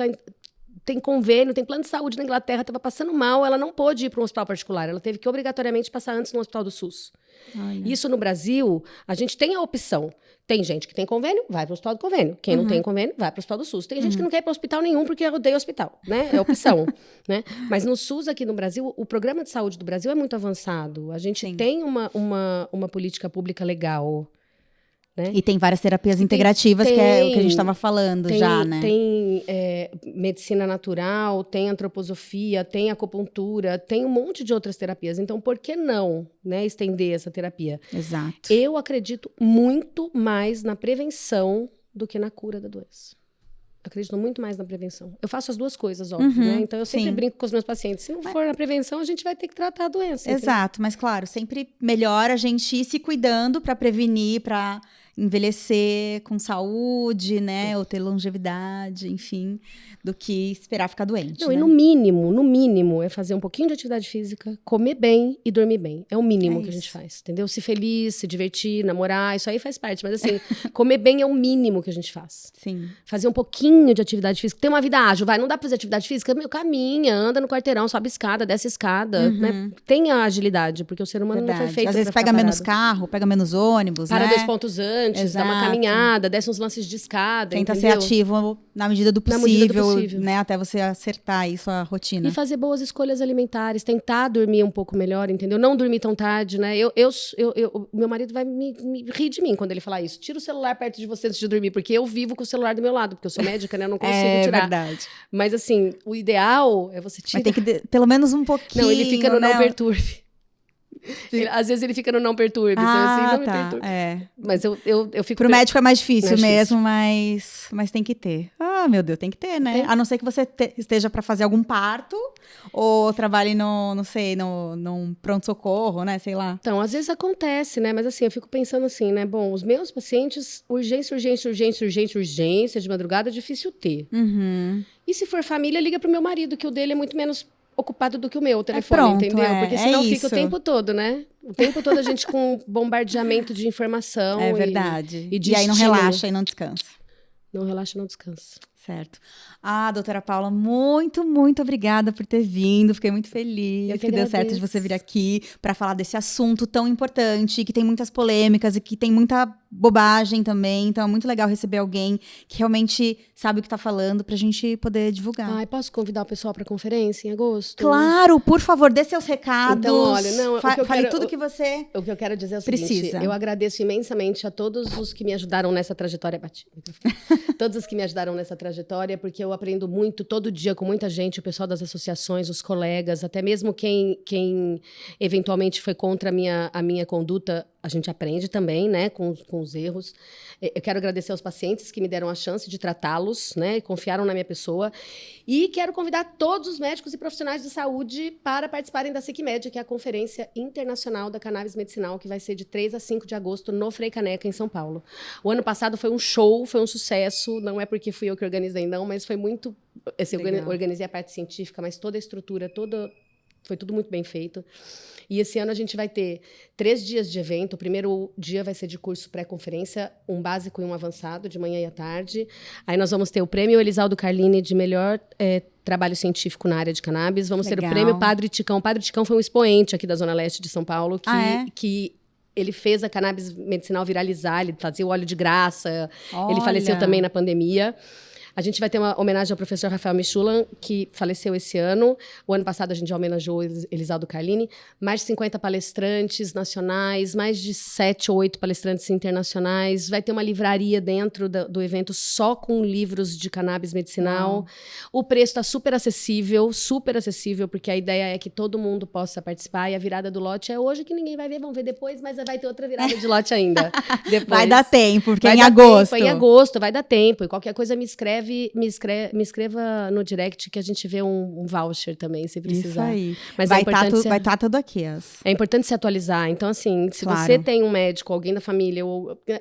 tem convênio, tem plano de saúde na Inglaterra, estava passando mal, ela não pôde ir para um hospital particular, ela teve que obrigatoriamente passar antes no hospital do SUS. Olha. Isso no Brasil, a gente tem a opção. Tem gente que tem convênio, vai para o hospital do convênio. Quem não tem convênio, vai para o hospital do SUS. Tem gente que não quer ir para hospital nenhum porque odeia hospital, né? É opção, né? Mas no SUS aqui no Brasil, o programa de saúde do Brasil é muito avançado. A gente tem uma política pública legal. Né? E tem várias terapias integrativas, que é o que a gente estava falando já, né? Tem medicina natural, tem antroposofia, tem acupuntura, tem um monte de outras terapias. Então, por que não, né, estender essa terapia? Exato. Eu acredito muito mais na prevenção do que na cura da doença. Acredito muito mais na prevenção. Eu faço as duas coisas, óbvio, né? Então, eu sempre brinco com os meus pacientes. Se não for na prevenção, a gente vai ter que tratar a doença. Exato, entendeu? Mas claro, sempre melhor a gente ir se cuidando para prevenir, para envelhecer com saúde, né? Ou ter longevidade, enfim, do que esperar ficar doente. Não, né? E no mínimo, é fazer um pouquinho de atividade física, comer bem e dormir bem. É o mínimo que a gente faz, entendeu? Se feliz, se divertir, namorar, isso aí faz parte. Mas assim, comer bem é o mínimo que a gente faz. Sim. Fazer um pouquinho de atividade física. Ter uma vida ágil, não dá pra fazer atividade física? Caminha, anda no quarteirão, sobe escada, desce escada, né? Tenha agilidade, porque o ser humano não foi feito. Às vezes pega menos carro, pega menos ônibus, para né? 2 pontos antes. antes, dá uma caminhada, desce uns lances de escada, tenta ser ativo na medida do possível, né? Até você acertar aí sua rotina. E fazer boas escolhas alimentares, tentar dormir um pouco melhor, entendeu? Não dormir tão tarde, né? Meu marido vai me rir de mim quando ele falar isso. Tira o celular perto de você antes de dormir, porque eu vivo com o celular do meu lado, porque eu sou médica, né? Eu não consigo tirar. É verdade. Mas assim, o ideal é você tirar. Mas tem que pelo menos um pouquinho. Não, ele fica no não perturbe. Às vezes ele fica no não perturbe. Assim, não me perturbe. Mas eu fico... Pro médico é mais difícil mesmo, mas tem que ter. Ah, meu Deus, tem que ter, né? A não ser que você esteja para fazer algum parto ou trabalhe num pronto-socorro, né? Sei lá. Então, às vezes acontece, né? Mas assim, eu fico pensando assim, né? Bom, os meus pacientes, urgência de madrugada é difícil ter. Uhum. E se for família, liga pro meu marido, que o dele é muito menos ocupado do que o meu telefone, entendeu? Porque senão fica o tempo todo, né? O tempo todo a gente com bombardeamento de informação. É verdade. E aí não relaxa e não descansa. Não relaxa, não descansa. Certo. Doutora Paula, muito, muito obrigada por ter vindo. Fiquei muito feliz que deu certo de você vir aqui para falar desse assunto tão importante, que tem muitas polêmicas e que tem muita bobagem também. Então é muito legal receber alguém que realmente sabe o que está falando pra gente poder divulgar. Posso convidar o pessoal para a conferência em agosto? Claro, por favor, dê seus recados. Então, olha, fale tudo que você O que eu quero dizer é o precisa. Seguinte, eu agradeço imensamente a todos os que me ajudaram nessa trajetória. Todos os que me ajudaram nessa trajetória, porque eu aprendo muito todo dia com muita gente, o pessoal das associações, os colegas, até mesmo quem eventualmente foi contra a minha conduta, a gente aprende também, né, com os erros. Eu quero agradecer aos pacientes que me deram a chance de tratá-los, né, confiaram na minha pessoa. E quero convidar todos os médicos e profissionais de saúde para participarem da SICMED, que é a Conferência Internacional da Cannabis Medicinal, que vai ser de 3 a 5 de agosto no Frei Caneca, em São Paulo. O ano passado foi um show, foi um sucesso, não é porque fui eu que organizei, não, mas foi muito... Assim, eu organizei a parte científica, mas toda a estrutura, foi tudo muito bem feito. E esse ano a gente vai ter 3 dias de evento. O primeiro dia vai ser de curso pré-conferência, um básico e um avançado, de manhã e à tarde. Aí nós vamos ter o prêmio Elisaldo Carlini de melhor trabalho científico na área de cannabis. Vamos ter o prêmio Padre Ticão. O Padre Ticão foi um expoente aqui da Zona Leste de São Paulo, que ele fez a cannabis medicinal viralizar, ele fazia o óleo de graça. Olha. Ele faleceu também na pandemia. A gente vai ter uma homenagem ao professor Rafael Michulan, que faleceu esse ano. O ano passado a gente já homenageou Elisaldo Carlini. Mais de 50 palestrantes nacionais, mais de 7 ou 8 palestrantes internacionais. Vai ter uma livraria dentro do evento só com livros de cannabis medicinal. O preço está super acessível, porque a ideia é que todo mundo possa participar. E a virada do lote é hoje, que ninguém vai ver, vão ver depois, mas vai ter outra virada de lote ainda. Depois. Vai dar tempo, porque é em agosto. Em agosto, vai dar tempo. E qualquer coisa me escreva no direct que a gente vê um voucher também, se precisar. Isso aí. Mas vai estar tudo aqui. É importante se atualizar. Então, assim, se você tem um médico, alguém da família,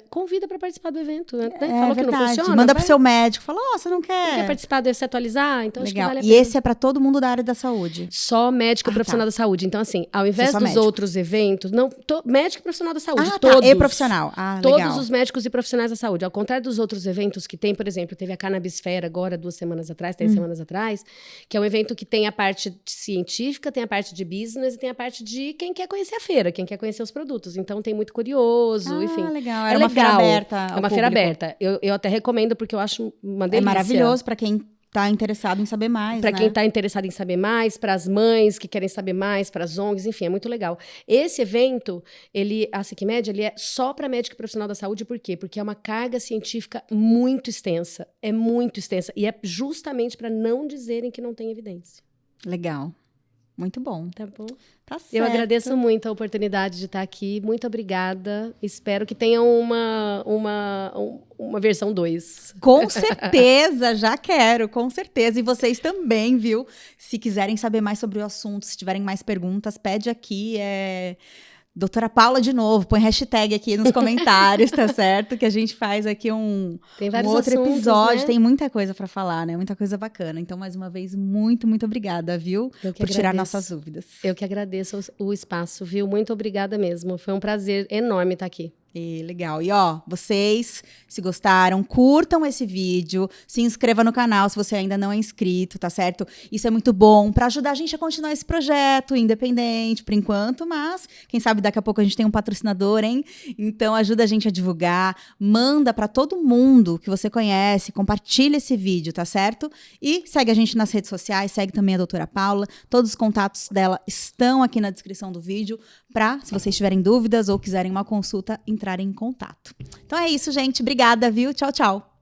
convida para participar do evento. Né? Falou verdade. Que não funciona? Manda pro seu médico. Fala, você não quer? Não quer participar, deve se atualizar? Então, legal. Acho que vale a pena. E esse é para todo mundo da área da saúde? Só médico e profissional da saúde. Então, assim, ao invés dos outros eventos... médico e profissional da saúde. Todos. E profissional. Todos legal. os médicos e profissionais da saúde. Ao contrário dos outros eventos que tem, por exemplo, teve a Cannabisfera agora, 2 semanas atrás, 3 semanas atrás, que é um evento que tem a parte científica, tem a parte de business e tem a parte de quem quer conhecer a feira, quem quer conhecer os produtos. Então, tem muito curioso, enfim. Legal. É uma feira aberta. É uma feira aberta. Eu até recomendo, porque eu acho uma delícia. É maravilhoso para quem está interessado em saber mais, Para quem está interessado em saber mais, para as mães que querem saber mais, para as ONGs, enfim, é muito legal. Esse evento, a SICMED, ele é só para médico e profissional da saúde, por quê? Porque é uma carga científica muito extensa, e é justamente para não dizerem que não tem evidência. Legal. Muito bom. Tá bom. Tá certo. Eu agradeço muito a oportunidade de estar aqui. Muito obrigada. Espero que tenha uma versão 2. Com certeza, já quero, com certeza. E vocês também, viu? Se quiserem saber mais sobre o assunto, se tiverem mais perguntas, pede aqui. Doutora Paula de novo, põe hashtag aqui nos comentários, tá certo? Que a gente faz aqui um outro assuntos, episódio. Né? Tem muita coisa para falar, né? Muita coisa bacana. Então, mais uma vez, muito, muito obrigada, viu? Por tirar nossas dúvidas. Eu que agradeço o espaço, viu? Muito obrigada mesmo. Foi um prazer enorme estar aqui. Legal. E ó, vocês, se gostaram, curtam esse vídeo, se inscreva no canal se você ainda não é inscrito, tá certo? Isso é muito bom para ajudar a gente a continuar esse projeto independente por enquanto, mas quem sabe daqui a pouco a gente tem um patrocinador, hein? Então ajuda a gente a divulgar, manda para todo mundo que você conhece, compartilha esse vídeo, tá certo? E segue a gente nas redes sociais, segue também a doutora Paula, todos os contatos dela estão aqui na descrição do vídeo, para, se vocês tiverem dúvidas ou quiserem uma consulta, entrarem em contato. Então é isso, gente. Obrigada, viu? Tchau, tchau.